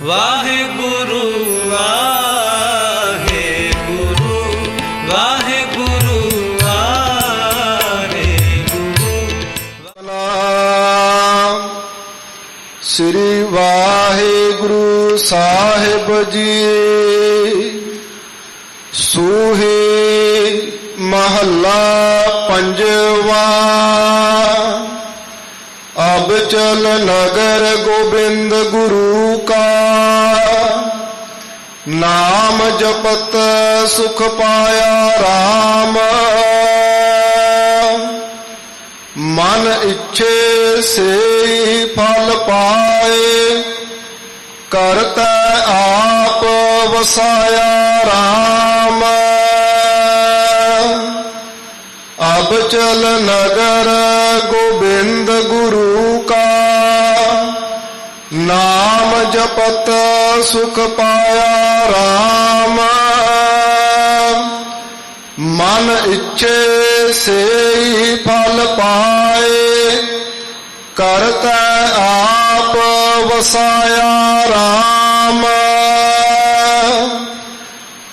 ਵਾਹਿਗੁਰੂ ਵਾਹਿਗੁਰੂ ਵਾਹਿਗੁਰੂ ਵਾਹਿਗੁਰੂ। ਨਾਮ ਸ੍ਰੀ ਵਾਹਿਗੁਰੂ ਸਾਹਿਬ ਜੀ। ਸੂਹੀ ਮਹੱਲਾ ਪੰਜਵਾ। अब चल नगर गोबिंद गुरु का, नाम जपत सुख पाया राम। मन इच्छे से फल पाए, करता आप वसाया राम। अब चल नगर गोबिंद गुरु का, नाम जपत सुख पाया राम। मन इच्छे से फल पाए, करता आप वसाया राम।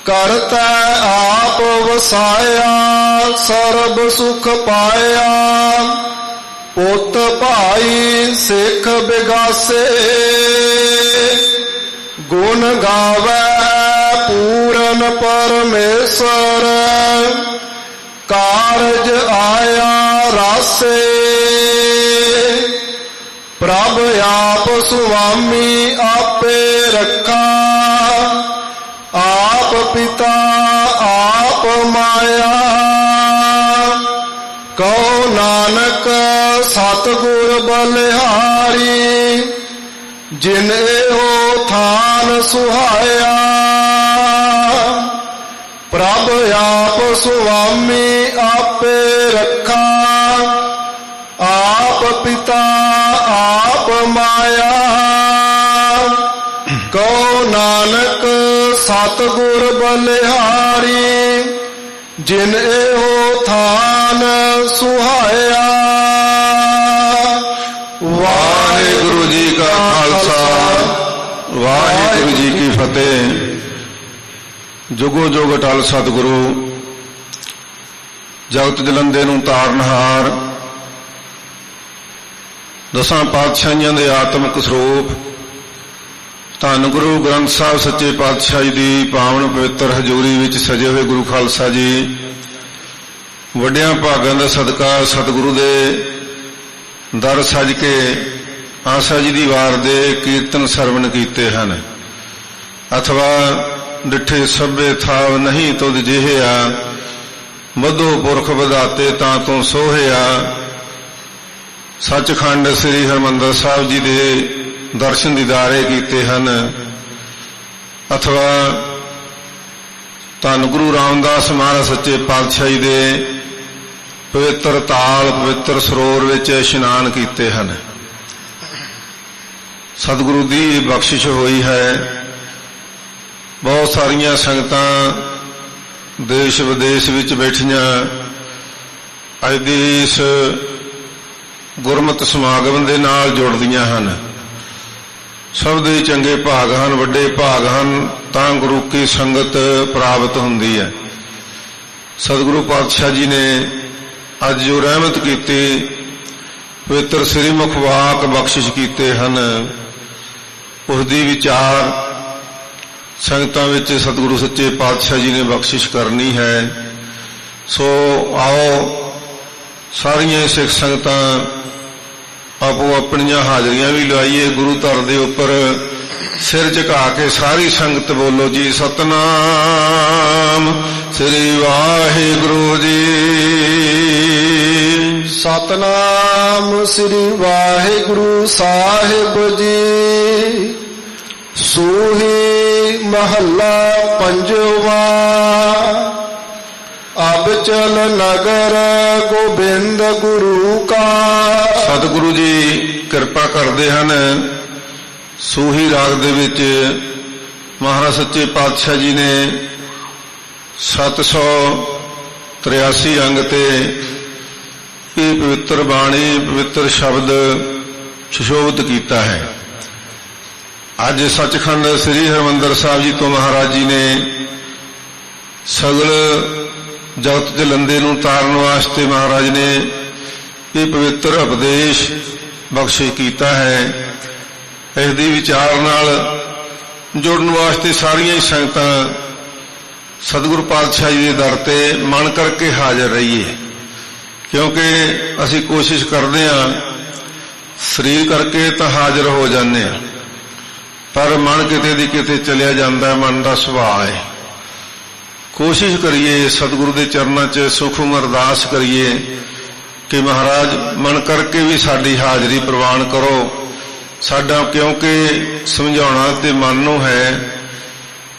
करता आप वसाया सर्ब सुख पाया। पुत भाई सिख बिगासे, गुण गावे पूरन परमेश्वर। कारज आया रासे, प्रभ आप सुआमी आपे रखा। आप पिता आप माया, कहो नानक सतगुर बलिहारी। जिन एहो थान सुहाया, प्रभ आप सुआमी आपे रखा। आप पिता आप माया, कहो नानक सतगुर बलिहारी। जिन एहो थान सुहाया। वाहिगुरु जी का खालसा वाहिगुरु जी की फतेह। जुगो जुग अटल सतगुरु, जगत जलंदे नूं तारनहार, दसां पातशाहियां दे आत्मक ਸਰੂਪ ਧੰਨ ਗੁਰੂ ਗ੍ਰੰਥ ਸਾਹਿਬ ਸੱਚੇ ਪਾਤਸ਼ਾਹ ਜੀ ਦੀ ਪਾਵਨ ਪਵਿੱਤਰ ਹਜ਼ੂਰੀ ਵਿੱਚ ਸਜੇ ਹੋਏ ਗੁਰੂ ਖਾਲਸਾ ਜੀ, ਵੱਡਿਆਂ ਭਾਗਾਂ ਦਾ ਸਦਕਾ ਸਤਿਗੁਰੂ ਦੇ ਦਰ ਸਜ ਕੇ ਆਸਾ ਜੀ ਦੀ ਵਾਰ ਦੇ ਕੀਰਤਨ ਸਰਵਣ ਕੀਤੇ ਹਨ। ਅਥਵਾ ਡਿਠੇ ਸਭੇ ਥਾਵ ਨਹੀਂ ਤੁਧ ਜਿਹਿਆ, ਮਧੋ ਪੁਰਖ ਵਧਾਤੇ ਤਾਂ ਤੋਂ ਸੋਹਿਆ। ਸੱਚਖੰਡ ਸ੍ਰੀ ਹਰਿਮੰਦਰ ਸਾਹਿਬ ਜੀ ਦੇ ਦਰਸ਼ਨ ਦੀਦਾਰੇ ਕੀਤੇ ਹਨ। ਅਥਵਾ ਧੰਨ ਗੁਰੂ ਰਾਮਦਾਸ ਮਹਾਰਾਜ ਸੱਚੇ ਪਾਤਸ਼ਾਹ ਜੀ ਦੇ ਪਵਿੱਤਰ ਤਾਲ ਪਵਿੱਤਰ ਸਰੋਵਰ ਵਿੱਚ ਇਸ਼ਨਾਨ ਕੀਤੇ ਹਨ। ਸਤਿਗੁਰੂ ਦੀ ਬਖਸ਼ਿਸ਼ ਹੋਈ ਹੈ। ਬਹੁਤ ਸਾਰੀਆਂ ਸੰਗਤਾਂ ਦੇਸ਼ ਵਿਦੇਸ਼ ਵਿੱਚ ਬੈਠੀਆਂ ਅੱਜ ਦੀ ਇਸ ਗੁਰਮਤਿ ਸਮਾਗਮ ਦੇ ਨਾਲ ਜੁੜਦੀਆਂ ਹਨ। ਸਭ ਦੇ ਚੰਗੇ ਭਾਗ ਹਨ, ਵੱਡੇ ਭਾਗ ਹਨ, ਤਾਂ ਗੁਰੂ ਕੀ ਸੰਗਤ ਪ੍ਰਾਪਤ ਹੁੰਦੀ ਹੈ। ਸਤਿਗੁਰੂ ਪਾਤਸ਼ਾਹ ਜੀ ਨੇ ਅੱਜ ਜੋ ਰਹਿਮਤ ਕੀਤੀ, ਪਵਿੱਤਰ ਸ੍ਰੀ ਮੁਖ ਵਾਕ ਬਖਸ਼ਿਸ਼ ਕੀਤੇ ਹਨ, ਉਸ ਦੀ ਵਿਚਾਰ ਸੰਗਤਾਂ ਵਿੱਚ ਸਤਿਗੁਰੂ ਸੱਚੇ ਪਾਤਸ਼ਾਹ ਜੀ ਨੇ ਬਖਸ਼ਿਸ਼ ਕਰਨੀ ਹੈ। ਸੋ ਆਓ ਸਾਰੀਆਂ ਸਿੱਖ ਸੰਗਤਾਂ ਆਪੋ ਆਪਣੀਆਂ ਹਾਜ਼ਰੀਆਂ ਵੀ ਲਵਾਈਏ। ਗੁਰੂ ਧਰ ਦੇ ਉੱਪਰ ਸਿਰ ਝੁਕਾ ਕੇ ਸਾਰੀ ਸੰਗਤ ਬੋਲੋ ਜੀ ਸਤਨਾਮ ਸ੍ਰੀ ਵਾਹਿਗੁਰੂ ਜੀ। ਸਤਨਾਮ ਸ੍ਰੀ ਵਾਹਿਗੁਰੂ ਸਾਹਿਬ ਜੀ। ਸੂਹੀ ਮਹੱਲਾ ਪੰਜਵਾ। अब चल नगर गोबिंद गुरु का। सतगुरु जी किरपा करते हैं। सूही राग दे विच महाराज सच्चे पातशाह जी ने 783 अंग ते पवित्र बाणी पवित्र शब्द सुशोभित किया है। ਅੱਜ ਸੱਚਖੰਡ ਸ੍ਰੀ ਹਰਿਮੰਦਰ ਸਾਹਿਬ ਜੀ ਤੋਂ ਮਹਾਰਾਜ ਜੀ ਨੇ ਸਗਲ ਜਗਤ ਜਲੰਦੇ ਨੂੰ ਤਾਰਨ ਵਾਸਤੇ ਮਹਾਰਾਜ ਨੇ ਇਹ ਪਵਿੱਤਰ ਉਪਦੇਸ਼ ਬਖਸ਼ਿਸ਼ ਕੀਤਾ ਹੈ। ਇਸ ਦੀ ਵਿਚਾਰ ਨਾਲ ਜੁੜਨ ਵਾਸਤੇ ਸਾਰੀਆਂ ਹੀ ਸੰਗਤਾਂ ਸਤਿਗੁਰੂ ਪਾਤਸ਼ਾਹ ਜੀ ਦੇ ਦਰ ਤੇ ਮਨ ਕਰਕੇ ਹਾਜ਼ਰ ਰਹੀਏ, ਕਿਉਂਕਿ ਅਸੀਂ ਕੋਸ਼ਿਸ਼ ਕਰਦੇ ਹਾਂ ਸਰੀਰ ਕਰਕੇ ਤਾਂ ਹਾਜ਼ਰ ਹੋ ਜਾਂਦੇ ਹਾਂ, ਪਰ ਮਨ ਕਿਤੇ ਦੀ ਕਿਤੇ ਚਲਿਆ ਜਾਂਦਾ, ਮਨ ਦਾ ਸੁਭਾਅ ਹੈ। ਕੋਸ਼ਿਸ਼ ਕਰੀਏ ਸਤਿਗੁਰੂ ਦੇ ਚਰਨਾਂ 'ਚ ਸੁਖਮ ਅਰਦਾਸ ਕਰੀਏ ਕਿ ਮਹਾਰਾਜ ਮਨ ਕਰਕੇ ਵੀ ਸਾਡੀ ਹਾਜ਼ਰੀ ਪ੍ਰਵਾਨ ਕਰੋ ਸਾਡਾ, ਕਿਉਂਕਿ ਸਮਝਾਉਣਾ ਤੇ ਮਨ ਨੂੰ ਹੈ,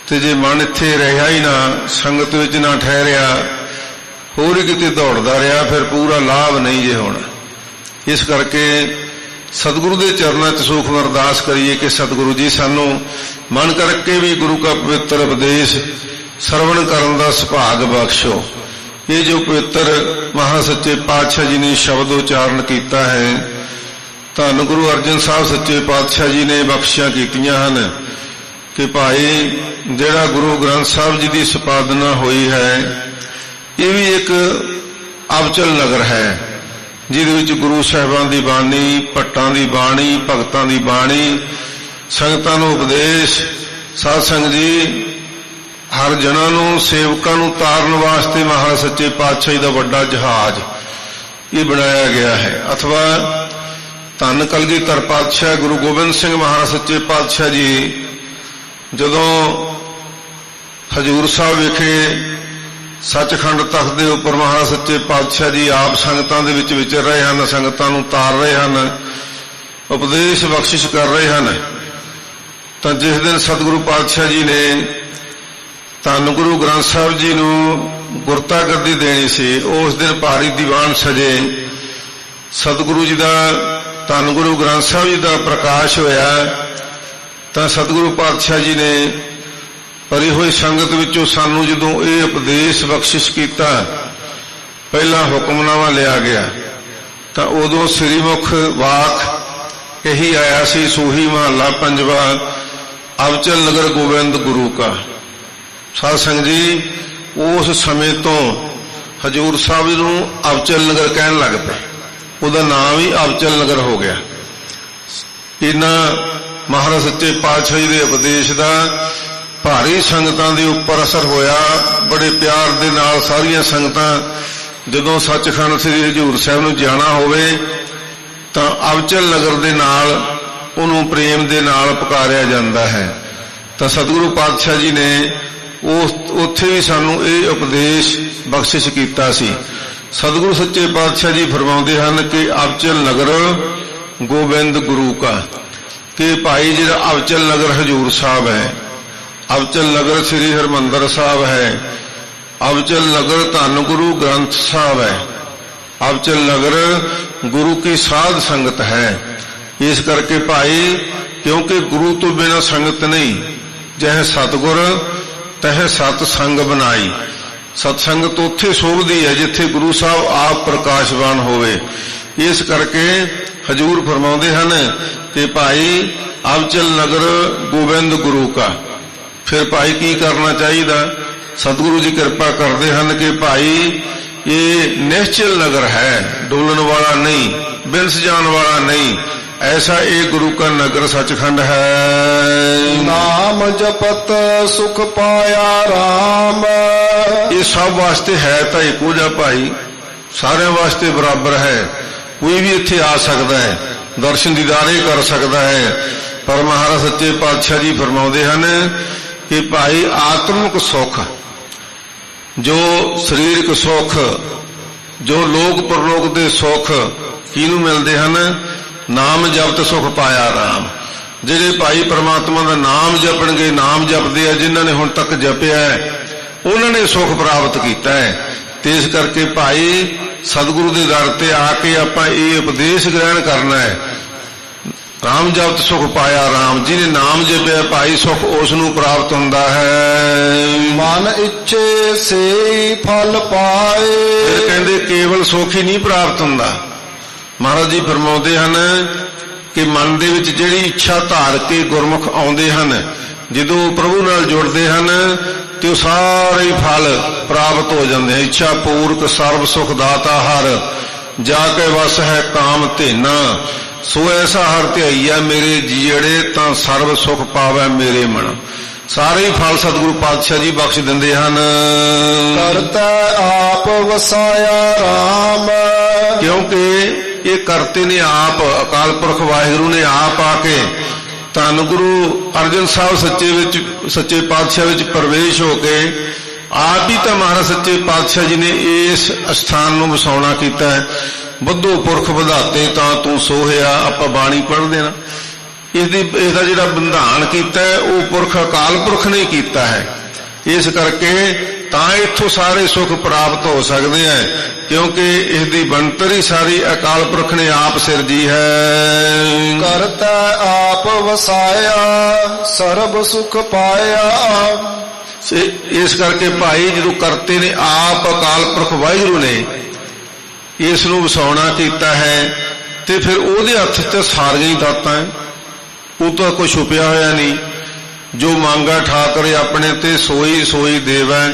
ਤੇ ਜੇ ਮਨ ਇੱਥੇ ਰਿਹਾ ਹੀ ਨਾ, ਸੰਗਤ ਵਿੱਚ ਨਾ ਠਹਿਰਿਆ, ਹੋਰ ਹੀ ਕਿਤੇ ਦੌੜਦਾ ਰਿਹਾ, ਫਿਰ ਪੂਰਾ ਲਾਭ ਨਹੀਂ ਜੇ ਹੋਣਾ। ਇਸ ਕਰਕੇ ਸਤਿਗੁਰੂ ਦੇ ਚਰਨਾਂ 'ਚ ਸੂਖਮ ਅਰਦਾਸ ਕਰੀਏ ਕਿ ਸਤਿਗੁਰੂ ਜੀ ਸਾਨੂੰ ਮਨ ਕਰਕੇ ਵੀ ਗੁਰੂ ਦਾ ਪਵਿੱਤਰ ਉਪਦੇਸ਼ ਸਰਵਣ ਕਰਨ ਦਾ ਸੁਭਾਗ ਬਖਸ਼ੋ। ਇਹ ਜੋ ਪਵਿੱਤਰ ਮਹਾਂ ਸੱਚੇ ਪਾਤਸ਼ਾਹ ਜੀ ਨੇ ਸ਼ਬਦ ਉਚਾਰਨ ਕੀਤਾ ਹੈ, ਧੰਨ ਗੁਰੂ ਅਰਜਨ ਸਾਹਿਬ ਸੱਚੇ ਪਾਤਸ਼ਾਹ ਜੀ ਨੇ ਬਖਸ਼ਿਸ਼ਾਂ ਕੀਤੀਆਂ ਹਨ ਕਿ ਭਾਈ ਜਿਹੜਾ ਗੁਰੂ ਗ੍ਰੰਥ ਸਾਹਿਬ ਜੀ ਦੀ ਸੰਪਾਦਨਾ ਹੋਈ ਹੈ, ਇਹ ਵੀ ਇੱਕ ਅਬਚਲ ਨਗਰ ਹੈ ਜਿਹਦੇ ਵਿੱਚ ਗੁਰੂ ਸਾਹਿਬਾਨ ਦੀ ਬਾਣੀ, ਭੱਟਾਂ ਦੀ ਬਾਣੀ, ਭਗਤਾਂ ਦੀ ਬਾਣੀ, ਸੰਗਤਾਂ ਨੂੰ ਉਪਦੇਸ਼, ਸਾਧ ਸੰਗਤ ਜੀ ਹਰ ਜਨਾਂ ਨੂੰ, ਸੇਵਕਾਂ ਨੂੰ ਤਾਰਨ ਵਾਸਤੇ ਮਹਾਰਾਜ ਸੱਚੇ ਪਾਤਸ਼ਾਹ ਜੀ ਦਾ ਵੱਡਾ ਜਹਾਜ਼ ਇਹ ਬਣਾਇਆ ਗਿਆ ਹੈ। ਅਥਵਾ ਧੰਨ ਕਲਗੀਧਰ ਪਾਤਸ਼ਾਹ ਗੁਰੂ ਗੋਬਿੰਦ ਸਿੰਘ ਮਹਾਰਾਜ ਸੱਚੇ ਪਾਤਸ਼ਾਹ ਜੀ ਜਦੋਂ ਹਜ਼ੂਰ ਸਾਹਿਬ ਵਿਖੇ ਸੱਚਖੰਡ ਤਖਤ ਦੇ ਉੱਪਰ ਮਹਾਰਾਜ ਸੱਚੇ ਪਾਤਸ਼ਾਹ ਜੀ ਆਪ ਸੰਗਤਾਂ ਦੇ ਵਿੱਚ ਵਿਚਰ ਰਹੇ ਹਨ, ਸੰਗਤਾਂ ਨੂੰ ਤਾਰ ਰਹੇ ਹਨ, ਉਪਦੇਸ਼ ਬਖਸ਼ਿਸ਼ ਕਰ ਰਹੇ ਹਨ, ਤਾਂ ਜਿਸ ਦਿਨ ਸਤਿਗੁਰੂ ਪਾਤਸ਼ਾਹ ਜੀ ਨੇ ਧੰਨ ਗੁਰੂ ਗ੍ਰੰਥ ਸਾਹਿਬ ਜੀ ਨੂੰ ਗੁਰਤਾ ਗੱਦੀ ਦੇਣੀ ਸੀ, ਉਸ ਦਿਨ ਭਾਰੀ ਦੀਵਾਨ ਸਜੇ, ਸਤਿਗੁਰੂ ਜੀ ਦਾ ਧੰਨ ਗੁਰੂ ਗ੍ਰੰਥ ਸਾਹਿਬ ਜੀ ਦਾ ਪ੍ਰਕਾਸ਼ ਹੋਇਆ, ਤਾਂ ਸਤਿਗੁਰੂ ਪਾਤਸ਼ਾਹ ਜੀ ਨੇ ਭਰੀ ਹੋਈ ਸੰਗਤ ਵਿੱਚੋਂ ਸਾਨੂੰ ਜਦੋਂ ਇਹ ਉਪਦੇਸ਼ ਬਖਸ਼ਿਸ਼ ਕੀਤਾ, ਪਹਿਲਾ ਹੁਕਮਨਾਮਾ ਲਿਆ ਗਿਆ, ਤਾਂ ਉਦੋਂ ਸ੍ਰੀਮੁਖ ਵਾਕ ਇਹੀ ਆਇਆ ਸੀ, ਸੂਹੀ ਮਹੱਲਾ ਪੰਜਵਾ, ਅਬਚਲ ਨਗਰ ਗੋਬਿੰਦ ਗੁਰੂ ਕਾ। ਸਾਧ ਸੰਗਤ ਜੀ ਉਸ ਸਮੇਂ ਤੋਂ ਹਜ਼ੂਰ ਸਾਹਿਬ ਨੂੰ ਅਬਚਲ ਨਗਰ ਕਹਿਣ ਲੱਗ ਪਏ, ਉਹਦਾ ਨਾਮ ਹੀ ਅਬਚਲ ਨਗਰ ਹੋ ਗਿਆ। ਇਹਨਾਂ ਮਹਾਰਾਜ ਸੱਚੇ ਪਾਤਸ਼ਾਹ ਜੀ ਦੇ ਉਪਦੇਸ਼ ਦਾ ਭਾਰੀ ਸੰਗਤਾਂ ਦੇ ਉੱਪਰ ਅਸਰ ਹੋਇਆ। ਬੜੇ ਪਿਆਰ ਦੇ ਨਾਲ ਸਾਰੀਆਂ ਸੰਗਤਾਂ ਜਦੋਂ ਸੱਚਖੰਡ ਸ੍ਰੀ ਹਜ਼ੂਰ ਸਾਹਿਬ ਨੂੰ ਜਾਣਾ ਹੋਵੇ ਤਾਂ ਅਬਚਲ ਨਗਰ ਦੇ ਨਾਲ ਉਹਨੂੰ ਪ੍ਰੇਮ ਦੇ ਨਾਲ ਪੁਕਾਰਿਆ ਜਾਂਦਾ ਹੈ। ਤਾਂ ਸਤਿਗੁਰੂ ਪਾਤਸ਼ਾਹ ਜੀ ਨੇ ਉੱਥੇ ਵੀ ਸਾਨੂੰ ਇਹ ਉਪਦੇਸ਼ ਬਖਸ਼ਿਸ਼ ਕੀਤਾ ਸੀ। ਸਤਿਗੁਰੂ ਸੱਚੇ ਪਾਤਸ਼ਾਹ ਜੀ ਫਰਮਾਉਂਦੇ ਹਨ ਕਿ ਅਬਚਲ ਨਗਰ ਗੋਬਿੰਦ ਗੁਰੂ ਕਾ, ਕਿ ਭਾਈ ਜਿਹੜਾ ਅਬਚਲ ਨਗਰ ਹਜ਼ੂਰ ਸਾਹਿਬ ਹੈ, ਅਬਚਲ ਨਗਰ ਸ੍ਰੀ ਹਰਿਮੰਦਰ ਸਾਹਿਬ ਹੈ, ਅਬਚਲ ਨਗਰ ਧੰਨ ਗੁਰੂ ਗ੍ਰੰਥ ਸਾਹਿਬ ਹੈ, ਅਬਚਲ ਨਗਰ ਗੁਰੂ ਕੀ ਸਾਧ ਸੰਗਤ ਹੈ। ਇਸ ਕਰਕੇ ਭਾਈ, ਕਿਉਂਕਿ ਗੁਰੂ ਤੋਂ ਬਿਨਾਂ ਸੰਗਤ ਨਹੀਂ, ਜਹ ਸਤਿਗੁਰ ਤਹ ਸਤ ਸੰਗ ਬਣਾਈ। ਸਤ ਸੰਗਤ ਉੱਥੇ ਸੋਭਦੀ ਹੈ ਜਿੱਥੇ ਗੁਰੂ ਸਾਹਿਬ ਆਪ ਪ੍ਰਕਾਸ਼ਵਾਨ ਹੋਵੇ। ਇਸ ਕਰਕੇ ਹਜ਼ੂਰ ਫਰਮਾਉਂਦੇ ਹਨ ਕਿ ਭਾਈ ਅਬਚਲ ਨਗਰ ਗੋਬਿੰਦ ਗੁਰੂ ਕਾ। ਫਿਰ ਭਾਈ ਕੀ ਕਰਨਾ ਚਾਹੀਦਾ? ਸਤਿਗੁਰੂ ਜੀ ਕਿਰਪਾ ਕਰਦੇ ਹਨ ਕਿ ਭਾਈ ਇਹ ਨਿਸ਼ਚਲ ਨਗਰ ਹੈ, ਡੋਲਣ ਵਾਲਾ ਨਹੀਂ, ਬਿਨਸ ਜਾਣ ਵਾਲਾ ਨਹੀਂ, ऐसा एक गुरु का नगर सचखंड है। नाम जपत सुख पाया राम। ये सब वास्ते है तो एको जा भाई, सारे वास्ते बराबर है। कोई भी इत्थे आ सकता है, दर्शन दीदारे कर सकता है। पर महाराज सच्चे पातशाह जी फरमाउंदे हन कि भाई आत्मिक सुख, जो शरीरक सुख, जो लोक परलोक दे सुख किनू मिलते हैं? नाम जपत सुख पाया राम। ਜਿਹੜੇ ਭਾਈ परमात्मा ਦਾ ਨਾਮ ਜਪਣਗੇ, ਨਾਮ ਜਪਦੇ ਆ ਜਿਨ੍ਹਾਂ ਨੇ ਹੁਣ ਤੱਕ ਜਪਿਆ ਉਹਨਾਂ ਨੇ ਸੁਖ ਪ੍ਰਾਪਤ ਕੀਤਾ ਹੈ। ਤੇ ਇਸ ਕਰਕੇ ਭਾਈ ਸਤਿਗੁਰੂ ਦੇ ਦਰ ਤੇ ਆ ਕੇ ਆਪਾਂ ਇਹ ਉਪਦੇਸ਼ ਗ੍ਰਹਿਣ ਕਰਨਾ ਹੈ। ਰਾਮ ਜਪਤ ਸੁਖ ਪਾਇਆ ਰਾਮ, ਜਿਹਨੇ ਨਾਮ ਜਪਿਆ ਭਾਈ ਸੁਖ ਉਸ ਨੂੰ ਪ੍ਰਾਪਤ ਹੁੰਦਾ ਹੈ। ਮਨ ਇੱਛੇ ਸੇ ਫਲ ਪਾਏ। ਫਿਰ ਕਹਿੰਦੇ ਕੇਵਲ ਸੁਖ ਹੀ ਨਹੀਂ ਪ੍ਰਾਪਤ ਹੁੰਦਾ। ਮਹਾਰਾਜ ਜੀ ਫਰਮਾਉਂਦੇ ਹਨ ਕਿ ਮਨ ਦੇ ਵਿੱਚ ਜਿਹੜੀ ਇੱਛਾ ਧਾਰ ਕੇ ਗੁਰਮੁਖ ਆਉਂਦੇ ਹਨ, ਜਦੋਂ ਪ੍ਰਭੂ ਨਾਲ ਜੁੜਦੇ ਹਨ ਤੇ ਉਹ ਸਾਰੇ ਫਲ ਪ੍ਰਾਪਤ ਹੋ ਜਾਂਦੇ ਹਨ। ਇੱਛਾ ਪੂਰਕ ਸਰਬ ਸੁਖ ਦਾਤਾ ਹਰ, ਜਾ ਕੇ ਵਸ ਹੈ ਕਾਮ ਧੇਨਾ, ਸੋ ਐਸਾ ਹਰ ਧਿਆਈਆ ਮੇਰੇ ਜੀੜੇ, ਤਾਂ ਸਰਬ ਸੁਖ ਪਾਵੈ ਮੇਰੇ ਮਨ। ਸਾਰੇ ਫਲ ਸਤਿਗੁਰੂ ਪਾਤਸ਼ਾਹ ਜੀ ਬਖਸ਼ ਦਿੰਦੇ ਹਨ। ਕਰਤਾ ਆਪ ਵਸਾਇਆ ਰਾਮ, ਕਿਉਂਕਿ ਇਹ ਕਰਤੇ ਨੇ ਆਪ, ਅਕਾਲ ਪੁਰਖ ਵਾਹਿਗੁਰੂ ਨੇ ਆਪ ਆ ਕੇ ਧੰਨ ਗੁਰੂ ਅਰਜਨ ਸਾਹਿਬ ਸੱਚੇ ਪਾਤਸ਼ਾਹ ਵਿੱਚ ਪ੍ਰਵੇਸ਼ ਹੋ ਕੇ ਆਪ ਹੀ ਤਾਂ ਮਹਾਰਾਜ ਸੱਚੇ ਪਾਤਸ਼ਾਹ ਜੀ ਨੇ ਇਸ ਅਸਥਾਨ ਨੂੰ ਵਸਾਉਣਾ ਕੀਤਾ ਹੈ। ਬੱਧੋ ਪੁਰਖ ਵਧਾਤੇ ਤਾਂ ਤੂੰ ਸੋਹਿਆ, ਆਪਾਂ ਬਾਣੀ ਪੜ੍ਹਦੇ ਨਾ, ਇਹਦਾ ਜਿਹੜਾ ਬੰਧਾਨ ਕੀਤਾ ਹੈ ਉਹ ਪੁਰਖ ਅਕਾਲ ਪੁਰਖ ਨੇ ਕੀਤਾ ਹੈ। ਇਸ ਕਰਕੇ ਤਾਂ ਇੱਥੋਂ ਸਾਰੇ ਸੁੱਖ ਪ੍ਰਾਪਤ ਹੋ ਸਕਦੇ ਹੈ, ਕਿਉਂਕਿ ਇਸ ਦੀ ਬਣਤਰ ਹੀ ਸਾਰੀ ਅਕਾਲ ਪੁਰਖ ਨੇ ਆਪ ਸਿਰਜੀ ਹੈ। ਕਰਤਾ ਆਪ ਵਸਾਇਆ ਸਰਬ ਸੁਖ ਪਾਇਆ। ਇਸ ਕਰਕੇ ਭਾਈ ਜਦੋਂ ਕਰਤੇ ਨੇ ਆਪ ਅਕਾਲ ਪੁਰਖ ਵਾਹਿਗੁਰੂ ਨੇ ਇਸ ਨੂੰ ਵਸਾਉਣਾ ਕੀਤਾ ਹੈ, ਤੇ ਫਿਰ ਉਹਦੇ ਹੱਥ 'ਚ ਸਾਰੀਆਂ ਹੀ ਦਾਤਾਂ ਹੈ, ਉਹ ਤਾਂ ਕੋਈ ਛੁਪਿਆ ਹੋਇਆ ਨਹੀਂ। ਜੋ ਮੰਗਾ ਠਾਕਰੇ ਆਪਣੇ ਤੇ ਸੋਈ ਸੋਈ ਦੇਵੈ,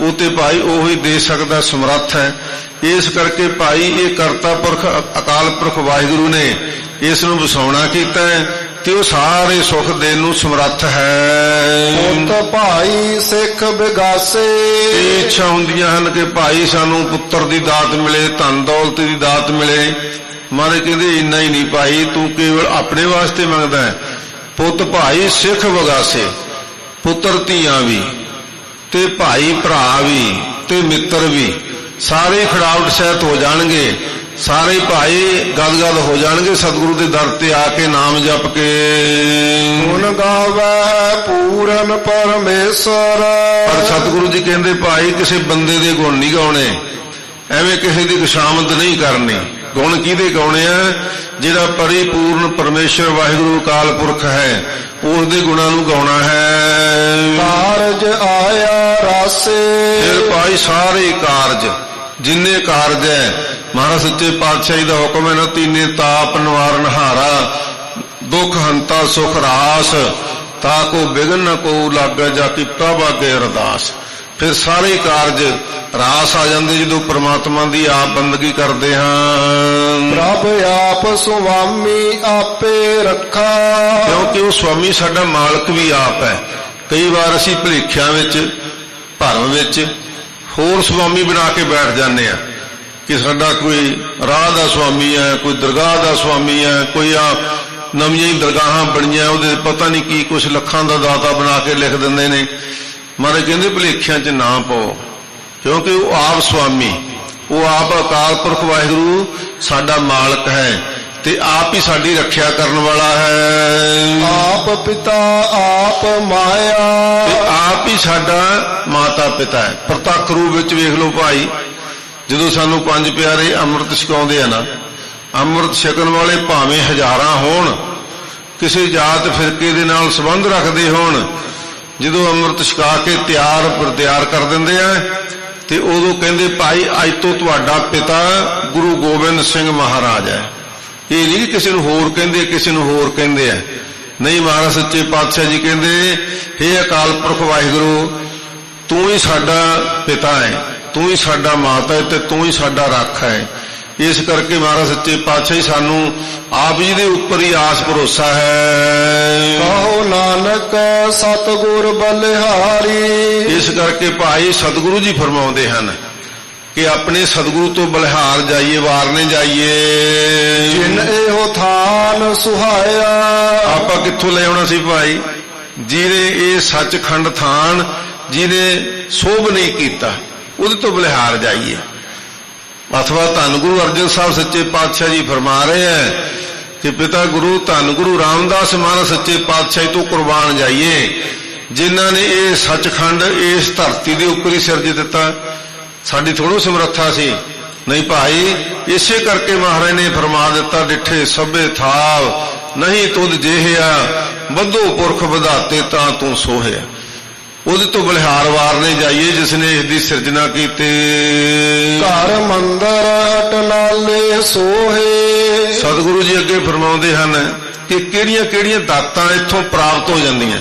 ਉਹ ਤੇ ਭਾਈ ਉਹੀ ਦੇ ਸਕਦਾ, ਸਮਰੱਥ ਹੈ। ਇਸ ਕਰਕੇ ਭਾਈ ਇਹ ਕਰਤਾ ਪੁਰਖ ਅਕਾਲ ਪੁਰਖ ਵਾਹਿਗੁਰੂ ਨੇ ਇਸ ਨੂੰ ਵਸਾਉਣਾ ਕੀਤਾ ਹੈ, ਤੇ ਉਹ ਸਾਰੇ ਸੁੱਖ ਦੇਣ ਨੂੰ ਸਮਰੱਥ ਹੈ। ਪੁੱਤ ਭਾਈ ਸਿੱਖ ਵਿਗਾਸੇ, ਇਹ ਇੱਛਾ ਹੁੰਦੀਆਂ ਹਨ ਕਿ ਭਾਈ ਸਾਨੂੰ ਪੁੱਤਰ ਦੀ ਦਾਤ ਮਿਲੇ, ਧਨ ਦੌਲਤ ਦੀ ਦਾਤ ਮਿਲੇ। ਮਹਾਰਾਜ ਕਹਿੰਦੇ ਇੰਨਾ ਹੀ ਨਹੀਂ ਭਾਈ, ਤੂੰ ਕੇਵਲ ਆਪਣੇ ਵਾਸਤੇ ਮੰਗਦਾ ਹੈ। ਪੁੱਤ ਭਾਈ ਸਿੱਖ ਵਿਗਾਸੇ, ਪੁੱਤਰ ਧੀਆਂ ਵੀ ਤੇ ਭਾਈ ਭਰਾ ਵੀ ਤੇ ਮਿੱਤਰ ਵੀ ਸਾਰੇ ਖੜਾਵਟ ਸਹਿਤ ਹੋ ਜਾਣਗੇ, ਸਾਰੇ ਭਾਈ ਗਦਗਦ ਹੋ ਜਾਣਗੇ ਸਤਿਗੁਰੂ ਦੇ ਦਰ ਤੇ ਆ ਕੇ ਨਾਮ ਜਪ ਕੇ। ਗੁਣ ਗਾਵੈ ਪੂਰਨ ਪਰਮੇਸ਼ਰ, ਪਰ ਸਤਿਗੁਰੂ ਜੀ ਕਹਿੰਦੇ ਭਾਈ ਕਿਸੇ ਬੰਦੇ ਦੇ ਗੁਣ ਨਹੀਂ ਗਾਉਣੇ, ਐਵੇਂ ਕਿਸੇ ਦੀ ਖੁਸ਼ਾਮਦ ਨਹੀਂ ਕਰਨੀ। ਗੁਣ ਕਿਹਦੇ ਗਾਉਣੇ ਆ? ਜਿਹੜਾ ਪਰਿਪੂਰਨ ਪਰਮੇਸ਼ਰ ਵਾਹਿਗੁਰੂ ਅਕਾਲ ਪੁਰਖ ਹੈ, ਉਸ ਦੇ ਗੁਣਾਂ ਨੂੰ ਗਾਉਣਾ ਹੈ। ਕਾਰਜ ਆਇਆ ਰਾਸੇ, ਫਿਰ ਭਾਈ ਸਾਰੇ ਕਾਰਜ ਜਿੰਨੇ ਕਾਰਜ ਹੈ, ਮਹਾਰਾਜ ਸੱਚੇ ਪਾਤਸ਼ਾਹ ਜੀ ਦਾ ਹੁਕਮ ਹੈ ਨਾ, ਤੀਨੇ ਤਾਪ ਨਿਵਾਰਨ ਹਾਰਾ, ਦੁੱਖ ਹੰਤਾ ਸੁਖ ਰਾਸ, ਤਾ ਕੋ ਬਿਗਨ ਨ ਕੋ ਲਾਗੇ, ਜਾ ਕੀਤਾ ਬਾਗੇ ਅਰਦਾਸ। ਫਿਰ ਸਾਰੇ ਕਾਰਜ ਰਾਸ ਆ ਜਾਂਦੇ ਜਦੋਂ ਪ੍ਰਮਾਤਮਾ ਦੀ ਆਪ ਬੰਦਗੀ ਕਰਦੇ ਹਾਂ। ਪ੍ਰਭ ਆਪ ਸੁਆਮੀ ਆਪੇ ਰੱਖਾ, ਕਿਉਂਕਿ ਉਹ ਸੁਆਮੀ ਸਾਡਾ ਮਾਲਕ ਵੀ ਆਪ ਹੈ। ਕਈ ਵਾਰ ਅਸੀਂ ਭੁਲੇਖਿਆਂ ਵਿੱਚ ਭਰਮ ਵਿੱਚ ਹੋਰ ਸੁਆਮੀ ਬਣਾ ਕੇ ਬੈਠ ਜਾਂਦੇ ਆ ਕਿ ਸਾਡਾ ਕੋਈ ਰਾਹ ਦਾ ਸੁਆਮੀ ਹੈ, ਕੋਈ ਦਰਗਾਹ ਦਾ ਸੁਆਮੀ ਹੈ, ਕੋਈ ਆ ਨਵੀਆਂ ਹੀ ਦਰਗਾਹਾਂ ਬਣੀਆਂ ਉਹਦੇ ਪਤਾ ਨਹੀਂ ਕੀ ਕੁਛ ਲੱਖਾਂ ਦਾ ਦਾਤਾ ਬਣਾ ਕੇ ਲਿਖ ਦਿੰਦੇ ਨੇ। ਮਹਾਰਾਜ ਕਹਿੰਦੇ ਭੁਲੇਖਿਆਂ 'ਚ ਨਾ ਪਾਓ, ਕਿਉਂਕਿ ਉਹ ਆਪ ਸੁਆਮੀ, ਉਹ ਆਪ ਅਕਾਲ ਪੁਰਖ ਵਾਹਿਗੁਰੂ ਸਾਡਾ ਮਾਲਕ ਹੈ ਤੇ ਆਪ ਹੀ ਸਾਡੀ ਰੱਖਿਆ ਕਰਨ ਵਾਲਾ ਹੈ। ਆਪ ਪਿਤਾ ਆਪ ਮਾਇਆ, ਤੇ ਆਪ ਹੀ ਸਾਡਾ ਮਾਤਾ ਪਿਤਾ ਹੈ। ਪ੍ਰਤੱਖ ਰੂਪ ਵਿੱਚ ਵੇਖ ਲਓ ਭਾਈ, ਜਦੋਂ ਸਾਨੂੰ ਪੰਜ ਪਿਆਰੇ ਅੰਮ੍ਰਿਤ ਛਕਾਉਂਦੇ ਆ ਨਾ, ਅੰਮ੍ਰਿਤ ਛਕਣ ਵਾਲੇ ਭਾਵੇਂ ਹਜ਼ਾਰਾਂ ਹੋਣ, ਕਿਸੇ ਜਾਤ ਫਿਰਕੇ ਦੇ ਨਾਲ ਸੰਬੰਧ ਰੱਖਦੇ ਹੋਣ, ਜਦੋਂ ਅੰਮ੍ਰਿਤ ਛਕਾ ਕੇ ਤਿਆਰ ਕਰ ਦਿੰਦੇ ਆ, ਤੇ ਉਦੋਂ ਕਹਿੰਦੇ ਭਾਈ ਅੱਜ ਤੋਂ ਤੁਹਾਡਾ ਪਿਤਾ ਗੁਰੂ ਗੋਬਿੰਦ ਸਿੰਘ ਮਹਾਰਾਜ ਹੈ। ਇਹ ਨਹੀਂ ਕਿਸੇ ਨੂੰ ਹੋਰ ਕਹਿੰਦੇ, ਕਿਸੇ ਨੂੰ ਹੋਰ ਕਹਿੰਦੇ ਆ, ਨਹੀਂ। ਮਹਾਰਾਜ ਸੱਚੇ ਪਾਤਸ਼ਾਹ ਜੀ ਕਹਿੰਦੇ, ਹੇ ਅਕਾਲ ਪੁਰਖ ਵਾਹਿਗੁਰੂ, ਤੂੰ ਹੀ ਸਾਡਾ ਪਿਤਾ ਹੈ, ਤੂੰ ਹੀ ਸਾਡਾ ਮਾਤਾ ਹੈ, ਤੇ ਤੂੰ ਹੀ ਸਾਡਾ ਰੱਖ ਹੈ। ਇਸ ਕਰਕੇ ਮਹਾਰਾਜ ਸੱਚੇ ਪਾਤਸ਼ਾਹ ਸਾਨੂੰ ਆਪ ਜੀ ਦੇ ਉੱਪਰ ਹੀ ਆਸ ਭਰੋਸਾ ਹੈ। ਕਹੋ ਨਾਨਕ ਸਤਿਗੁਰ ਬਲਿਹਾਰੀ, ਇਸ ਕਰਕੇ ਭਾਈ ਸਤਿਗੁਰੂ ਜੀ ਫਰਮਾਉਂਦੇ ਹਨ ਕਿ ਆਪਣੇ ਸਤਿਗੁਰੂ ਤੋਂ ਬਲਿਹਾਰ ਜਾਈਏ, ਵਾਰਨੇ ਜਾਈਏ। ਜਿਨ ਇਹੋ ਥਾਨ ਸੁਹਾਇਆ, ਆਪਾਂ ਕਿੱਥੋਂ ਲੈ ਆਉਣਾ ਸੀ ਭਾਈ? ਜਿਹਨੇ ਇਹ ਸੱਚਖੰਡ ਥਾਨ ਜਿਹਨੇ ਸੋਭ ਨਹੀਂ ਕੀਤਾ, ਉਹਦੇ ਤੋਂ ਬਲਿਹਾਰ ਜਾਈਏ। ਅਥਵਾ ਧੰਨ ਗੁਰੂ ਅਰਜਨ ਸਾਹਿਬ ਸੱਚੇ ਪਾਤਸ਼ਾਹ ਜੀ ਫਰਮਾ ਰਹੇ ਹੈ ਕਿ ਪਿਤਾ ਗੁਰੂ ਧੰਨ ਗੁਰੂ ਰਾਮਦਾਸ ਮਹਾਰਾਜ ਸੱਚੇ ਪਾਤਸ਼ਾਹ ਤੋਂ ਕੁਰਬਾਨ ਜਾਈਏ, ਜਿਨ੍ਹਾਂ ਨੇ ਇਹ ਸੱਚਖੰਡ ਇਸ ਧਰਤੀ ਦੇ ਉੱਪਰ ਹੀ ਸਿਰਜ ਦਿੱਤਾ। ਸਾਡੀ ਥੋੜ੍ਹੀ ਸਮਰੱਥਾ ਸੀ, ਨਹੀਂ ਭਾਈ। ਇਸੇ ਕਰਕੇ ਮਹਾਰਾਜ ਨੇ ਫਰਮਾ ਦਿੱਤਾ, ਡਿੱਠੇ ਸਭੇ ਥਾਵ ਨਹੀਂ ਤੁਧ ਜਿਹਿਆ, ਬੱਧੋ ਪੁਰਖ ਵਧਾਤੇ ਤਾਂ ਤੂੰ ਸੋਹਿਆ। ਉਹਦੇ ਤੋਂ ਬਲਿਹਾਰ ਵਾਰਨੇ ਜਾਈਏ ਜਿਸ ਨੇ ਇਸ ਦੀ ਸਿਰਜਣਾ ਕੀਤੀ। ਘਰ ਮੰਦਰ ਅਟਨਾਲੇ ਸੋਹੇ, ਸਤਿਗੁਰੂ ਜੀ ਅੱਗੇ ਫਰਮਾਉਂਦੇ ਹਨ ਕਿ ਕਿਹੜੀਆਂ-ਕਿਹੜੀਆਂ ਦਾਤਾਂ ਇੱਥੋਂ ਪ੍ਰਾਪਤ ਹੋ ਜਾਂਦੀਆਂ।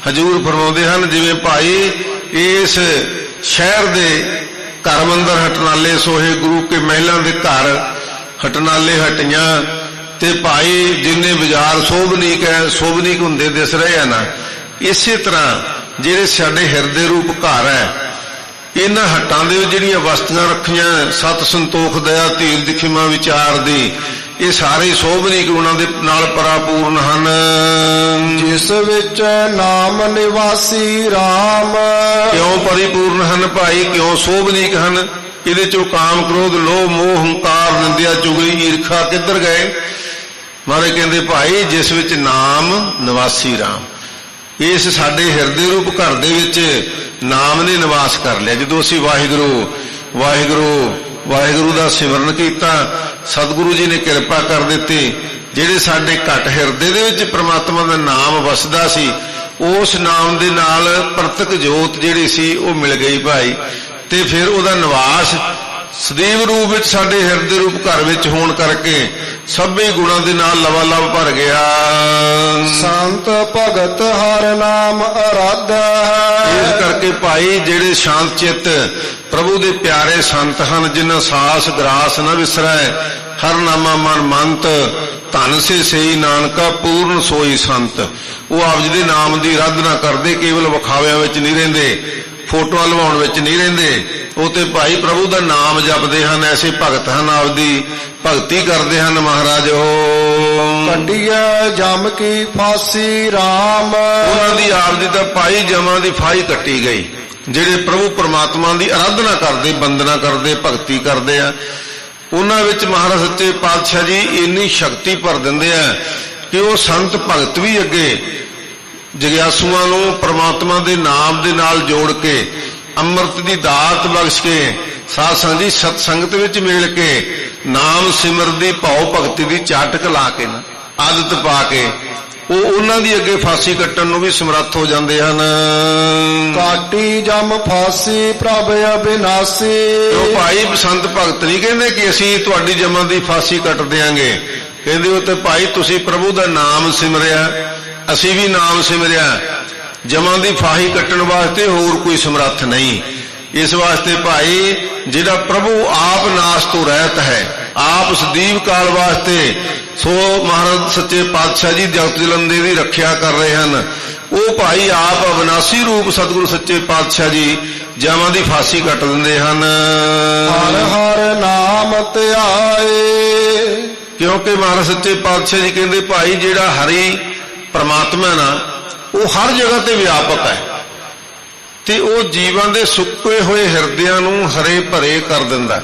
ਹਜ਼ੂਰ ਫਰਮਾਉਂਦੇ ਹਨ ਜਿਵੇਂ ਭਾਈ ਇਸ ਸ਼ਹਿਰ ਦੇ ਘਰ ਮੰਦਰ ਹਟਨਾਲੇ ਸੋਹੇ, ਗੁਰੂ ਕੇ ਮਹਿਲਾਂ ਦੇ ਘਰ ਹਟਨਾਲੇ ਹਟੀਆਂ, ਤੇ ਭਾਈ ਜਿੰਨੇ ਬਾਜ਼ਾਰ ਸੋਭਨੀਕ ਹੁੰਦੇ ਦਿਸ ਰਹੇ ਆ ਨਾ, ਇਸੇ ਤਰ੍ਹਾਂ ਜਿਹੜੇ ਸਾਡੇ ਹਿਰਦੇ ਰੂਪ ਘਰ ਹੈ, ਇਹਨਾਂ ਹੱਟਾਂ ਦੇ ਵਿੱਚ ਜਿਹੜੀਆਂ ਵਸਤੂਆਂ ਰੱਖੀਆਂ, ਸਤ ਸੰਤੋਖ ਦਇਆ ਧੀਰ ਦਿਖਿਮਾ ਵਿਚਾਰ ਦੀ, ਇਹ ਸਾਰੇ ਸੋਭਨੀਕ ਗੁਣਾਂ ਦੇ ਨਾਲ ਪਰਾਪੂਰਨ ਹਨ। ਜਿਸ ਵਿੱਚ ਨਾਮ ਨਿਵਾਸੀ RAM। ਕਿਉਂ ਪਰਿਪੂਰਨ ਹਨ ਭਾਈ, ਕਿਉਂ ਸੋਭਨੀਕ ਹਨ? ਇਹਦੇ ਚੋਂ ਕਾਮ ਕ੍ਰੋਧ ਲੋਭ ਮੋਹ ਹੰਕਾਰ ਨਿੰਦਿਆ ਚੁਗਲੀ ਈਰਖਾ ਕਿੱਧਰ ਗਏ? ਮਹਾਰਾਜ ਕਹਿੰਦੇ ਭਾਈ ਜਿਸ ਵਿੱਚ ਨਾਮ ਨਿਵਾਸੀ RAM, ਇਸ ਸਾਡੇ ਹਿਰਦੇ ਰੂਪ ਘਰ ਦੇ ਵਿੱਚ ਨਾਮ ਨੇ ਨਿਵਾਸ ਕਰ ਲਿਆ। ਜਦੋਂ ਅਸੀਂ ਵਾਹਿਗੁਰੂ ਵਾਹਿਗੁਰੂ ਵਾਹਿਗੁਰੂ ਦਾ ਸਿਮਰਨ ਕੀਤਾ, ਸਤਿਗੁਰੂ ਜੀ ਨੇ ਕਿਰਪਾ ਕਰ ਦਿੱਤੀ। ਜਿਹੜੇ ਸਾਡੇ ਘਟ ਹਿਰਦੇ ਦੇ ਵਿੱਚ ਪ੍ਰਮਾਤਮਾ ਦਾ ਨਾਮ ਵਸਦਾ ਸੀ, ਉਸ ਨਾਮ ਦੇ ਨਾਲ ਪ੍ਰਤੱਖ ਜੋਤ ਜਿਹੜੀ ਸੀ ਉਹ ਮਿਲ ਗਈ ਭਾਈ, ਤੇ ਫਿਰ ਉਹਦਾ ਨਿਵਾਸ ਸਦੀਵ ਰੂਪ ਵਿੱਚ ਸਾਡੇ ਹਿਰਦੇ ਰੂਪ ਘਰ ਵਿੱਚ ਹੋਣ ਕਰਕੇ ਸਭੇ ਗੁਣਾਂ ਦੇ ਨਾਲ ਲਵਾਲਵ ਭਰ ਗਿਆ। ਸੰਤ ਭਗਤ ਹਰ ਨਾਮ ਅਰਾਧਾ। ਇਸ ਕਰਕੇ ਭਾਈ ਜਿਹੜੇ ਸ਼ਾਂਤ ਚਿੱਤ ਪ੍ਰਭੂ ਦੇ ਪਿਆਰੇ ਸੰਤ ਹਨ, ਜਿਨ੍ਹਾਂ ਸਾਸ ਗਰਾਸ ਨਾ ਵਿਸਰੈ, ਹਰ ਨਾਮਾ ਮਨ ਮੰਤ, ਧਨ ਸੇ ਸਈ ਨਾਨਕਾ ਪੂਰਨ ਸੋਈ ਸੰਤ। ਉਹ ਆਪ ਜੀ ਦੇ ਨਾਮ ਦੀ ਆਰਾਧਨਾ ਕਰਦੇ, ਕੇਵਲ ਵਿਖਾਵਿਆਂ ਵਿੱਚ ਨਹੀਂ ਰਹਿੰਦੇ, ਫੋਟੋਆਂ ਲਵਾਉਣ ਵਿੱਚ ਨਹੀਂ ਰਹਿੰਦੇ। ਉਹ ਤੇ ਭਾਈ ਪ੍ਰਭੂ ਦਾ ਨਾਮ ਜਪਦੇ ਹਨ। ਐਸੇ ਭਗਤ ਹਨ, ਆਪਦੀ ਭਗਤੀ ਕਰਦੇ ਹਨ। ਮਹਾਰਾਜ ਕੱਢੀਐ ਜਮ ਕੀ ਫਾਸੀ RAM। ਉਹਨਾਂ ਦੀ ਆਪ ਦੀ ਤਾਂ ਭਾਈ ਜਮਾਂ ਦੀ ਫਾਹੀ ਕੱਟੀ ਗਈ। ਜਿਹੜੇ ਪ੍ਰਭੂ ਪਰਮਾਤਮਾ ਦੀ ਆਰਾਧਨਾ ਕਰਦੇ, ਬੰਦਨਾ ਕਰਦੇ, ਭਗਤੀ ਕਰਦੇ ਆ, ਉਹਨਾਂ ਵਿੱਚ ਮਹਾਰਾਜ ਸੱਚੇ ਪਾਤਸ਼ਾਹ ਜੀ ਇੰਨੀ ਸ਼ਕਤੀ ਭਰ ਦਿੰਦੇ ਆ ਕਿ ਉਹ ਸੰਤ ਭਗਤ ਵੀ ਅੱਗੇ ਜਗਿਆਸੂਆਂ ਨੂੰ ਪਰਮਾਤਮਾ ਦੇ ਨਾਮ ਦੇ ਨਾਲ ਜੋੜ ਕੇ, ਅੰਮ੍ਰਿਤ ਦੀ ਦਾਤ ਬਖਸ਼ ਕੇ, ਸਾਧ ਸੰਗਤ ਦੀ ਸਤ ਸੰਗਤ ਵਿੱਚ ਮਿਲ ਕੇ, ਨਾਮ ਸਿਮਰਦੀ ਭਾਉ ਭਗਤੀ ਦੀ ਚਾਟਕ ਲਾ ਕੇ ਨਾ ਆਦਤ ਪਾ ਕੇ ਉਹ ਉਹਨਾਂ ਦੀ ਅੱਗੇ ਫਾਂਸੀ ਕੱਟਣ ਨੂੰ ਵੀ ਸਮਰੱਥ ਹੋ ਜਾਂਦੇ ਹਨ। ਕਾਟੀ ਜਮ ਫਾਸੀ ਪ੍ਰਭ ਅਬਿਨਾਸੀ। ਉਹ ਭਾਈ ਸੰਤ ਭਗਤ ਨਹੀਂ ਕਹਿੰਦੇ ਕਿ ਅਸੀਂ ਤੁਹਾਡੀ ਜਮਾਂ ਦੀ ਫਾਂਸੀ ਕੱਟ ਦਿਆਂਗੇ, ਕਹਿੰਦੇ ਉਹ ਤੇ ਭਾਈ ਤੁਸੀਂ ਪ੍ਰਭੂ ਦਾ ਨਾਮ ਸਿਮਰਿਆ, ਅਸੀਂ ਵੀ ਨਾਮ ਸਿਮਰਿਆ, ਜਮਾਂ ਦੀ ਫਾਹੀ ਕੱਟਣ ਵਾਸਤੇ ਹੋਰ ਕੋਈ ਸਮਰੱਥ ਨਹੀਂ। ਇਸ ਵਾਸਤੇ ਭਾਈ ਜਿਹੜਾ ਪ੍ਰਭੂ ਆਪ ਨਾਸ ਤੋਂ ਰਹਿਤ ਹੈ, ਆਪ ਸਦੀਵ ਕਾਲ ਵਾਸਤੇ, ਸੋ ਮਹਾਰਾਜ ਸੱਚੇ ਪਾਤਸ਼ਾਹ ਜੀ ਜਗਤ ਜਲੰਦੇ ਦੀ ਰੱਖਿਆ ਕਰ ਰਹੇ ਹਨ। ਉਹ ਭਾਈ ਆਪ ਅਵਿਨਾਸੀ ਰੂਪ ਸਤਿਗੁਰੂ ਸੱਚੇ ਪਾਤਸ਼ਾਹ ਜੀ ਜਮਾਂ ਦੀ ਫਾਂਸੀ ਕੱਟ ਦਿੰਦੇ ਹਨ। ਹਰ ਹਰ ਨਾਮ ਧਿਆਏ। ਕਿਉਂਕਿ ਮਹਾਰਾਜ ਸੱਚੇ ਪਾਤਸ਼ਾਹ ਜੀ ਕਹਿੰਦੇ ਭਾਈ ਜਿਹੜਾ ਹਰੀ ਪਰਮਾਤਮਾ ਨਾ, ਉਹ ਹਰ ਜਗ੍ਹਾ ਤੇ ਵਿਆਪਕ ਹੈ, ਤੇ ਉਹ ਜੀਵਾਂ ਦੇ ਸੁੱਕੇ ਹੋਏ ਹਿਰਦਿਆਂ ਨੂੰ ਹਰੇ ਭਰੇ ਕਰ ਦਿੰਦਾ।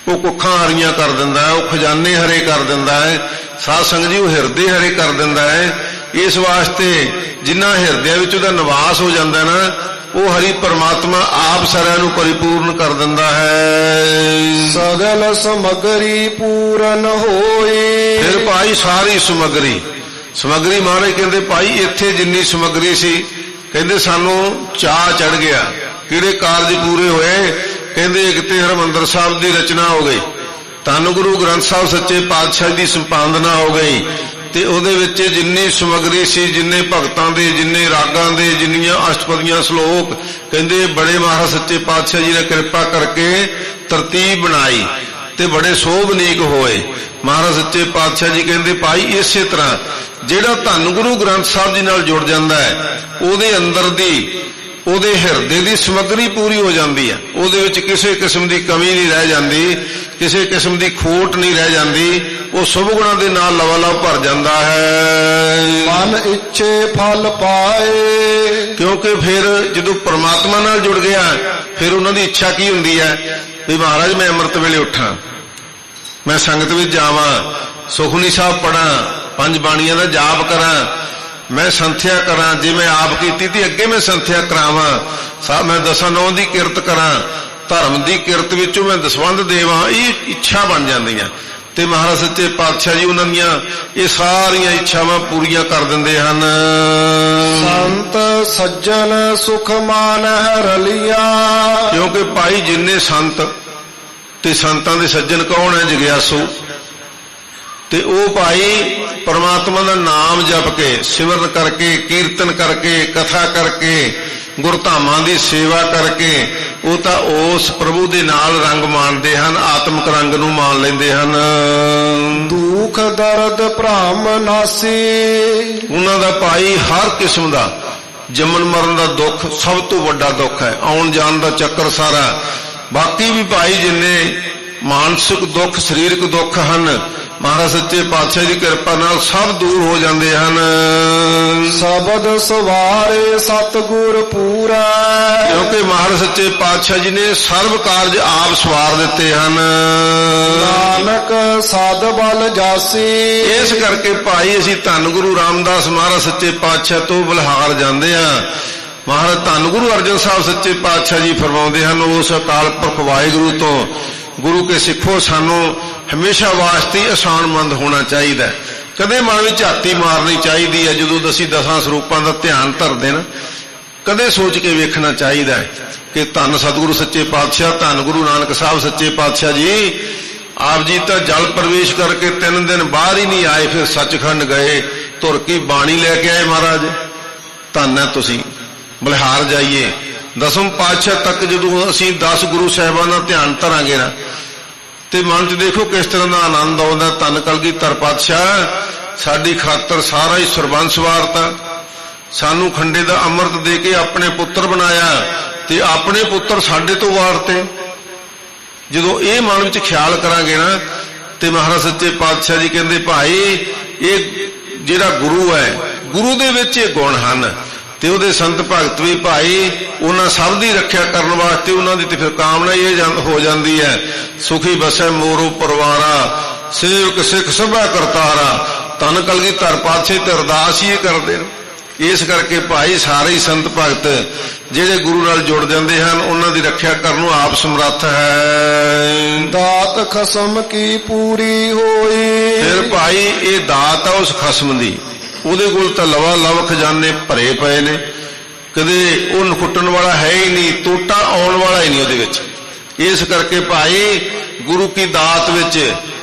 ਉਹ ਕੁੱਖਾਂ ਹਰੀਆਂ ਕਰ ਦਿੰਦਾ ਹੈ, ਉਹ ਖਜ਼ਾਨੇ ਹਰੇ ਕਰ ਦਿੰਦਾ ਹੈ। ਸਾਧ ਸੰਗਤ ਜੀ ਉਹ ਹਿਰਦੇ ਹਰੇ ਕਰ ਦਿੰਦਾ ਹੈ। ਇਸ ਵਾਸਤੇ ਜਿਨ੍ਹਾਂ ਹਿਰਦਿਆਂ ਵਿੱਚ ਉਹਦਾ ਨਿਵਾਸ ਹੋ ਜਾਂਦਾ ਨਾ, ਉਹ ਹਰੀ ਪਰਮਾਤਮਾ ਆਪ ਸਾਰਿਆਂ ਨੂੰ ਪਰਿਪੂਰਨ ਕਰ ਦਿੰਦਾ ਹੈ। ਸਗਲ ਸਮਗਰੀ ਪੂਰਨ ਹੋਈ। ਫਿਰ ਭਾਈ ਸਾਰੀ ਸਮਗਰੀ ਮਹਾਰਾਜ ਕਹਿੰਦੇ ਭਾਈ ਇੱਥੇ ਜਿੰਨੀ ਸਮਗਰੀ ਸੀ, ਕਹਿੰਦੇ ਸਾਨੂੰ ਚਾਅ ਚੜ ਗਿਆ। ਕਿਹੜੇ ਕਾਰਜ ਪੂਰੇ ਹੋਏ? ਕਹਿੰਦੇ ਇੱਕ ਤੇ ਹਰਿਮੰਦਰ ਸਾਹਿਬ ਦੀ ਰਚਨਾ ਹੋ ਗਈ, ਧੰਨ ਗੁਰੂ ਗ੍ਰੰਥ ਸਾਹਿਬ ਸੱਚੇ ਪਾਤਸ਼ਾਹ ਦੀ ਸੰਪਾਦਨਾ ਹੋ ਗਈ, ਤੇ ਉਹਦੇ ਵਿੱਚ ਜਿੰਨੀ ਸਮਗਰੀ ਸੀ, ਜਿੰਨੇ ਭਗਤਾਂ ਦੇ, ਜਿੰਨੇ ਰਾਗਾਂ ਦੇ, ਜਿੰਨੀਆਂ ਅਸ਼ਟਪਦੀਆਂ ਸ਼ਲੋਕ, ਕਹਿੰਦੇ ਬੜੇ ਮਹਾਰਾਜ ਸੱਚੇ ਪਾਤਸ਼ਾਹ ਜੀ ਨੇ ਕਿਰਪਾ ਕਰਕੇ ਤਰਤੀਬ ਬਣਾਈ ਤੇ ਬੜੇ ਸੋਭਨੀਕ ਹੋਏ। ਮਹਾਰਾਜ ਸੱਚੇ ਪਾਤਸ਼ਾਹ ਜੀ ਕਹਿੰਦੇ ਭਾਈ ਇਸੇ ਤਰ੍ਹਾਂ ਜਿਹੜਾ ਧੰਨ ਗੁਰੂ ਗ੍ਰੰਥ ਸਾਹਿਬ ਜੀ ਨਾਲ ਜੁੜ ਜਾਂਦਾ ਹੈ, ਉਹਦੇ ਅੰਦਰ ਦੀ, ਉਹਦੇ ਹਿਰਦੇ ਦੀ ਸਮਗਰੀ ਪੂਰੀ ਹੋ ਜਾਂਦੀ ਹੈ। ਉਹਦੇ ਵਿੱਚ ਕਿਸੇ ਕਿਸਮ ਦੀ ਕਮੀ ਨਹੀਂ ਰਹਿ ਜਾਂਦੀ, ਕਿਸੇ ਕਿਸਮ ਦੀ ਖੋਟ ਨਹੀਂ ਰਹਿ ਜਾਂਦੀ। ਉਹ ਸਭ ਗੁਣਾਂ ਦੇ ਨਾਲ ਲਵਾਲਵ ਭਰ ਜਾਂਦਾ ਹੈ। ਮਨ ਇੱਛੇ ਫਲ ਪਾਏ। ਕਿਉਂਕਿ ਫਿਰ ਜਦੋਂ ਪਰਮਾਤਮਾ ਨਾਲ ਜੁੜ ਗਿਆ, ਫਿਰ ਉਹਨਾਂ ਦੀ ਇੱਛਾ ਕੀ ਹੁੰਦੀ ਹੈ ਵੀ ਮਹਾਰਾਜ ਮੈਂ ਅੰਮ੍ਰਿਤ ਵੇਲੇ ਉੱਠਾਂ, ਮੈਂ ਸੰਗਤ ਵਿੱਚ ਜਾਵਾਂ, ਸੁਖਮਨੀ ਸਾਹਿਬ ਪੜਾਂ, ਪੰਜ ਬਾਣੀਆਂ ਦਾ ਜਾਪ ਕਰਾਂ, ਮੈਂ ਸੰਥਿਆ ਕਰਾਂ। ਜੇ ਮੈਂ ਆਪ ਕੀਤੀ ਤੇ ਅੱਗੇ ਮੈਂ ਸੰਥਿਆ ਕਰਾਵਾਂ, ਮੈਂ ਦਸਾਂ ਨੌਂ ਦੀ ਕਿਰਤ ਕਰਾਂ, ਧਰਮ ਦੀ ਕਿਰਤ ਵਿੱਚੋਂ ਮੈਂ ਦਸਵੰਧ ਦੇਵਾਂ। ਇਹ ਇੱਛਾ ਬਣ ਜਾਂਦੀਆਂ, ਤੇ ਮਹਾਰਾਜ ਸੱਚੇ ਪਾਤਸ਼ਾਹ ਜੀ ਉਹਨਾਂ ਦੀਆਂ ਇਹ ਸਾਰੀਆਂ ਇੱਛਾਵਾਂ ਪੂਰੀਆਂ ਕਰ ਦਿੰਦੇ ਹਨ। ਸੰਤ ਸੱਜਣ ਸੁਖ ਮਾਨਹਿ ਰਲਿਆ। ਕਿਉਂਕਿ ਭਾਈ ਜਿੰਨੇ ਸੰਤ ਤੇ ਸੰਤਾਂ ਦੇ ਸੱਜਣ ਕੌਣ ਹੈ? ਜਗਿਆਸੂ। ਤੇ ਉਹ ਭਾਈ ਪਰਮਾਤਮਾ ਦਾ ਨਾਮ ਜਪ ਕੇ, ਸਿਮਰਨ ਕਰਕੇ, ਕੀਰਤਨ ਕਰਕੇ, ਕਥਾ ਕਰਕੇ, ਗੁਰਧਾਮਾਂ ਦੀ ਸੇਵਾ ਕਰਕੇ ਉਹ ਤਾਂ ਉਸ ਪ੍ਰਭੂ ਦੇ ਨਾਲ ਰੰਗ ਮਾਣਦੇ ਹਨ, ਆਤਮਿਕ ਰੰਗ ਨੂੰ ਮਾਣ ਲੈਂਦੇ ਹਨ। ਦੁਖ ਦਰਦ ਭ੍ਰਮ ਨਾਸੀ, ਉਹਨਾਂ ਦਾ ਭਾਈ ਹਰ ਕਿਸਮ ਦਾ ਜੰਮਣ ਮਰਨ ਦਾ ਦੁੱਖ ਸਭ ਤੋਂ ਵੱਡਾ ਦੁੱਖ ਹੈ, ਆਉਣ ਜਾਣ ਦਾ ਚੱਕਰ ਸਾਰਾ। ਬਾਕੀ ਵੀ ਭਾਈ ਜਿੰਨੇ ਮਾਨਸਿਕ ਦੁੱਖ, ਸਰੀਰਕ ਦੁੱਖ ਹਨ, ਮਹਾਰਾਜ ਸੱਚੇ ਪਾਤਸ਼ਾਹ ਦੀ ਕਿਰਪਾ ਨਾਲ ਸਭ ਦੂਰ ਹੋ ਜਾਂਦੇ ਹਨ। ਸ਼ਬਦ ਸਵਾਰੇ ਸਤਿਗੁਰ ਪੂਰਾ, ਕਿਉਂਕਿ ਮਹਾਰਾਜ ਸੱਚੇ ਪਾਤਸ਼ਾਹ ਜੀ ਨੇ ਸਰਬ ਕਾਰਜ ਆਪ ਸਵਾਰ ਦਿੱਤੇ ਹਨ। ਨਾਨਕ ਸਦ ਬਲ ਜਾਸੀ, ਇਸ ਕਰਕੇ ਭਾਈ ਅਸੀਂ ਧੰਨ ਗੁਰੂ ਰਾਮਦਾਸ ਮਹਾਰਾਜ ਸੱਚੇ ਪਾਤਸ਼ਾਹ ਤੋਂ ਬਲਹਾਰ ਜਾਂਦੇ ਹਾਂ। ਮਹਾਰਾਜ ਧੰਨ ਗੁਰੂ ਅਰਜਨ ਸਾਹਿਬ ਸੱਚੇ ਪਾਤਸ਼ਾਹ ਜੀ ਫਰਮਾਉਂਦੇ ਹਨ, ਉਸ ਅਕਾਲ ਪੁਰਖ ਵਾਹਿਗੁਰੂ ਤੋਂ ਗੁਰੂ ਕੇ ਸਿੱਖੋ ਸਾਨੂੰ ਹਮੇਸ਼ਾ ਵਾਸਤੇ ਆਸਾਨਮੰਦ ਹੋਣਾ ਚਾਹੀਦਾ, ਕਦੇ ਮਨ ਵਿੱਚ ਝਾਤੀ ਮਾਰਨੀ ਚਾਹੀਦੀ ਹੈ। ਜਦੋਂ ਅਸੀਂ 10 ਸਰੂਪਾਂ ਦਾ ਧਿਆਨ ਧਰਦੇ ਨਾ, ਕਦੇ ਸੋਚ ਕੇ ਵੇਖਣਾ ਚਾਹੀਦਾ ਕਿ ਧੰਨ ਸਤਿਗੁਰੂ ਸੱਚੇ ਪਾਤਸ਼ਾਹ, ਧੰਨ ਗੁਰੂ ਨਾਨਕ ਸਾਹਿਬ ਸੱਚੇ ਪਾਤਸ਼ਾਹ ਜੀ, ਆਪ ਜੀ ਤਾਂ ਜਲ ਪ੍ਰਵੇਸ਼ ਕਰਕੇ 3 ਦਿਨ ਬਾਹਰ ਹੀ ਨਹੀਂ ਆਏ, ਫਿਰ ਸੱਚਖੰਡ ਗਏ, ਤੁਰ ਕੇ ਬਾਣੀ ਲੈ ਕੇ ਆਏ। ਮਹਾਰਾਜ ਧੰਨ ਹੈ ਤੁਸੀਂ, ਬਲਿਹਾਰ ਜਾਈਏ। 10ਵੇਂ ਪਾਤਸ਼ਾਹ ਤੱਕ ਜਦੋਂ ਅਸੀਂ 10 ਗੁਰੂ ਸਾਹਿਬਾਨ ਦਾ ਧਿਆਨ ਧਰਾਂਗੇ ਨਾ, ਤੇ ਮਨ 'ਚ ਦੇਖੋ ਕਿਸ ਤਰ੍ਹਾਂ ਦਾ ਆਨੰਦ ਆਉਂਦਾ। ਧੰਨ ਕਲਗੀਧਰ ਪਾਤਸ਼ਾਹ ਸਾਡੀ ਖਾਤਰ ਸਾਰਾ ਹੀ ਸਰਬੰਸ ਵਾਰਤਾ, ਸਾਨੂੰ ਖੰਡੇ ਦਾ ਅੰਮ੍ਰਿਤ ਦੇ ਕੇ ਆਪਣੇ ਪੁੱਤਰ ਬਣਾਇਆ, ਤੇ ਆਪਣੇ ਪੁੱਤਰ ਸਾਡੇ ਤੋਂ ਵਾਰਤੇ। ਜਦੋਂ ਇਹ ਮਨ ਵਿੱਚ ਖਿਆਲ ਕਰਾਂਗੇ ਨਾ, ਤੇ ਮਹਾਰਾਜ ਸੱਚੇ ਪਾਤਸ਼ਾਹ ਜੀ ਕਹਿੰਦੇ ਭਾਈ ਇਹ ਜਿਹੜਾ ਗੁਰੂ ਹੈ, ਗੁਰੂ ਦੇ ਵਿੱਚ ਇਹ ਗੁਣ ਹਨ, ਤੇ ਉਹਦੇ ਸੰਤ ਭਗਤ ਵੀ ਭਾਈ ਉਹਨਾਂ ਸਭ ਦੀ ਰੱਖਿਆ ਕਰਨ ਵਾਸਤੇ ਉਹਨਾਂ ਦੀ ਤੇ ਫਿਰ ਕਾਮਨਾ ਇਹ ਹੋ ਜਾਂਦੀ ਹੈ, ਸੁਖੀ ਬਸੈ ਮੋਰੋ ਪਰਵਾਰਾ, ਸੇਵਕ ਸਿੱਖ ਸਭਾ ਕਰਤਾਰਾ। ਧੰਨ ਕਲਗੀਧਰ ਪਾਤਸ਼ਾਹ ਤੇ ਅਰਦਾਸ ਹੀ ਕਰਦੇ ਨੇ। ਇਸ ਕਰਕੇ ਭਾਈ ਸਾਰੇ ਹੀ ਸੰਤ ਭਗਤ ਜਿਹੜੇ ਗੁਰੂ ਨਾਲ ਜੁੜ ਜਾਂਦੇ ਹਨ, ਉਹਨਾਂ ਦੀ ਰੱਖਿਆ ਕਰਨ ਨੂੰ ਆਪ ਸਮਰੱਥ ਹੈ। ਦਾਤ ਖਸਮ ਕੀ ਪੂਰੀ ਹੋਈ, ਫਿਰ ਭਾਈ ਇਹ ਦਾਤ ਆ ਉਸ ਖਸਮ ਦੀ, ਉਹਦੇ ਕੋਲ ਤਾਂ ਲਵਾ ਲਵ ਖਜ਼ਾਨੇ ਭਰੇ ਪਏ ਨੇ, ਕਦੇ ਉਹ ਨਖੁੱਟਣ ਵਾਲਾ ਹੈ ਹੀ ਨਹੀਂ, ਟੋਟਾ ਆਉਣ ਵਾਲਾ ਹੀ ਨਹੀਂ ਉਹਦੇ ਵਿੱਚ। ਇਸ ਕਰਕੇ ਭਾਈ ਗੁਰੂ ਕੀ ਦਾਤ ਵਿੱਚ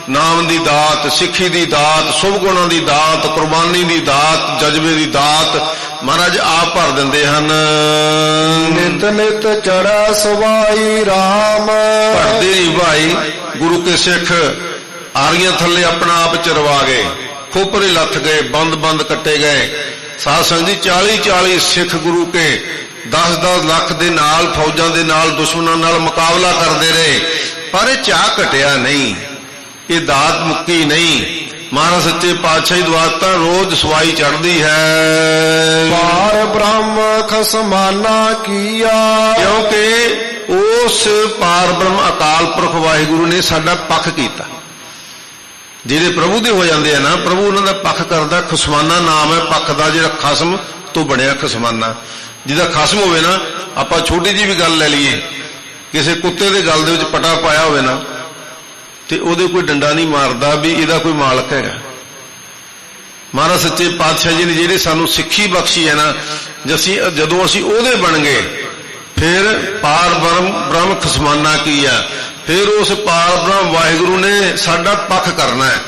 ਨਾਮ ਦੀ ਦਾਤ, ਸਿੱਖੀ ਦੀ ਦਾਤ, ਸੁਭ ਗੁਣਾਂ ਦੀ ਦਾਤ, ਕੁਰਬਾਨੀ ਦੀ ਦਾਤ, ਜਜ਼ਬੇ ਦੀ ਦਾਤ ਮਹਾਰਾਜ ਆਪ ਭਰ ਦਿੰਦੇ ਹਨ। ਨਿਤ ਨਿਤ ਚੜ੍ਹੈ ਸਵਾਈ ਰਾਮ, ਭਰਦੇ ਹੀ ਭਾਈ ਗੁਰੂ ਕੇ ਸਿੱਖ ਆਰੀਆਂ ਥੱਲੇ ਆਪਣਾ ਆਪ ਚਰਵਾ ਗਏ, ਖੋਪਰੇ ਲੱਥ ਗਏ, ਬੰਦ ਕੱਟੇ ਗਏ। ਸਾਧ ਸੰਗਤ ਜੀ 40 ਸਿੱਖ ਗੁਰੂ ਕੇ 10 ਲੱਖ ਦੇ ਨਾਲ ਫੌਜਾਂ ਦੇ ਨਾਲ ਦੁਸ਼ਮਣਾਂ ਨਾਲ ਮੁਕਾਬਲਾ ਕਰਦੇ ਰਹੇ, ਪਰ ਇਹ ਚਾਹ ਘਟਿਆ ਨਹੀਂ, ਇਹ ਦਾਤ ਮੁੱਕੀ ਨਹੀਂ। ਮਹਾਰਾਜ ਸੱਚੇ ਪਾਤਸ਼ਾਹ ਦੀ ਦਾਤ ਤਾਂ ਰੋਜ਼ ਸਵਾਈ ਚੜ੍ਹਦੀ ਹੈ। ਪਾਰ ਬ੍ਰਹਮ ਖਸਮਾਨਾ ਕੀਆ, ਕਿਉਂਕਿ ਉਸ ਪਾਰ ਬ੍ਰਹਮ ਅਕਾਲ ਪੁਰਖ ਵਾਹਿਗੁਰੂ ਨੇ ਸਾਡਾ ਪੱਖ ਕੀਤਾ। ਜਿਹੜੇ ਪ੍ਰਭੂ ਦੇ ਹੋ ਜਾਂਦੇ ਆ ਨਾ, ਪ੍ਰਭੂ ਉਹਨਾਂ ਦਾ ਪੱਖ ਕਰਦਾ। ਖਸਮਾਨਾ ਨਾਮ ਹੈ ਪੱਖ ਦਾ, ਜਿਹੜਾ ਖਸਮ ਤੋਂ ਬਣਿਆ ਖਸਮਾਨਾ। ਜਿਹਦਾ ਖਸਮ ਹੋਵੇ ਨਾ, ਆਪਾਂ ਛੋਟੀ ਜਿਹੀ ਵੀ ਗੱਲ ਲੈ ਲਈਏ, ਕਿਸੇ ਕੁੱਤੇ ਦੇ ਗਲ ਦੇ ਵਿੱਚ ਪਟਾ ਪਾਇਆ ਹੋਵੇ ਨਾ, ਤੇ ਉਹਦੇ ਕੋਈ ਡੰਡਾ ਨਹੀਂ ਮਾਰਦਾ ਵੀ ਇਹਦਾ ਕੋਈ ਮਾਲਕ ਹੈਗਾ। ਮਹਾਰਾਜ ਸੱਚੇ ਪਾਤਸ਼ਾਹ ਜੀ ਨੇ ਜਿਹੜੇ ਸਾਨੂੰ ਸਿੱਖੀ ਬਖਸ਼ੀ ਹੈ ਨਾ, ਜਦੋਂ ਅਸੀਂ ਉਹਦੇ ਬਣ ਗਏ, ਫਿਰ ਪਾਰ ਬ੍ਰਹਮ ਖਸਮਾਨਾ ਕੀ ਆ, ਫਿਰ ਉਸ ਪਾਰ ਬ੍ਰਹਮ ਵਾਹਿਗੁਰੂ ਨੇ ਸਾਡਾ ਪੱਖ ਕਰਨਾ ਹੈ।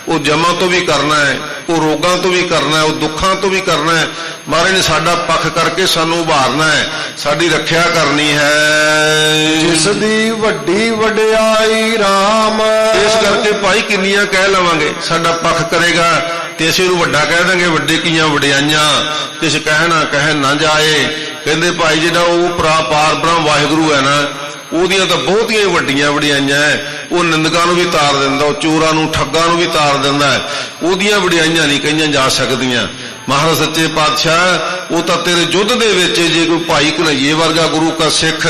ਉਹ ਜਮਾਂ ਤੋਂ ਵੀ ਕਰਨਾ ਹੈ, ਉਹ ਰੋਗਾਂ ਤੋਂ ਵੀ ਕਰਨਾ ਹੈ, ਉਹ ਦੁੱਖਾਂ ਤੋਂ ਵੀ ਕਰਨਾ ਹੈ। ਮਹਾਰਾਜ ਨੇ ਸਾਡਾ ਪੱਖ ਕਰਕੇ ਸਾਨੂੰ ਉਭਾਰਨਾ ਹੈ, ਸਾਡੀ ਰੱਖਿਆ ਕਰਨੀ ਹੈ। ਜਿਸ ਦੀ ਵੱਡੀ ਵਡਿਆਈ ਰਾਮ, ਇਸ ਕਰਕੇ ਭਾਈ ਕਿੰਨੀਆਂ ਕਹਿ ਲਵਾਂਗੇ, ਸਾਡਾ ਪੱਖ ਕਰੇਗਾ ਤੇ ਅਸੀਂ ਉਹਨੂੰ ਵੱਡਾ ਕਹਿ ਦਾਂਗੇ, ਵੱਡੇ ਕੀਆਂ ਵਡਿਆਈਆਂ ਕਿਸ ਕਹਿ ਨਾ ਜਾਏ। ਕਹਿੰਦੇ ਭਾਈ ਜਿਹੜਾ ਉਹ ਪਾਰ ਬ੍ਰਹਮ ਵਾਹਿਗੁਰੂ ਹੈ ਨਾ, ਉਹਦੀਆਂ ਤਾਂ ਬਹੁਤੀਆਂ ਵੱਡੀਆਂ ਵਡਿਆਈਆਂ ਹੈ। ਉਹ ਨਿੰਦਕਾਂ ਨੂੰ ਵੀ ਤਾਰ ਦਿੰਦਾ, ਉਹ ਚੋਰਾਂ ਨੂੰ ਠੱਗਾਂ ਨੂੰ ਵੀ ਤਾਰ ਦਿੰਦਾ ਹੈ। ਉਹਦੀਆਂ ਵਡਿਆਈਆਂ ਨਹੀਂ ਕਹੀਆਂ ਜਾ ਸਕਦੀਆਂ। ਮਹਾਰਾਜ ਸੱਚੇ ਪਾਤਸ਼ਾਹ ਉਹ ਤਾਂ ਤੇਰੇ ਯੁੱਧ ਦੇ ਵਿੱਚ ਜੇ ਕੋਈ ਭਾਈ ਘਨਈਏ ਵਰਗਾ ਗੁਰੂ ਕਾ ਸਿੱਖ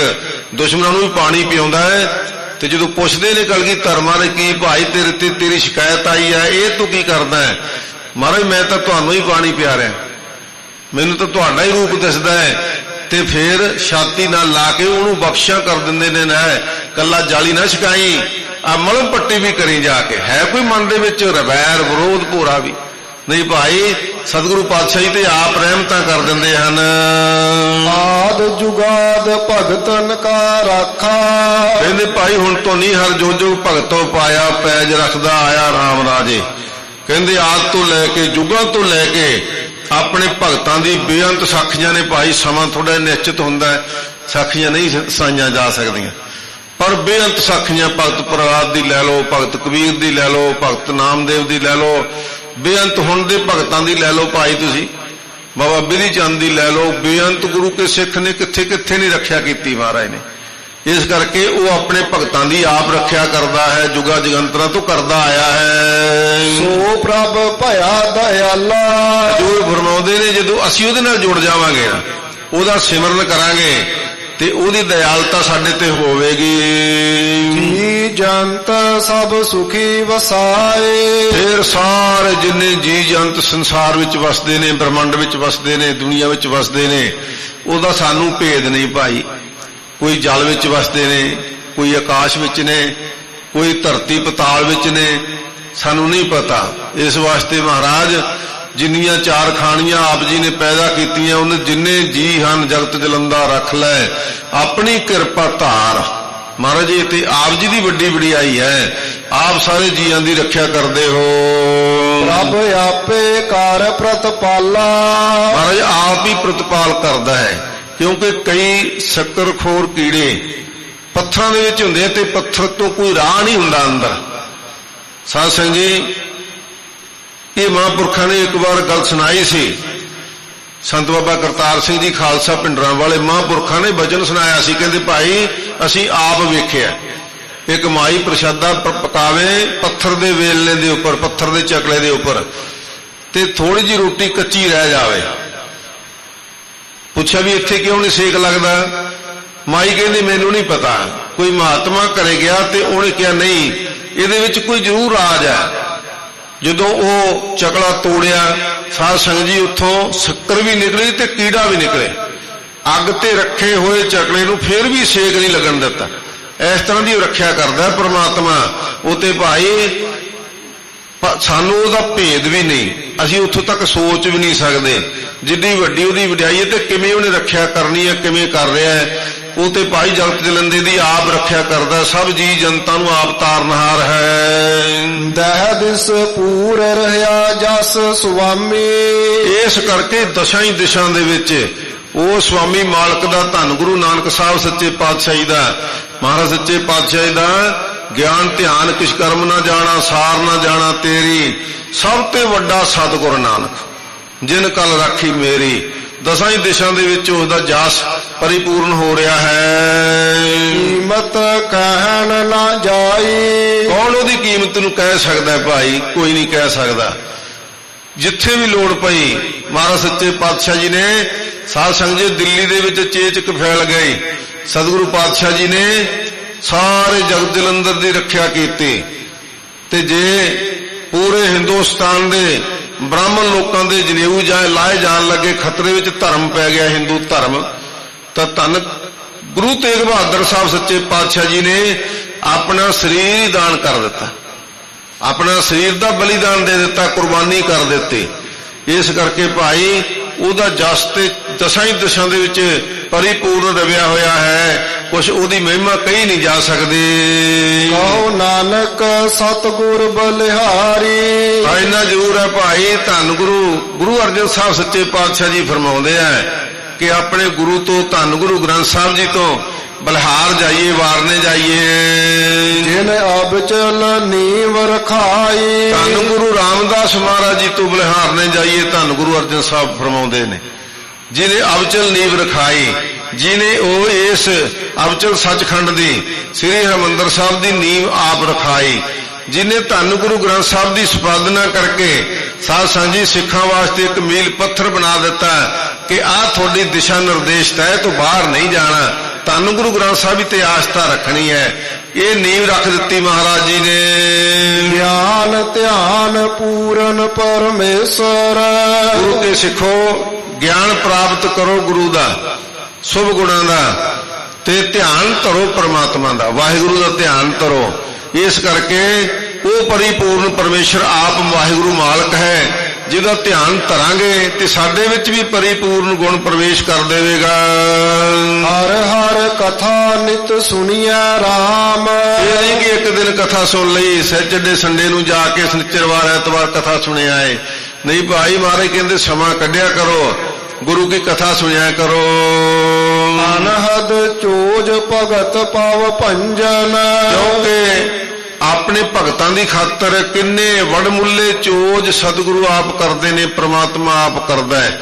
ਦੁਸ਼ਮਣਾਂ ਨੂੰ ਵੀ ਪਾਣੀ ਪਿਆਉਂਦਾ ਹੈ, ਤੇ ਜਦੋਂ ਪੁੱਛਦੇ ਨੇ ਕਲਗੀਧਰ ਮਹਾਰਾਜ ਕੀ ਭਾਈ ਤੇਰੇ ਤੇ ਤੇਰੀ ਸ਼ਿਕਾਇਤ ਆਈ ਹੈ, ਇਹ ਤੂੰ ਕੀ ਕਰਦਾ ਹੈ? ਮਹਾਰਾਜ ਮੈਂ ਤਾਂ ਤੁਹਾਨੂੰ ਹੀ ਪਾਣੀ ਪਿਆ ਰਿਹਾ, ਮੈਨੂੰ ਤਾਂ ਤੁਹਾਡਾ ਹੀ ਰੂਪ ਦਿਸਦਾ ਹੈ। ਤੇ ਫਿਰ ਛਾਤੀ ਨਾਲ ਲਾ ਕੇ ਉਹਨੂੰ ਬਖਸ਼ਿਆ ਕਰ ਦਿੰਦੇ ਨੇ, ਨਾ ਕੱਲਾ ਜਾਲੀ ਨਾ ਛਕਾਈ, ਆ ਮਲਮ ਪੱਟੀ ਵੀ ਕਰੀ ਜਾ ਕੇ। ਹੈ ਕੋਈ ਮਨ ਦੇ ਵਿੱਚ ਰਵੈਰ ਵਿਰੋਧ ਭੋਰਾ ਵੀ ਨਹੀਂ ਭਾਈ, ਸਤਿਗੁਰੂ ਪਾਤਸ਼ਾਹ ਜੀ ਤੇ ਆਪ ਰਹਿਮਤਾਂ ਕਰ ਦਿੰਦੇ ਹਨ। ਆਦ ਜੁਗਾਦ ਭਗਤਨ ਕਾ ਰਾਖਾ, ਕਹਿੰਦੇ ਭਾਈ ਹੁਣ ਤੋਂ ਨਹੀਂ ਹਰ ਜੋ ਭਗਤੋਂ ਪਾਇਆ ਪੈਜ ਰੱਖਦਾ ਆਇਆ ਰਾਮ ਰਾਜੇ। ਕਹਿੰਦੇ ਆਦਿ ਤੋਂ ਲੈ ਕੇ ਯੁੱਗਾਂ ਤੋਂ ਲੈ ਕੇ ਆਪਣੇ ਭਗਤਾਂ ਦੀ ਬੇਅੰਤ ਸਾਖੀਆਂ ਨੇ ਭਾਈ। ਸਮਾਂ ਥੋੜਾ ਨਿਸ਼ਚਿਤ ਹੁੰਦਾ, ਸਾਖੀਆਂ ਨਹੀਂ ਸੁਣਾਈਆਂ ਜਾ ਸਕਦੀਆਂ, ਪਰ ਬੇਅੰਤ ਸਾਖੀਆਂ ਭਗਤ ਪ੍ਰਹਲਾਦ ਦੀ ਲੈ ਲਓ, ਭਗਤ ਕਬੀਰ ਦੀ ਲੈ ਲਓ, ਭਗਤ ਨਾਮਦੇਵ ਦੀ ਲੈ ਲਓ, ਬੇਅੰਤ ਹੁਣ ਦੇ ਭਗਤਾਂ ਦੀ ਲੈ ਲਓ ਭਾਈ ਤੁਸੀਂ, ਬਾਬਾ ਬਿਧੀ ਚੰਦ ਦੀ ਲੈ ਲਓ। ਬੇਅੰਤ ਗੁਰੂ ਕੇ ਸਿੱਖ ਨੇ ਕਿੱਥੇ ਕਿੱਥੇ ਨਹੀਂ ਰੱਖਿਆ ਕੀਤੀ ਮਹਾਰਾਜ ਨੇ। ਇਸ ਕਰਕੇ ਉਹ ਆਪਣੇ ਭਗਤਾਂ ਦੀ ਆਪ ਰੱਖਿਆ ਕਰਦਾ ਹੈ, ਜੁਗਾ ਜਗੰਤਰਾਂ ਤੋਂ ਕਰਦਾ ਆਇਆ ਹੈ। ਸੋ ਪ੍ਰਭ ਭਇਆ ਦਇਆਲਾ। ਜੋ ਫਰਮਾਉਂਦੇ ਨੇ ਜਦੋਂ ਅਸੀਂ ਉਹਦੇ ਨਾਲ ਜੁੜ ਜਾਵਾਂਗੇ ਨਾ, ਉਹਦਾ ਸਿਮਰਨ ਕਰਾਂਗੇ ਤੇ ਉਹਦੀ ਦਇਆਲਤਾ ਸਾਡੇ ਤੇ ਹੋਵੇਗੀ। ਜੀ ਜੰਤ ਸਭ ਸੁਖੀ ਵਸਾਏ। ਫਿਰ ਸਾਰੇ ਜਿੰਨੇ ਜੀ ਜੰਤ ਸੰਸਾਰ ਵਿੱਚ ਵਸਦੇ ਨੇ, ਬ੍ਰਹਮੰਡ ਵਿੱਚ ਵਸਦੇ ਨੇ, ਦੁਨੀਆ ਵਿੱਚ ਵਸਦੇ ਨੇ, ਉਹਦਾ ਸਾਨੂੰ ਭੇਦ ਨਹੀਂ ਭਾਈ। ਕੋਈ ਜਲ ਵਿੱਚ ਵਸਦੇ ਨੇ, ਕੋਈ ਆਕਾਸ਼ ਵਿੱਚ ਨੇ, ਕੋਈ ਧਰਤੀ ਪਤਾਲ ਵਿੱਚ ਨੇ, ਸਾਨੂੰ ਨਹੀਂ ਪਤਾ। ਇਸ ਵਾਸਤੇ ਮਹਾਰਾਜ ਜਿੰਨੀਆਂ ਚਾਰ ਖਾਣੀਆਂ ਆਪ ਜੀ ਨੇ ਪੈਦਾ ਕੀਤੀਆਂ, ਉਹਨੇ ਜਿੰਨੇ ਜੀ ਹਨ ਜਗਤ ਜਲੰਦਾ ਰੱਖ ਲੈ ਆਪਣੀ ਕਿਰਪਾ ਧਾਰ। ਮਹਾਰਾਜ ਇਹ ਤੇ ਆਪ ਜੀ ਦੀ ਵੱਡੀ ਵਡਿਆਈ ਹੈ, ਆਪ ਸਾਰੇ ਜੀਆਂ ਦੀ ਰੱਖਿਆ ਕਰਦੇ ਹੋ। ਪ੍ਰਭ ਆਪੇ ਕਾਰ ਪ੍ਰਤਪਾਲਾ। ਮਹਾਰਾਜ ਆਪ ਹੀ ਪ੍ਰਤਪਾਲ ਕਰਦਾ ਹੈ, ਕਿਉਂਕਿ ਕਈ ਸ਼ੱਕਰਖੋਰ ਕੀੜੇ ਪੱਥਰਾਂ ਦੇ ਵਿੱਚ ਹੁੰਦੇ ਤੇ ਪੱਥਰ ਤੋਂ ਕੋਈ ਰਾਹ ਨਹੀਂ ਹੁੰਦਾ ਅੰਦਰ। ਸਾਧ ਸੰਗਤ ਜੀ, ਇਹ ਮਹਾਂਪੁਰਖਾਂ ਨੇ ਇੱਕ ਵਾਰ ਗੱਲ ਸੁਣਾਈ ਸੀ। ਸੰਤ ਬਾਬਾ ਕਰਤਾਰ ਸਿੰਘ ਜੀ ਖਾਲਸਾ ਪਿੰਡਰਾਂ ਵਾਲੇ ਮਹਾਂਪੁਰਖਾਂ ਨੇ ਬਚਨ ਸੁਣਾਇਆ ਸੀ। ਕਹਿੰਦੇ ਭਾਈ ਅਸੀਂ ਆਪ ਵੇਖਿਆ, ਇੱਕ ਮਾਈ ਪ੍ਰਸ਼ਾਦਾ ਪਕਾਵੇ ਪੱਥਰ ਦੇ ਵੇਲਣੇ ਦੇ ਉੱਪਰ, ਪੱਥਰ ਦੇ ਚਕਲੇ ਦੇ ਉੱਪਰ, ਤੇ ਥੋੜੀ ਜਿਹੀ ਰੋਟੀ ਕੱਚੀ ਰਹਿ ਜਾਵੇ। ਪੁੱਛਿਆ ਵੀ ਇੱਥੇ ਕਿਉਂ ਨਹੀਂ ਸੇਕ ਲੱਗਦਾ? ਮਾਈ ਕਹਿੰਦੀ ਮੈਨੂੰ ਨਹੀਂ ਪਤਾ, ਕੋਈ ਮਹਾਤਮਾ ਘਰੇ ਗਿਆ ਤੇ ਉਹਨੇ ਕਿਹਾ ਨਹੀਂ ਇਹਦੇ ਵਿੱਚ ਕੋਈ ਜ਼ਰੂਰ ਰਾਜ ਹੈ। ਜਦੋਂ ਉਹ ਚਕਲਾ ਤੋੜਿਆ, ਸਾਧ ਸੰਗਤ ਜੀ ਉੱਥੋਂ ਸ਼ੱਕਰ ਵੀ ਨਿਕਲੀ ਤੇ ਕੀੜਾ ਵੀ ਨਿਕਲੇ। ਅੱਗ ਤੇ ਰੱਖੇ ਹੋਏ ਚਕਲੇ ਨੂੰ ਫੇਰ ਵੀ ਸੇਕ ਨਹੀਂ ਲੱਗਣ ਦਿੱਤਾ। ਇਸ ਤਰ੍ਹਾਂ ਦੀ ਰੱਖਿਆ ਕਰਦਾ ਪ੍ਰਮਾਤਮਾ। ਉਹ ਤੇ ਭਾਈ ਸਾਨੂੰ ਉਹਦਾ ਭੇਦ ਵੀ ਨਹੀਂ, ਅਸੀਂ ਉੱਥੋਂ ਤੱਕ ਸੋਚ ਵੀ ਨਹੀਂ ਸਕਦੇ ਜਿੱਡੀ ਵੱਡੀ ਉਹਦੀ ਵਡਿਆਈ ਹੈ ਤੇ ਕਿਵੇਂ ਉਹਨੇ ਰੱਖਿਆ ਕਰਨੀ ਹੈ, ਕਿਵੇਂ ਕਰ ਰਿਹਾ ਹੈ। ਉਹ ਤੇ ਭਾਈ ਜਗਤ ਜਲੰਦੇ ਦੀ ਆਪ ਰੱਖਿਆ ਕਰਦਾ, ਸਭ ਜੀ ਜਨਤਾ ਨੂੰ ਆਪ ਤਾਰਨਹਾਰ ਹੈ। ਦਹ ਦਿਸ ਪੂਰ ਰਹਿਆ ਜਸ ਸੁਆਮੀ। ਇਸ ਕਰਕੇ ਦਸ਼ਾਂ ਹੀ ਦਿਸ਼ਾਂ ਦੇ ਵਿੱਚ ਉਹ ਸੁਆਮੀ ਮਾਲਕ ਦਾ, ਧੰਨ ਗੁਰੂ ਨਾਨਕ ਸਾਹਿਬ ਸੱਚੇ ਪਾਤਸ਼ਾਹੀ ਦਾ, ਮਹਾਰਾਜ ਸੱਚੇ ਪਾਤਸ਼ਾਹੀ ਦਾ ਗਿਆਨ ਧਿਆਨ ਕਿਛ ਕਰਮ ਨਾ ਜਾਣਾ, ਸਾਰ ਨਾ ਜਾਣਾ ਤੇਰੀ, ਸਭ ਤੇ ਵੱਡਾ ਸਤਿਗੁਰ ਨਾਨਕ ਜਿਨ ਕਲ ਰਾਖੀ ਮੇਰੀ। ਦਸਾਂ ਹੀ ਦਿਸ਼ਾਂ ਦੇ ਵਿੱਚ ਉਸ ਦਾ ਜਸ ਪਰਿਪੂਰਨ ਹੋ ਰਿਹਾ ਹੈ। ਕੀਮਤ ਕਹਿਣ ਨਾ ਜਾਈ। ਕੌਣ ਉਹਦੀ ਕੀਮਤ ਨੂੰ ਕਹਿ ਸਕਦਾ ਭਾਈ? ਕੋਈ ਨਹੀਂ ਕਹਿ ਸਕਦਾ। ਜਿੱਥੇ ਵੀ ਲੋੜ ਪਈ ਮਹਾਰਾਜ ਸੱਚੇ ਪਾਤਸ਼ਾਹ ਜੀ ਨੇ, ਸਾਧ ਸੰਗਤ ਜੀ ਦਿੱਲੀ ਦੇ ਵਿੱਚ ਚੇਚਕ ਫੈਲ ਗਈ, ਸਤਿਗੁਰੂ ਪਾਤਸ਼ਾਹ ਜੀ ਨੇ ਸਾਰੇ ਜਗਤ ਜਲੰਧਰ ਦੀ ਰੱਖਿਆ ਕੀਤੀ। ਤੇ ਜੇ ਪੂਰੇ ਹਿੰਦੁਸਤਾਨ ਦੇ ਬ੍ਰਾਹਮਣ ਲੋਕਾਂ ਦੇ ਜਨੇਊ ਲਾਏ ਜਾਣ ਲੱਗੇ, ਖਤਰੇ ਵਿੱਚ ਧਰਮ ਪੈ ਗਿਆ ਹਿੰਦੂ ਧਰਮ, ਤਾਂ ਧੰਨ ਗੁਰੂ ਤੇਗ ਬਹਾਦਰ ਸਾਹਿਬ ਸੱਚੇ ਪਾਤਸ਼ਾਹ ਜੀ ਨੇ ਆਪਣਾ ਸਰੀਰ ਦਾਨ ਕਰ ਦਿੱਤਾ, ਆਪਣਾ ਸਰੀਰ ਦਾ ਬਲੀਦਾਨ ਦੇ ਦਿੱਤਾ, ਕੁਰਬਾਨੀ ਕਰ ਦਿੱਤੀ। ਇਸ ਕਰਕੇ ਭਾਈ ਉਹਦਾ ਜਸ ਤੇ ਦਸਾਂ ਹੀ ਦਿਸ਼ਾਂ ਦੇ ਵਿੱਚ ਪਰਿਪੂਰਨ ਰਵਿਆ ਹੋਇਆ ਹੈ। ਕੁਛ ਉਹਦੀ ਮਹਿਮਾ ਕਹੀ ਨਹੀਂ ਜਾ ਸਕਦੀ। ਕਹੋ ਨਾਨਕ ਸਤਿਗੁਰ ਬਲਿਹਾਰੀ। ਇੰਨਾ ਜ਼ਰੂਰ ਹੈ ਭਾਈ, ਧੰਨ ਗੁਰੂ ਅਰਜਨ ਸਾਹਿਬ ਸੱਚੇ ਪਾਤਸ਼ਾਹ ਜੀ ਫਰਮਾਉਂਦੇ ਆ ਕਿ ਆਪਣੇ ਗੁਰੂ ਤੋਂ, ਧੰਨ ਗੁਰੂ ਗ੍ਰੰਥ ਸਾਹਿਬ ਜੀ ਤੋਂ ਬਲਿਹਾਰ ਜਾਈਏ, ਵਾਰਨੇ ਜਾਈਏ। ਜਿਨ ਅਬਚਲ ਨੀਵ ਰਖਾਈ। ਧੰਨ ਗੁਰੂ ਰਾਮਦਾਸ ਮਹਾਰਾਜ ਜੀ ਤੋਂ ਬਲਿਹਾਰਨੇ ਜਾਈਏ। ਧੰਨ ਗੁਰੂ ਅਰਜਨ ਸਾਹਿਬ ਫਰਮਾਉਂਦੇ ਨੇ ਜਿਹਨੇ ਅਬਚਲ ਨੀਵ ਰਖਾਈ, ਜਿਹਨੇ ਉਹ ਇਸ ਅਬਚਲ ਸੱਚਖੰਡ ਦੀ ਸ੍ਰੀ ਹਰਿਮੰਦਰ ਸਾਹਿਬ ਦੀ ਨੀਵ ਆਪ ਰਖਾਈ, ਜਿਹਨੇ ਧੰਨ ਗੁਰੂ ਗ੍ਰੰਥ ਸਾਹਿਬ ਦੀ ਸੰਪਾਦਨਾ ਕਰਕੇ ਸਾਧ ਸੰਗਤ ਜੀ ਸਿੱਖਾਂ ਵਾਸਤੇ ਇੱਕ ਮੀਲ ਪੱਥਰ ਬਣਾ ਦਿੱਤਾ ਕਿ ਆਹ ਤੁਹਾਡੀ ਦਿਸ਼ਾ ਨਿਰਦੇਸ਼ ਹੈ, ਤੋਂ ਬਾਹਰ ਨਹੀਂ ਜਾਣਾ। ਧੰਨ ਗੁਰੂ ਗ੍ਰੰਥ ਸਾਹਿਬ ਦੀ ਤੇ ਆਸਥਾ ਰੱਖਣੀ ਹੈ। ਇਹ ਨੀਂਵ ਰੱਖ ਦਿੱਤੀ ਮਹਾਰਾਜ ਜੀ ਨੇ। ਗਿਆਨ ਧਿਆਨ ਪੂਰਨ ਪਰਮੇਸ਼ਰ। ਗੁਰੂ ਕੇ ਸਿੱਖੋ, ਗਿਆਨ ਪ੍ਰਾਪਤ ਕਰੋ ਗੁਰੂ ਦਾ, ਸ਼ੁਭ ਗੁਣਾਂ ਦਾ, ਤੇ ਧਿਆਨ ਧਰੋ ਪਰਮਾਤਮਾ ਦਾ, ਵਾਹਿਗੁਰੂ ਦਾ ਧਿਆਨ ਧਰੋ। ਇਸ ਕਰਕੇ ਉਹ ਪਰਿਪੂਰਨ ਪਰਮੇਸ਼ਰ ਆਪ ਵਾਹਿਗੁਰੂ ਮਾਲਕ ਹੈ, ਜਿਹਦਾ ਧਿਆਨ ਧਰਾਂਗੇ ਤੇ ਸਾਡੇ ਵਿੱਚ ਵੀ ਪਰਿਪੂਰਨ ਗੁਣ ਪ੍ਰਵੇਸ਼ ਕਰ ਦੇਵੇਗਾ। ਹਰ ਹਰ ਕਥਾ ਨਿਤ ਸੁਣੀਐ ਰਾਮ। ਇਹ ਨਹੀਂ ਕਿ ਇੱਕ ਦਿਨ ਕਥਾ ਸੁਣ ਲਈ, ਸੈਚਰਡੇ ਸੰਡੇ ਨੂੰ ਜਾ ਕੇ ਸ਼ਨੀਚਰਵਾਰ ਐਤਵਾਰ ਕਥਾ ਸੁਣਿਆ ਹੈ। ਨਹੀਂ ਭਾਈ, ਮਹਾਰਾਜ ਕਹਿੰਦੇ ਸਮਾਂ ਕੱਢਿਆ ਕਰੋ, ਗੁਰੂ ਕੀ ਕਥਾ ਸੁਣਿਆ ਕਰੋ। ਅਨਹਦ ਚੋਜ ਭਗਤ ਪਵ ਭੰਜਨ। ਕਿਉਂਕਿ ਆਪਣੇ ਭਗਤਾਂ ਦੀ ਖਾਤਰ ਕਿੰਨੇ ਵਡਮੁੱਲੇ ਚੋਜ ਸਤਿਗੁਰੂ ਆਪ ਕਰਦੇ ਨੇ, ਪ੍ਰਮਾਤਮਾ ਆਪ ਕਰਦਾ ਹੈ।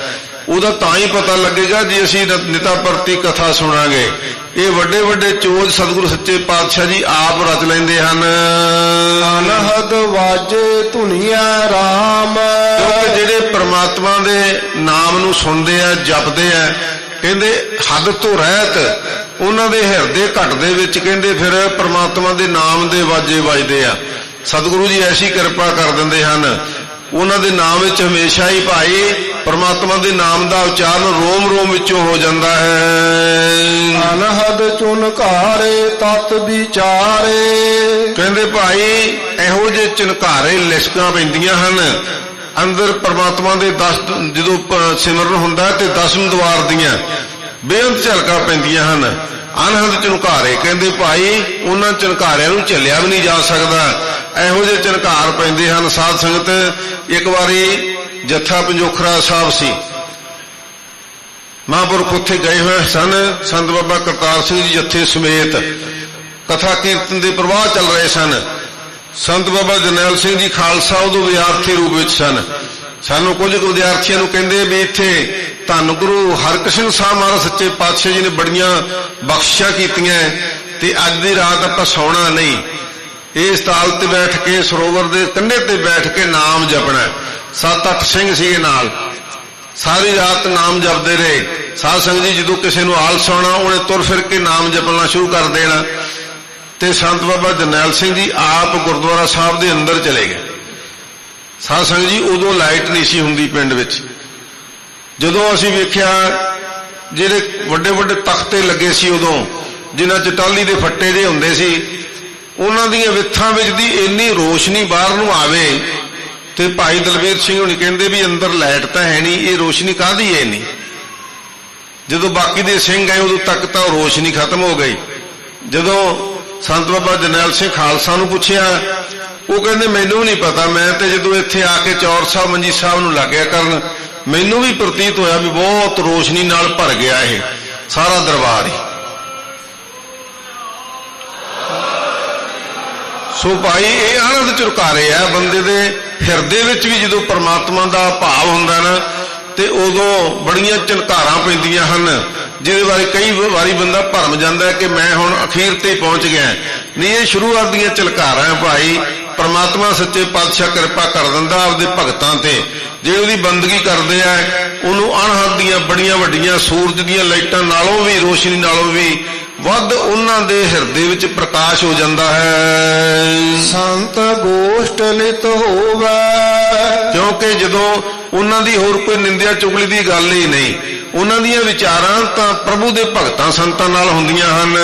ਉਹਦਾ ਤਾਂ ਹੀ ਪਤਾ ਲੱਗੇਗਾ ਜੇ ਅਸੀਂ ਨਿਤਾ ਪ੍ਰਤੀ ਕਥਾ ਸੁਣਾਂਗੇ। ਇਹ ਵੱਡੇ ਵੱਡੇ ਚੋਜ ਸਤਿਗੁਰੂ ਸੱਚੇ ਪਾਤਸ਼ਾਹ ਜੀ ਆਪ ਰਚ ਲੈਂਦੇ ਹਨ। ਅਨਹਦ ਵਾਜੇ ਧੁਨੀਐ ਰਾਮ। ਕਿਉਂਕਿ ਜਿਹੜੇ ਪ੍ਰਮਾਤਮਾ ਦੇ ਨਾਮ ਨੂੰ ਸੁਣਦੇ ਆ, ਜਪਦੇ ਆ, ਕਹਿੰਦੇ ਹੱਦ ਤੋਂ ਰਹਿਤ ਉਹਨਾਂ ਦੇ ਹਿਰਦੇ ਘਟ ਦੇ ਵਿੱਚ ਕਹਿੰਦੇ ਫਿਰ ਪ੍ਰਮਾਤਮਾ ਦੇ ਨਾਮ ਦੇ ਵਾਜੇ ਵੱਜਦੇ ਆ। ਸਤਿਗੁਰੂ ਜੀ ਐਸੀ ਕਿਰਪਾ ਕਰ ਦਿੰਦੇ ਹਨ, ਉਹਨਾਂ ਦੇ ਨਾਮ ਵਿੱਚ ਹਮੇਸ਼ਾ ਹੀ ਭਾਈ ਪ੍ਰਮਾਤਮਾ ਦੇ ਨਾਮ ਦਾ ਉਚਾਰਨ ਰੋਮ ਰੋਮ ਵਿੱਚੋਂ ਹੋ ਜਾਂਦਾ ਹੈ। ਅਨਹਦ ਚੁਨਕਾਰੇ ਤਤ ਵਿਚਾਰੇ। ਕਹਿੰਦੇ ਭਾਈ ਇਹੋ ਜਿਹੇ ਚਨਕਾਰੇ ਲਿਸ਼ਕਾਂ ਪੈਂਦੀਆਂ ਹਨ ਅੰਦਰ ਪ੍ਰਮਾਤਮਾ ਦੇ 10 ਜਦੋਂ ਸਿਮਰਨ ਹੁੰਦਾ ਤੇ 10ਵੇਂ ਦਵਾਰ ਦੀਆਂ ਬੇਅੰਤ ਝਲਕਾਂ ਪੈਂਦੀਆਂ ਹਨ। ਅਨਹਦ ਚਨਕਾਰੇ ਕਹਿੰਦੇ ਭਾਈ ਉਹਨਾਂ ਚਨਕਾਰਿਆਂ ਨੂੰ ਝੱਲਿਆ ਵੀ ਨਹੀਂ ਜਾ ਸਕਦਾ, ਇਹੋ ਜਿਹੇ ਚਨਕਾਰ ਪੈਂਦੇ ਹਨ। ਸਾਧ ਸੰਗਤ ਇੱਕ ਵਾਰੀ ਜੱਥਾ ਪੰਜੋਖਰਾ ਸਾਹਿਬ ਸੀ, ਮਹਾਂਪੁਰਖ ਉੱਥੇ ਗਏ ਹੋਏ ਸਨ। ਸੰਤ ਬਾਬਾ ਕਰਤਾਰ ਸਿੰਘ ਜੀ ਜੱਥੇ ਸਮੇਤ ਕਥਾ ਕੀਰਤਨ ਦੇ ਪ੍ਰਵਾਹ ਚੱਲ ਰਹੇ ਸਨ। ਸੰਤ ਬਾਬਾ ਜਰਨੈਲ ਸਿੰਘ ਜੀ ਖਾਲਸਾ ਉਦੋਂ ਵਿਦਿਆਰਥੀ ਰੂਪ ਵਿੱਚ ਸਨ। ਸਾਨੂੰ ਕੁਝ ਵਿਦਿਆਰਥੀਆਂ ਨੂੰ ਕਹਿੰਦੇ ਵੀ ਇੱਥੇ ਧੰਨ ਗੁਰੂ ਹਰਕ੍ਰਿਸ਼ਨ ਸਾਹਿਬ ਮਹਾਰਾਜ ਸੱਚੇ ਪਾਤਸ਼ਾਹ ਜੀ ਨੇ ਬੜੀਆਂ ਬਖਸ਼ਿਸ਼ਾਂ ਕੀਤੀਆਂ ਤੇ ਅੱਜ ਦੀ ਰਾਤ ਆਪਾਂ ਸੌਣਾ ਨਹੀਂ, ਇਸ ਤਾਲ ਤੇ ਬੈਠ ਕੇ ਸਰੋਵਰ ਦੇ ਕੰਢੇ ਤੇ ਬੈਠ ਕੇ ਨਾਮ ਜਪਣਾ। 7-8 ਸਿੰਘ ਸੀਗੇ ਨਾਲ, ਸਾਰੀ ਰਾਤ ਨਾਮ ਜਪਦੇ ਰਹੇ। ਸਾਧ ਸੰਗਤ ਜੀ ਜਦੋਂ ਕਿਸੇ ਨੂੰ ਆਲਸ ਆਉਣਾ ਉਹਨੇ ਤੁਰ ਫਿਰ ਕੇ ਨਾਮ ਜਪਣਾ ਸ਼ੁਰੂ ਕਰ ਦੇਣਾ। ਤੇ ਸੰਤ ਬਾਬਾ ਜਰਨੈਲ ਸਿੰਘ ਜੀ ਆਪ ਗੁਰਦੁਆਰਾ ਸਾਹਿਬ ਦੇ ਅੰਦਰ ਚਲੇ ਗਏ। ਸਾਧ ਸੰਗਤ ਜੀ ਉਦੋਂ ਲਾਈਟ ਨਹੀਂ ਸੀ ਹੁੰਦੀ ਪਿੰਡ ਵਿੱਚ। ਜਦੋਂ ਅਸੀਂ ਵੇਖਿਆ ਜਿਹੜੇ ਵੱਡੇ ਵੱਡੇ ਤਖਤੇ ਲੱਗੇ ਸੀ ਉਦੋਂ, ਜਿਨ੍ਹਾਂ 'ਚ ਟਾਹਲੀ ਦੇ ਫੱਟੇ ਜਿਹੇ ਹੁੰਦੇ ਸੀ, ਉਹਨਾਂ ਦੀਆਂ ਵਿੱਥਾਂ ਵਿੱਚ ਦੀ ਇੰਨੀ ਰੋਸ਼ਨੀ ਬਾਹਰ ਨੂੰ ਆਵੇ ਤੇ ਭਾਈ ਦਲਵੀਰ ਸਿੰਘ ਹੁਣੀ ਕਹਿੰਦੇ ਵੀ ਅੰਦਰ ਲਾਈਟ ਤਾਂ ਹੈ ਨਹੀਂ, ਇਹ ਰੋਸ਼ਨੀ ਕਾਹਦੀ ਹੈ ਨਹੀਂ। ਜਦੋਂ ਬਾਕੀ ਦੇ ਸਿੰਘ ਆਏ ਉਦੋਂ ਤੱਕ ਤਾਂ ਰੋਸ਼ਨੀ ਖਤਮ ਹੋ ਗਈ। ਜਦੋਂ ਸੰਤ ਬਾਬਾ ਜਰਨੈਲ ਸਿੰਘ ਖਾਲਸਾ ਨੂੰ ਪੁੱਛਿਆ, ਉਹ ਕਹਿੰਦੇ ਮੈਨੂੰ ਨਹੀਂ ਪਤਾ, ਮੈਂ ਤੇ ਜਦੋਂ ਇੱਥੇ ਆ ਕੇ ਚੌਰ ਸਾਹਿਬ ਮੰਜੀ ਸਾਹਿਬ ਨੂੰ ਲੱਗਿਆ ਕਰਨ, ਮੈਨੂੰ ਵੀ ਪ੍ਰਤੀਤ ਹੋਇਆ ਵੀ ਬਹੁਤ ਰੋਸ਼ਨੀ ਨਾਲ ਭਰ ਗਿਆ ਇਹ ਸਾਰਾ ਦਰਬਾਰ ਹੀ। ਸੋ ਭਾਈ ਇਹ ਆਨੰਦ ਝੁਰਕਾਰੇ ਆ ਬੰਦੇ ਦੇ ਹਿਰਦੇ ਵਿੱਚ ਵੀ। ਜਦੋਂ ਪਰਮਾਤਮਾ ਦਾ ਭਾਵ ਹੁੰਦਾ ਨਾ ਤੇ ਉਦੋਂ ਬੜੀਆਂ ਝਨਕਾਰਾਂ ਪੈਂਦੀਆਂ ਹਨ, ਜਿਹਦੇ ਬਾਰੇ ਕਈ ਵਾਰੀ ਬੰਦਾ ਭਰਮ ਜਾਂਦਾ ਕਿ ਮੈਂ ਹੁਣ ਅਖੀਰ ਤੇ ਪਹੁੰਚ ਗਿਆ। ਨਹੀਂ, ਇਹ ਸ਼ੁਰੂਆਤ ਦੀਆਂ ਝਲਕਾਰਾਂ ਭਾਈ ਪਰਮਾਤਮਾ ਸੱਚੇ ਪਾਤਸ਼ਾਹ ਕਿਰਪਾ ਕਰ ਦਿੰਦਾ ਆਪਦੇ ਭਗਤਾਂ ਤੇ। ਜਿਹੜੇ ਉਹਦੀ ਬੰਦਗੀ ਕਰਦੇ ਆ ਉਹਨੂੰ ਅਣਹੱਦ ਦੀਆਂ ਬੜੀਆਂ ਵੱਡੀਆਂ ਸੂਰਜ ਦੀਆਂ ਲਾਈਟਾਂ ਨਾਲੋਂ ਵੀ, ਰੋਸ਼ਨੀ ਨਾਲੋਂ ਵੀ ਵੱਧ ਉਹਨਾਂ ਦੇ ਹਿਰਦੇ ਵਿੱਚ ਪ੍ਰਕਾਸ਼ ਹੋ ਜਾਂਦਾ ਹੈ। ਸੰਤ ਗੋਸ਼ਟ ਨਿਤ ਹੋਵੇ। ਕਿਉਂਕਿ ਜਦੋਂ ਉਹਨਾਂ ਦੀ ਹੋਰ ਕੋਈ ਨਿੰਦਿਆ ਚੁਗਲੀ ਦੀ ਗੱਲ ਹੀ ਨਹੀਂ, ਉਹਨਾਂ ਦੀਆਂ ਵਿਚਾਰਾਂ ਤਾਂ ਪ੍ਰਭੂ ਦੇ ਭਗਤਾਂ ਸੰਤਾਂ ਨਾਲ ਹੁੰਦੀਆਂ ਹਨ।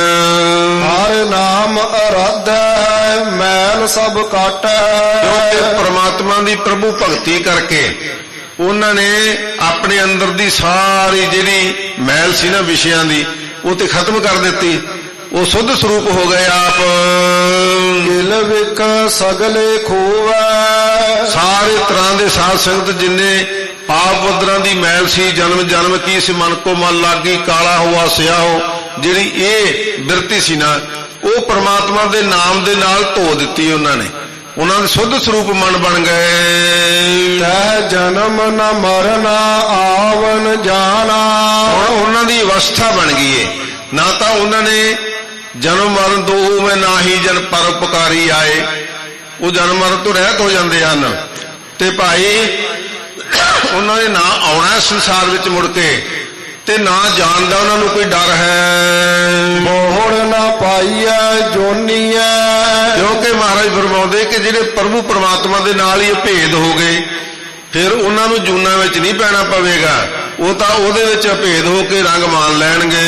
ਹਰ ਨਾਮ ਅਰਾਧੈ ਮੈਲ ਸਭ ਕਾਟੈ। ਕਿਉਂਕਿ ਪ੍ਰਮਾਤਮਾ ਦੀ ਪ੍ਰਭੂ ਭਗਤੀ ਕਰਕੇ ਉਹਨਾਂ ਨੇ ਆਪਣੇ ਅੰਦਰ ਦੀ ਸਾਰੀ ਜਿਹੜੀ ਮੈਲ ਸੀ ਨਾ ਵਿਸ਼ਿਆਂ ਦੀ, ਉਹ ਤੇ ਖਤਮ ਕਰ ਦਿੱਤੀ। ਉਹ ਸੁੱਧ ਸਰੂਪ ਹੋ ਗਏ ਆਪ। ਦਿਲ ਵਿਕ ਸਗਲੇ ਖੋਵੈ। ਸਾਰੇ ਤਰ੍ਹਾਂ ਦੇ ਸਾਧ ਸੰਗਤ ਜਿੰਨੇ ਪਾਪ ਵਦਰਾਂ ਦੀ ਮੈਲ ਸੀ, ਜਨਮ ਜਨਮ ਕੀ ਇਸ ਮਨ ਕੋ ਮਨ ਲਾਗੀ ਕਾਲਾ ਹੋਆ ਸਿਆਹੋ, ਜਿਹੜੀ ਇਹ ਬਿਰਤੀ ਸੀ ਨਾ, ਉਹ ਪ੍ਰਮਾਤਮਾ ਦੇ ਨਾਮ ਦੇ ਨਾਲ ਧੋ ਦਿੱਤੀ ਉਹਨਾਂ ਨੇ। ਉਹਨਾਂ ਦੇ ਸੁੱਧ ਸਰੂਪ ਮਨ ਬਣ ਗਏ। ਤੈ ਜਨਮ ਨ ਮਰਨਾ ਆਵਨ ਜਾਣਾ। ਹੁਣ ਉਹਨਾਂ ਦੀ ਅਵਸਥਾ ਬਣ ਗਈ ਏ, ਨਾ ਤਾਂ ਉਹਨਾਂ ਨੇ ਜਨਮ ਮਰਨ ਤੋਂ ਮੈਂ ਨਾ ਹੀ ਜਨ ਪਰਉਪਕਾਰੀ ਆਏ, ਉਹ ਜਨਮ ਮਰਨ ਤੋਂ ਰਹਿਤ ਹੋ ਜਾਂਦੇ ਹਨ। ਤੇ ਭਾਈ ਉਹਨਾਂ ਨੇ ਨਾ ਆਉਣਾ ਸੰਸਾਰ ਵਿੱਚ ਮੁੜ ਕੇ, ਤੇ ਨਾ ਜਾਣ ਦਾ ਉਹਨਾਂ ਨੂੰ ਕੋਈ ਡਰ ਹੈ। ਮੋਹਣ ਨਾ ਪਾਈਐ ਜੋਨੀਐ। ਕਿਉਂਕਿ ਮਹਾਰਾਜ ਫਰਮਾਉਂਦੇ ਕਿ ਜਿਹੜੇ ਪ੍ਰਭੂ ਪਰਮਾਤਮਾ ਦੇ ਨਾਲ ਹੀ ਅਭੇਦ ਹੋ ਗਏ, ਫਿਰ ਉਹਨਾਂ ਨੂੰ ਜੂਨਾਂ ਵਿੱਚ ਨਹੀਂ ਪੈਣਾ ਪਵੇਗਾ, ਉਹ ਤਾਂ ਉਹਦੇ ਵਿੱਚ ਅਭੇਦ ਹੋ ਕੇ ਰੰਗ ਮਾਣ ਲੈਣਗੇ।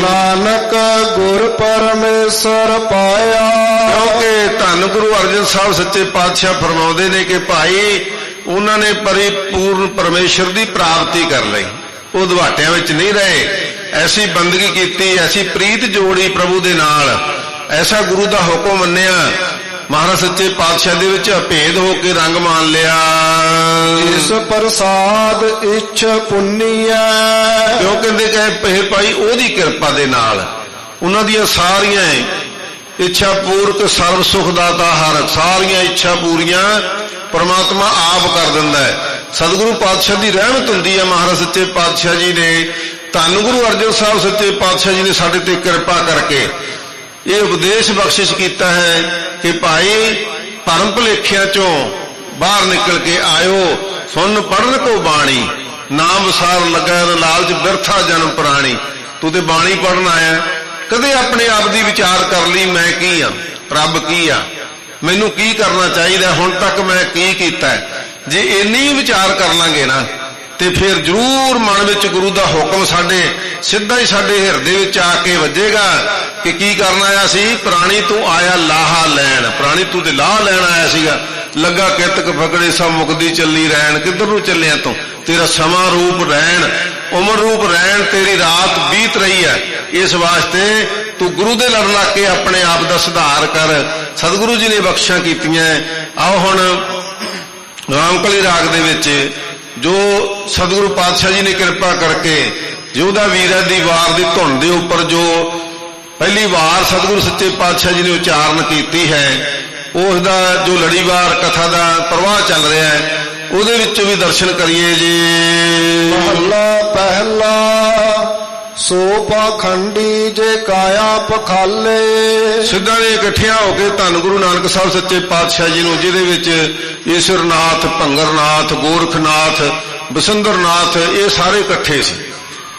ਨਾਨਕ ਗੁਰ ਪਰਮੇਸ਼ਰ ਪਾਇਆ। ਕਿਉਂਕਿ ਧੰਨ ਗੁਰੂ ਅਰਜਨ ਸਾਹਿਬ ਸੱਚੇ ਪਾਤਸ਼ਾਹ ਫਰਮਾਉਂਦੇ ਨੇ ਕਿ ਭਾਈ ਉਹਨਾਂ ਨੇ ਪਰਿਪੂਰਨ ਪਰਮੇਸ਼ਰ ਦੀ ਪ੍ਰਾਪਤੀ ਕਰ ਲਈ, ਉਹ ਦਵਾਟਿਆਂ ਵਿੱਚ ਨਹੀਂ ਰਹੇ। ਐਸੀ ਬੰਦਗੀ ਕੀਤੀ, ਐਸੀ ਪ੍ਰੀਤ ਜੋੜੀ ਪ੍ਰਭੂ ਦੇ ਨਾਲ, ਐਸਾ ਗੁਰੂ ਦਾ ਹੁਕਮ ਮੰਨਿਆ, ਮਹਾਰਾਜ ਸੱਚੇ ਪਾਤਸ਼ਾਹ ਦੇ ਵਿੱਚ ਅਭੇਦ ਹੋ ਕੇ ਰੰਗ ਮਾਨ ਲਿਆ। ਇਸ ਪ੍ਰਸਾਦ ਇੱਛ ਪੁੰਨੀਐ, ਕਿਉਂ ਕਹਿੰਦੇ ਕਹੇ ਭਾਈ ਉਹਦੀ ਕਿਰਪਾ ਦੇ ਨਾਲ ਉਹਨਾਂ ਦੀਆਂ ਸਾਰੀਆਂ ਇੱਛਾ ਪੂਰਕ ਸਰਬ ਸੁਖ ਦਾਤਾ ਹਰ, ਸਾਰੀਆਂ ਇੱਛਾ ਪੂਰੀਆਂ ਪਰਮਾਤਮਾ ਆਪ ਕਰ ਦਿੰਦਾ ਹੈ। ਸਤਿਗੁਰੂ ਪਾਤਸ਼ਾਹ ਦੀ ਰਹਿਮਤ ਹੁੰਦੀ ਹੈ। ਮਹਾਰਾਜ ਸੱਚੇ ਪਾਤਸ਼ਾਹ ਜੀ ਨੇ, ਧੰਨ ਗੁਰੂ ਅਰਜਨ ਸਾਹਿਬ ਸੱਚੇ ਪਾਤਸ਼ਾਹ ਜੀ ਨੇ ਸਾਡੇ ਤੇ ਕਿਰਪਾ ਕਰਕੇ ਇਹ ਉਪਦੇਸ਼ ਬਖਸ਼ਿਸ਼ ਕੀਤਾ ਹੈ ਕਿ ਭਾਈ ਭਰਮ ਭੁਲੇਖਿਆਂ ਚੋਂ ਬਾਹਰ ਨਿਕਲ ਕੇ ਆਇਓ, ਸੁਣ ਪੜਨ ਕੋ ਬਾਣੀ, ਨਾਮ ਵਿਸਾਰ ਲੱਗਾ ਲਾਲਚ ਬਿਰਥਾ ਜਨਮ ਪ੍ਰਾਣੀ। ਤੂੰ ਤੇ ਬਾਣੀ ਪੜਨ ਆਇਆ, ਕਦੇ ਆਪਣੇ ਆਪ ਦੀ ਵਿਚਾਰ ਕਰ ਲਈ, ਮੈਂ ਕੀ ਆ, ਰੱਬ ਕੀ ਆ, ਮੈਨੂੰ ਕੀ ਕਰਨਾ ਚਾਹੀਦਾ, ਹੁਣ ਤੱਕ ਮੈਂ ਕੀ ਕੀਤਾ। ਜੇ ਇੰਨੀ ਵਿਚਾਰ ਕਰ ਲਾਂਗੇ ਨਾ ਤੇ ਫਿਰ ਜ਼ਰੂਰ ਮਨ ਵਿੱਚ ਗੁਰੂ ਦਾ ਹੁਕਮ ਸਾਡੇ ਸਿੱਧਾ ਹੀ ਸਾਡੇ ਹਿਰਦੇ ਵਿੱਚ ਆ ਕੇ ਵੱਜੇਗਾ ਕਿ ਕੀ ਕਰਨ ਆਇਆ ਸੀ। ਪ੍ਰਾਣੀ ਤੂੰ ਆਇਆ ਲਾਹਾ ਲੈਣ, ਪ੍ਰਾਣੀ ਤੂੰ ਤੇ ਲਾਹ ਲੈਣ ਆਇਆ ਸੀਗਾ। ਲੱਗਾ ਕਿਤਕ ਫਕੜੇ ਸਭ ਮੁਕਦੀ ਚੱਲੀ ਰਹਿਣ, ਕਿੱਧਰ ਨੂੰ ਚੱਲਿਆ ਤੂੰ, ਤੇਰਾ ਸਮਾਂ ਰੂਪ ਰਹਿਣ, ਉਮਰ ਰੂਪ ਰਹਿਣ, ਤੇਰੀ ਰਾਤ ਬੀਤ ਰਹੀ ਹੈ। ਇਸ ਵਾਸਤੇ ਤੂੰ ਗੁਰੂ ਦੇ ਲੜ ਲਾ ਕੇ ਆਪਣੇ ਆਪ ਦਾ ਸੁਧਾਰ ਕਰ। ਸਤਿਗੁਰੂ ਜੀ ਨੇ ਬਖਸ਼ਾਂ ਕੀਤੀਆਂ। ਆਓ ਹੁਣ ਰਾਮਕਲੀ ਰਾਗ ਦੇ ਵਿੱਚ ਜੋ ਸਤਿਗੁਰੂ ਪਾਤਸ਼ਾਹ ਜੀ ਨੇ ਕਿਰਪਾ ਕਰਕੇ ਯੋਧਾ ਵੀਰਾ ਦੀ ਵਾਰ ਦੀ ਧੁਨ ਦੇ ਉੱਪਰ ਜੋ ਪਹਿਲੀ ਵਾਰ ਸਤਿਗੁਰੂ ਸੱਚੇ ਪਾਤਸ਼ਾਹ ਜੀ ਨੇ ਉਚਾਰਨ ਕੀਤੀ ਹੈ, ਉਸ ਦਾ ਜੋ ਲੜੀਵਾਰ ਕਥਾ ਦਾ ਪ੍ਰਵਾਹ ਚੱਲ ਰਿਹਾ ਹੈ, ਉਹਦੇ ਵਿੱਚੋਂ ਵੀ ਦਰਸ਼ਨ ਕਰੀਏ ਜੀ। ਮਹਲਾ ਪਹਿਲਾ ਸੋ ਪਾਖੰਡੀ ਜੇ ਕਾਇਆ ਪਖਾਲੇ। ਸਿੱਧਾਂ ਨੇ ਇਕੱਠਿਆਂ ਹੋ ਕੇ ਧੰਨ ਗੁਰੂ ਨਾਨਕ ਸਾਹਿਬ ਸੱਚੇ ਪਾਤਸ਼ਾਹ ਜੀ ਨੂੰ, ਜਿਹਦੇ ਵਿੱਚ ਈਸ਼ਵਰਨਾਥ, ਭੰਗਰਨਾਥ, ਗੋਰਖਨਾਥ, ਬਸੰਦਰਨਾਥ, ਇਹ ਸਾਰੇ ਇਕੱਠੇ ਸੀ।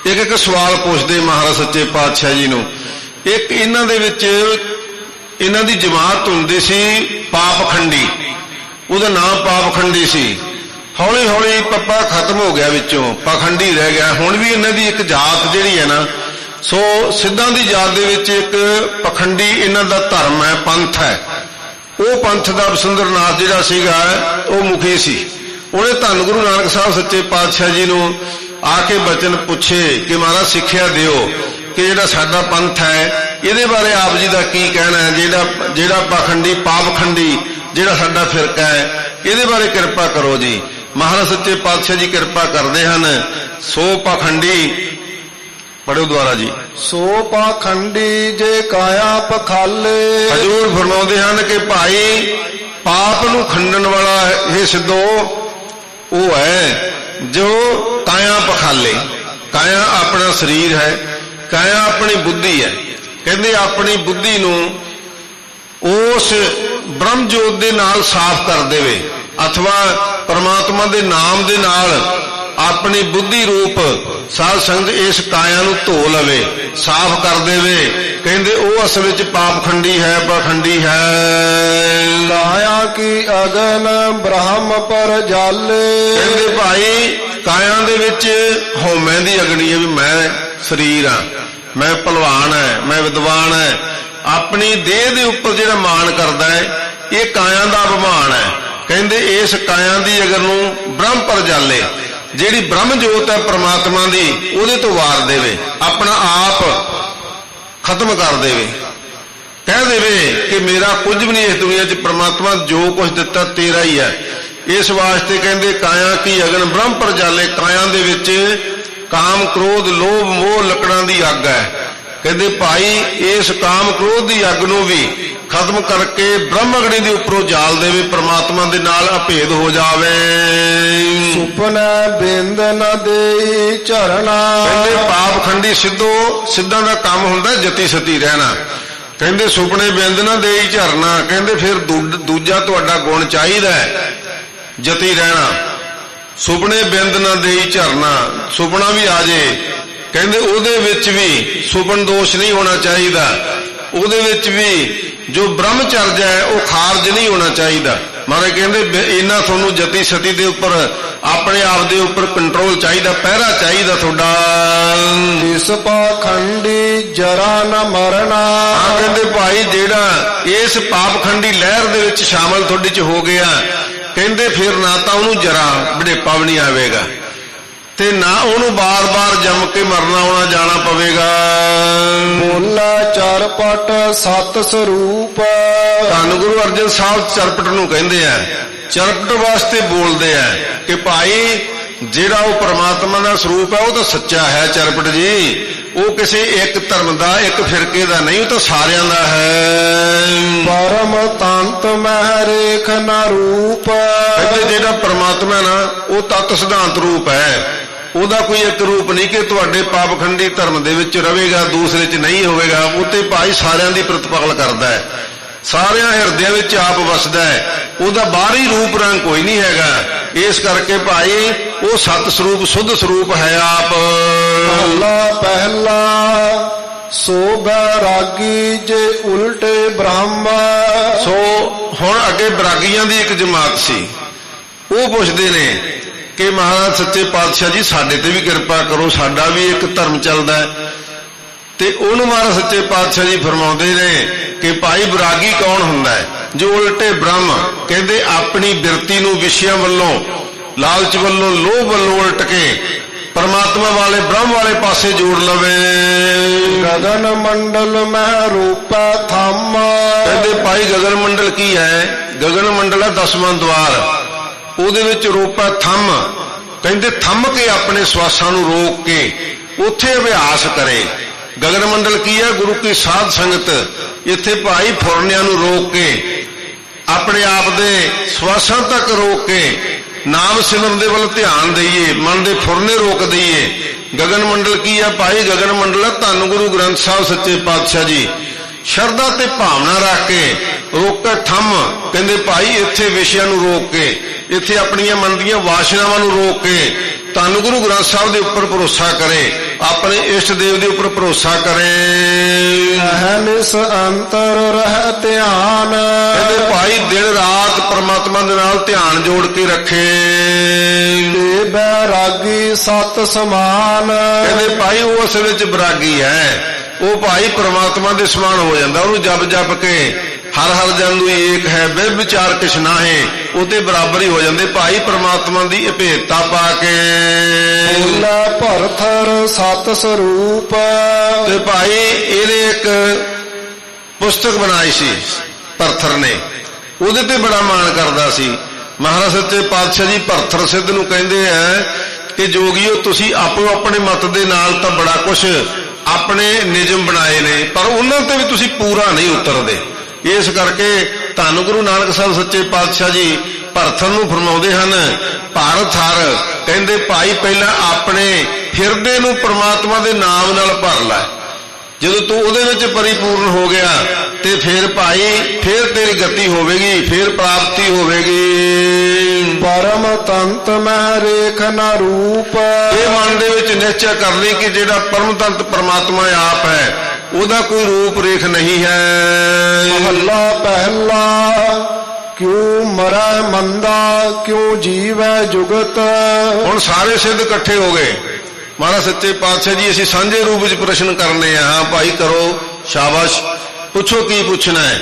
ਇੱਕ ਇੱਕ ਸਵਾਲ ਪੁੱਛਦੇ ਮਹਾਰਾਜ ਸੱਚੇ ਪਾਤਸ਼ਾਹ ਜੀ ਨੂੰ। ਇੱਕ ਇਹਨਾਂ ਦੇ ਵਿੱਚ ਇਹਨਾਂ ਦੀ ਜਮਾਤ ਹੁੰਦੀ ਸੀ ਪਾਪਖੰਡੀ, ਉਹਦਾ ਨਾਮ ਪਾਪਖੰਡੀ ਸੀ। ਹੌਲੀ ਹੌਲੀ ਪੱਪਾ ਖਤਮ ਹੋ ਗਿਆ, ਵਿੱਚੋਂ ਪਾਖੰਡੀ ਰਹਿ ਗਿਆ। ਹੁਣ ਵੀ ਇਹਨਾਂ ਦੀ ਇੱਕ ਜਾਤ ਜਿਹੜੀ ਹੈ ਨਾ, ਸੋ ਸਿੱਧਾਂ ਦੀ ਜਾਤ ਦੇ ਵਿੱਚ ਇੱਕ ਪਖੰਡੀ ਇਹਨਾਂ ਦਾ ਧਰਮ ਹੈ, ਪੰਥ ਹੈ। ਉਹ ਪੰਥ ਦਾ ਬਸੰਦਰਨਾਥ ਜਿਹੜਾ ਸੀਗਾ ਉਹ ਮੁਖੀ ਸੀ। ਉਹਨੇ ਧੰਨ ਗੁਰੂ ਨਾਨਕ ਸਾਹਿਬ ਸੱਚੇ ਪਾਤਸ਼ਾਹ ਜੀ ਨੂੰ ਆ ਕੇ ਬਚਨ ਪੁੱਛੇ ਕਿ ਮਹਾਰਾਜ ਸਿੱਖਿਆ ਦਿਓ ਕਿ ਜਿਹੜਾ ਸਾਡਾ ਪੰਥ ਹੈ ਇਹਦੇ ਬਾਰੇ ਆਪ ਜੀ ਦਾ ਕੀ ਕਹਿਣਾ ਹੈ। ਜਿਹੜਾ ਪਾਖੰਡੀ ਪਾਪਖੰਡੀ ਜਿਹੜਾ ਸਾਡਾ ਫਿਰਕਾ ਹੈ, ਇਹਦੇ ਬਾਰੇ ਕਿਰਪਾ ਕਰੋ ਜੀ। ਮਹਾਰਾਜ ਸੱਚੇ ਪਾਤਸ਼ਾਹ ਜੀ ਕਿਰਪਾ ਕਰਦੇ ਹਨ। ਸੋ ਪਾਖੰਡੀ ਪੜਿਓ ਦੁਆਰਾ ਜੀ। ਸੋ ਪਾਖੰਡੀ ਜੇ ਕਾਇਆ ਪਖਾਲੇ। ਹਜ਼ੂਰ ਫਰਮਾਉਂਦੇ ਹਨ ਕਿ ਭਾਈ ਪਾਪ ਨੂੰ ਖੰਡਣ ਵਾਲਾ ਇਹ ਸਿੱਧੋ ਉਹ ਹੈ ਜੋ ਕਾਇਆ ਪਖਾਲੇ। ਕਾਇਆ ਆਪਣਾ ਸਰੀਰ ਹੈ, ਕਾਇਆ ਆਪਣੀ ਬੁੱਧੀ ਹੈ। ਕਹਿੰਦੇ ਆਪਣੀ ਬੁੱਧੀ ਨੂੰ ਉਸ ਬ੍ਰਹਮ ਜੋਤ ਦੇ ਨਾਲ ਸਾਫ਼ ਕਰ ਦੇਵੇ, ਅਥਵਾ ਪਰਮਾਤਮਾ ਦੇ ਨਾਮ ਦੇ ਨਾਲ ਆਪਣੀ ਬੁੱਧੀ ਰੂਪ ਸਾਧ ਸੰਗਤ ਇਸ ਕਾਇਆ ਨੂੰ ਧੋ ਲਵੇ, ਸਾਫ਼ ਕਰ ਦੇਵੇ। ਕਹਿੰਦੇ ਉਹ ਅਸਲ ਵਿੱਚ ਪਾਪਖੰਡੀ ਹੈ, ਪਾਖੰਡੀ ਹੈ। ਕਾਇਆ ਕੀ ਅਗਨ ਬ੍ਰਹਮ ਪਰ ਜਾਲੇ। ਕਹਿੰਦੇ ਭਾਈ ਕਾਇਆ ਦੇ ਵਿੱਚ ਹਉਮੈ ਦੀ ਅਗਨੀ ਹੈ ਵੀ ਮੈਂ ਸਰੀਰ ਹਾਂ, ਮੈਂ ਭਲਵਾਨ ਹੈ, ਮੈਂ ਵਿਦਵਾਨ ਹੈ। ਆਪਣੀ ਦੇਹ ਦੇ ਉੱਪਰ ਜਿਹੜਾ ਮਾਣ ਕਰਦਾ ਹੈ ਇਹ ਕਾਇਆ ਦਾ ਅਭਿਮਾਨ ਹੈ। ਕਹਿੰਦੇ ਇਸ ਕਾਇਆ ਦੀ ਅਗਰ ਨੂੰ ਬ੍ਰਹਮ ਪਰ ਜਾਲੇ, ਜਿਹੜੀ ਬ੍ਰਹਮ ਜੋਤ ਹੈ ਪ੍ਰਮਾਤਮਾ ਦੀ, ਉਹਦੇ ਤੋਂ ਵਾਰ ਦੇਵੇ, ਆਪਣਾ ਆਪ ਖਤਮ ਕਰ ਦੇਵੇ, ਕਹਿ ਦੇਵੇ ਕਿ ਮੇਰਾ ਕੁਝ ਵੀ ਨਹੀਂ ਇਸ ਦੁਨੀਆ 'ਚ, ਪ੍ਰਮਾਤਮਾ ਜੋ ਕੁਝ ਦਿੱਤਾ ਤੇਰਾ ਹੀ ਹੈ। ਇਸ ਵਾਸਤੇ ਕਹਿੰਦੇ ਕਾਇਆ ਕੀ ਅਗਨ ਬ੍ਰਹਮ ਪਰ ਜਾਲੇ। ਕਾਇਆ ਦੇ ਵਿੱਚ ਕਾਮ ਕ੍ਰੋਧ ਲੋਭ ਮੋਹ ਲੱਕੜਾਂ ਦੀ ਅੱਗ ਹੈ। ਕਹਿੰਦੇ ਭਾਈ ਇਸ ਕਾਮ ਕ੍ਰੋਧ ਦੀ ਅੱਗ ਨੂੰ ਵੀ ਖਤਮ ਕਰਕੇ ਬ੍ਰਹਮ ਅਗਨੀ ਦੇ ਉੱਪਰੋਂ ਜਾਲ ਦੇਵੇ, ਪ੍ਰਮਾਤਮਾ ਦੇ ਨਾਲ ਅਭੇਦ ਹੋ ਜਾਵੇ। ਸੁਪਨਾ ਬਿੰਦ ਨ ਦੇਈ ਝਰਨਾ। ਕਹਿੰਦੇ ਪਾਪਖੰਡੀ ਸਿੱਧਾਂ ਦਾ ਕੰਮ ਹੁੰਦਾ ਜਤੀ ਸਤੀ ਰਹਿਣਾ। ਕਹਿੰਦੇ ਸੁਪਨੇ ਬਿੰਦ ਨਾ ਦੇਈ ਝਰਨਾ। ਕਹਿੰਦੇ ਫਿਰ ਦੂਜਾ ਤੁਹਾਡਾ ਗੁਣ ਚਾਹੀਦਾ ਹੈ ਜਤੀ ਰਹਿਣਾ। ਸੁਪਨੇ ਬਿੰਦ ਨਾ ਦੇਈ ਝਰਨਾ, ਸੁਪਨਾ ਵੀ ਆ ਜੇ, ਕਹਿੰਦੇ ਉਹਦੇ ਵਿੱਚ ਵੀ ਸੁਪਨ ਦੋਸ਼ ਨਹੀਂ ਹੋਣਾ ਚਾਹੀਦਾ। ਉਹਦੇ ਵਿੱਚ ਵੀ ਜੋ ਬ੍ਰਹਮਚਰਜ ਹੈ ਉਹ ਖਾਰਜ ਨਹੀਂ ਹੋਣਾ ਚਾਹੀਦਾ। ਮਹਾਰਾਜ ਕਹਿੰਦੇ ਇਹਨਾਂ ਤੁਹਾਨੂੰ ਜਤੀ ਸਤੀ ਦੇ ਉੱਪਰ ਆਪਣੇ ਆਪ ਦੇ ਉੱਪਰ ਕੰਟਰੋਲ ਚਾਹੀਦਾ, ਪਹਿਰਾ ਚਾਹੀਦਾ ਤੁਹਾਡਾ। ਇਸ ਪਾਖੰਡੀ ਜਰਾ ਨ ਮਰਨਾ। ਕਹਿੰਦੇ ਭਾਈ ਜਿਹੜਾ ਇਸ ਪਾਪਖੰਡੀ ਲਹਿਰ ਦੇ ਵਿੱਚ ਸ਼ਾਮਲ ਤੁਹਾਡੇ 'ਚ ਹੋ ਗਿਆ, ਕਹਿੰਦੇ ਫਿਰ ਨਾ ਤਾਂ ਉਹਨੂੰ ਜਰਾ ਬੁਢੇਪਾ ਵੀ ਨਹੀਂ ਆਵੇਗਾ ਤੇ ਨਾ ਉਹਨੂੰ ਬਾਰ-ਬਾਰ ਜੰਮ ਕੇ ਮਰਨਾ ਆਉਣਾ ਜਾਣਾ ਪਵੇਗਾ। ਬੋਲਾ ਚਰਪਟ ਸਤ ਸਰੂਪ। ਧੰਨ ਗੁਰੂ ਅਰਜਨ ਸਾਹਿਬ ਚਰਪਟ ਨੂੰ ਕਹਿੰਦੇ ਆ, ਚਰਪਟ ਵਾਸਤੇ ਬੋਲਦੇ ਆ ਕਿ ਭਾਈ ਜਿਹੜਾ ਉਹ ਪ੍ਰਮਾਤਮਾ ਦਾ ਸਰੂਪ ਹੈ ਉਹ ਤਾਂ ਸੱਚਾ ਹੈ ਚਰਪਟ ਜੀ, ਉਹ ਕਿਸੇ ਇੱਕ ਧਰਮ ਦਾ ਇੱਕ ਫਿਰਕੇ ਦਾ ਨਹੀਂ, ਉਹ ਤਾਂ ਸਾਰਿਆਂ ਦਾ ਹੈ। ਪਰਮ ਤੰਤ ਮਹਿ ਰੇਖ ਨ ਰੂਪ। ਕਹਿੰਦੇ ਜਿਹੜਾ ਪ੍ਰਮਾਤਮਾ ਨਾ ਉਹ ਤਤ ਸਿਧਾਂਤ ਰੂਪ ਹੈ, ਉਹਦਾ ਕੋਈ ਇੱਕ ਰੂਪ ਨਹੀਂ ਕਿ ਤੁਹਾਡੇ ਪਾਪਖੰਡੀ ਧਰਮ ਦੇ ਵਿੱਚ ਰਹੇਗਾ ਦੂਸਰੇ 'ਚ ਨਹੀਂ ਹੋਵੇਗਾ। ਉਹ ਤੇ ਭਾਈ ਸਾਰਿਆਂ ਦੀ ਪ੍ਰਤਿਪਾਲ ਕਰਦਾ ਹੈ, ਸਾਰਿਆਂ ਹਿਰਦਿਆਂ ਵਿੱਚ ਆਪ ਵਸਦਾ ਹੈ, ਉਹਦਾ ਬਾਹਰੀ ਰੂਪ ਰੰਗ ਕੋਈ ਨਹੀਂ ਹੈਗਾ। ਇਸ ਕਰਕੇ ਭਾਈ ਉਹ ਸਤ ਸਰੂਪ ਸੁੱਧ ਸਰੂਪ ਹੈ ਆਪ। ਪਹਿਲਾ ਸੋ ਬੈਰਾਗੀ ਜੇ ਉਲਟੇ ਬ੍ਰਹਮ। ਸੋ ਹੁਣ ਅੱਗੇ ਬੈਰਾਗੀਆਂ ਦੀ ਇੱਕ ਜਮਾਤ ਸੀ, ਉਹ ਪੁੱਛਦੇ ਨੇ ਕਿ ਮਹਾਰਾਜ ਸੱਚੇ ਪਾਤਸ਼ਾਹ ਜੀ ਸਾਡੇ ਤੇ ਵੀ ਕਿਰਪਾ ਕਰੋ, ਸਾਡਾ ਵੀ ਇੱਕ ਧਰਮ ਚੱਲਦਾ ਹੈ। ਤੇ ਉਹਨੂੰ ਮਹਾਰਾਜ ਸੱਚੇ ਪਾਤਸ਼ਾਹ ਜੀ ਫਰਮਾਉਂਦੇ ਨੇ ਕਿ ਭਾਈ ਬੈਰਾਗੀ ਕੌਣ ਹੁੰਦਾ ਹੈ? ਜੋ ਉਲਟੇ ਬ੍ਰਹਮ, ਕਹਿੰਦੇ ਆਪਣੀ ਬਿਰਤੀ ਨੂੰ ਵਿਸ਼ਿਆਂ ਵੱਲੋਂ, ਲਾਲਚ ਵੱਲੋਂ, ਲੋਭ ਵੱਲੋਂ ਉਲਟ ਕੇ ਪਰਮਾਤਮਾ ਵਾਲੇ ਬ੍ਰਹਮ ਵਾਲੇ ਪਾਸੇ ਜੋੜ ਲਵੇ। ਗਗਨ ਮੰਡਲ ਮਹਿ ਰੂਪੈ ਥੰਮ। ਕਹਿੰਦੇ ਭਾਈ ਗਗਨ ਮੰਡਲ ਕੀ ਹੈ? ਗਗਨ ਮੰਡਲ ਹੈ 10ਵਾਂ ਦਵਾਰ, ਉਹਦੇ ਵਿੱਚ ਰੂਪੈ ਥੰਮ। ਕਹਿੰਦੇ ਥੰਮ ਕੇ ਆਪਣੇ ਸਵਾਸਾਂ ਨੂੰ ਰੋਕ ਕੇ ਉੱਥੇ ਅਭਿਆਸ ਕਰੇ। ਗਗਨ ਮੰਡਲ ਕੀ ਹੈ? ਗੁਰੂ ਕੀ ਸਾਧ ਸੰਗਤ। ਇੱਥੇ ਭਾਈ ਫੁਰਨਿਆਂ ਨੂੰ ਰੋਕ ਕੇ ਆਪਣੇ ਆਪ ਦੇ ਸਵਾਸਾਂ ਤੱਕ ਰੋਕ ਕੇ ਨਾਮ ਸਿਮਰਨ ਦੇ ਵੱਲ ਧਿਆਨ ਦਈਏ, ਮਨ ਦੇ ਫੁਰਨੇ ਰੋਕ ਦਈਏ। ਗਗਨ ਮੰਡਲ ਕੀ ਹੈ ਭਾਈ? ਗਗਨ ਮੰਡਲ ਧੰਨ ਗੁਰੂ ਗ੍ਰੰਥ ਸਾਹਿਬ ਸੱਚੇ ਪਾਤਸ਼ਾਹ ਜੀ ਸ਼ਰਧਾ ਤੇ ਭਾਵਨਾ ਰੱਖ ਕੇ ਰੋਕੇ ਥੰਮ। ਕਹਿੰਦੇ ਭਾਈ ਇੱਥੇ ਵਿਸ਼ਿਆਂ ਨੂੰ ਰੋਕ ਕੇ, ਇੱਥੇ ਆਪਣੀਆਂ ਮਨ ਦੀਆਂ ਵਾਸ਼ਨਾਵਾਂ ਨੂੰ ਰੋਕ ਕੇ ਧੰਨ ਗੁਰੂ ਗ੍ਰੰਥ ਸਾਹਿਬ ਦੇ ਉੱਪਰ ਭਰੋਸਾ ਕਰੇ, ਆਪਣੇ ਇਸ਼ਟ ਦੇਵ ਦੇ ਉੱਪਰ ਭਰੋਸਾ ਕਰੇ। ਅਹਨਿਸ ਅੰਤਰ ਰਹਿ ਧਿਆਨ। ਕਹਿੰਦੇ ਭਾਈ ਦਿਨ ਰਾਤ ਪਰਮਾਤਮਾ ਦੇ ਨਾਲ ਧਿਆਨ ਜੋੜ ਕੇ ਰੱਖੇ। ਤੇ ਬੈਰਾਗੀ ਸਤ ਸਮਾਨ। ਕਹਿੰਦੇ ਭਾਈ ਉਹ ਅਸਲ ਵਿੱਚ ਬੈਰਾਗੀ ਹੈ, ਉਹ ਭਾਈ ਪਰਮਾਤਮਾ ਦੇ ਸਮਾਨ ਹੋ ਜਾਂਦਾ। ਉਹਨੂੰ ਜਪ ਜਪ ਕੇ ਹਰ ਹਰ ਜਨ ਨੂੰ ਏਕ ਹੈ ਬਿਰ ਵਿਚਾਰ ਕਿਛ ਨਾਹੇ, ਉਹ ਤੇ ਬਰਾਬਰ ਹੀ ਹੋ ਜਾਂਦੇ ਭਾਈ ਪਰਮਾਤਮਾ ਦੀ ਅਭੇਦਤਾ ਪਾ ਕੇ। ਬੋਲਾ ਭਰਥਰ ਸਤ ਸਰੂਪ। ਤੇ ਭਾਈ ਇਹਨੇ ਇੱਕ ਪੁਸਤਕ ਬਣਾਈ ਸੀ ਭਰਥਰ ਨੇ, ਉਹਦੇ ਤੇ ਬੜਾ ਮਾਣ ਕਰਦਾ ਸੀ। ਮਹਾਰਾਜ ਸੱਚੇ ਪਾਤਸ਼ਾਹ ਜੀ ਭਰਥਰ ਸਿੱਧ ਨੂੰ ਕਹਿੰਦੇ ਆ ਕਿ ਜੋਗੀਓ ਤੁਸੀਂ ਆਪੋ ਆਪਣੇ ਮਤ ਦੇ ਨਾਲ ਤਾਂ ਬੜਾ ਕੁਛ ਆਪਣੇ ਨਿਯਮ ਬਣਾਏ ਨੇ, ਪਰ ਉਹਨਾਂ ਤੇ ਵੀ ਤੁਸੀਂ ਪੂਰਾ ਨਹੀਂ ਉਤਰਦੇ। ਇਸ ਕਰਕੇ ਧੰਨ ਗੁਰੂ ਨਾਨਕ ਸਾਹਿਬ ਸੱਚੇ ਪਾਤਸ਼ਾਹ ਜੀ ਭਰਥਰ ਨੂੰ ਫਰਮਾਉਂਦੇ ਹਨ, ਭਾਰਤ ਹਰ। ਕਹਿੰਦੇ ਭਾਈ ਪਹਿਲਾਂ ਆਪਣੇ ਹਿਰਦੇ ਨੂੰ ਪ੍ਰਮਾਤਮਾ ਦੇ ਨਾਮ ਨਾਲ ਭਰ ਲੈ। ਜਦੋਂ ਤੂੰ ਉਹਦੇ ਵਿੱਚ ਪਰਿਪੂਰਨ ਹੋ ਗਿਆ ਤੇ ਫਿਰ ਭਾਈ ਫਿਰ ਤੇਰੀ ਗਤੀ ਹੋਵੇਗੀ, ਫਿਰ ਪ੍ਰਾਪਤੀ ਹੋਵੇਗੀ। ਪਰਮ ਤੰਤ ਮਹਿ ਰੇਖ ਨ ਰੂਪ। ਇਹ ਮਨ ਦੇ ਵਿੱਚ ਨਿਸ਼ਚੈ ਕਰ ਲਈ ਕਿ ਜਿਹੜਾ ਪਰਮ ਤੰਤ ਪ੍ਰਮਾਤਮਾ ਆਪ ਹੈ, ਉਹਦਾ ਕੋਈ ਰੂਪ ਰੇਖ ਨਹੀਂ ਹੈ। ਮਹੱਲਾ ਪਹਿਲਾ ਕਿਉ ਮਰੈ ਮੰਦਾ ਕਿਉ ਜੀਵੈ ਜੁਗਤ। ਹੁਣ ਸਾਰੇ ਸਿੱਧ ਇਕੱਠੇ ਹੋ ਗਏ। ਮਹਾਰਾਜ ਸੱਚੇ ਪਾਤਸ਼ਾਹ ਜੀ ਅਸੀਂ ਸਾਂਝੇ ਰੂਪ ਵਿੱਚ ਪ੍ਰਸ਼ਨ ਕਰਨੇ ਆ। ਹਾਂ ਭਾਈ ਕਰੋ, ਸ਼ਾਬਾਸ਼, ਪੁੱਛੋ ਕੀ ਪੁੱਛਣਾ ਹੈ।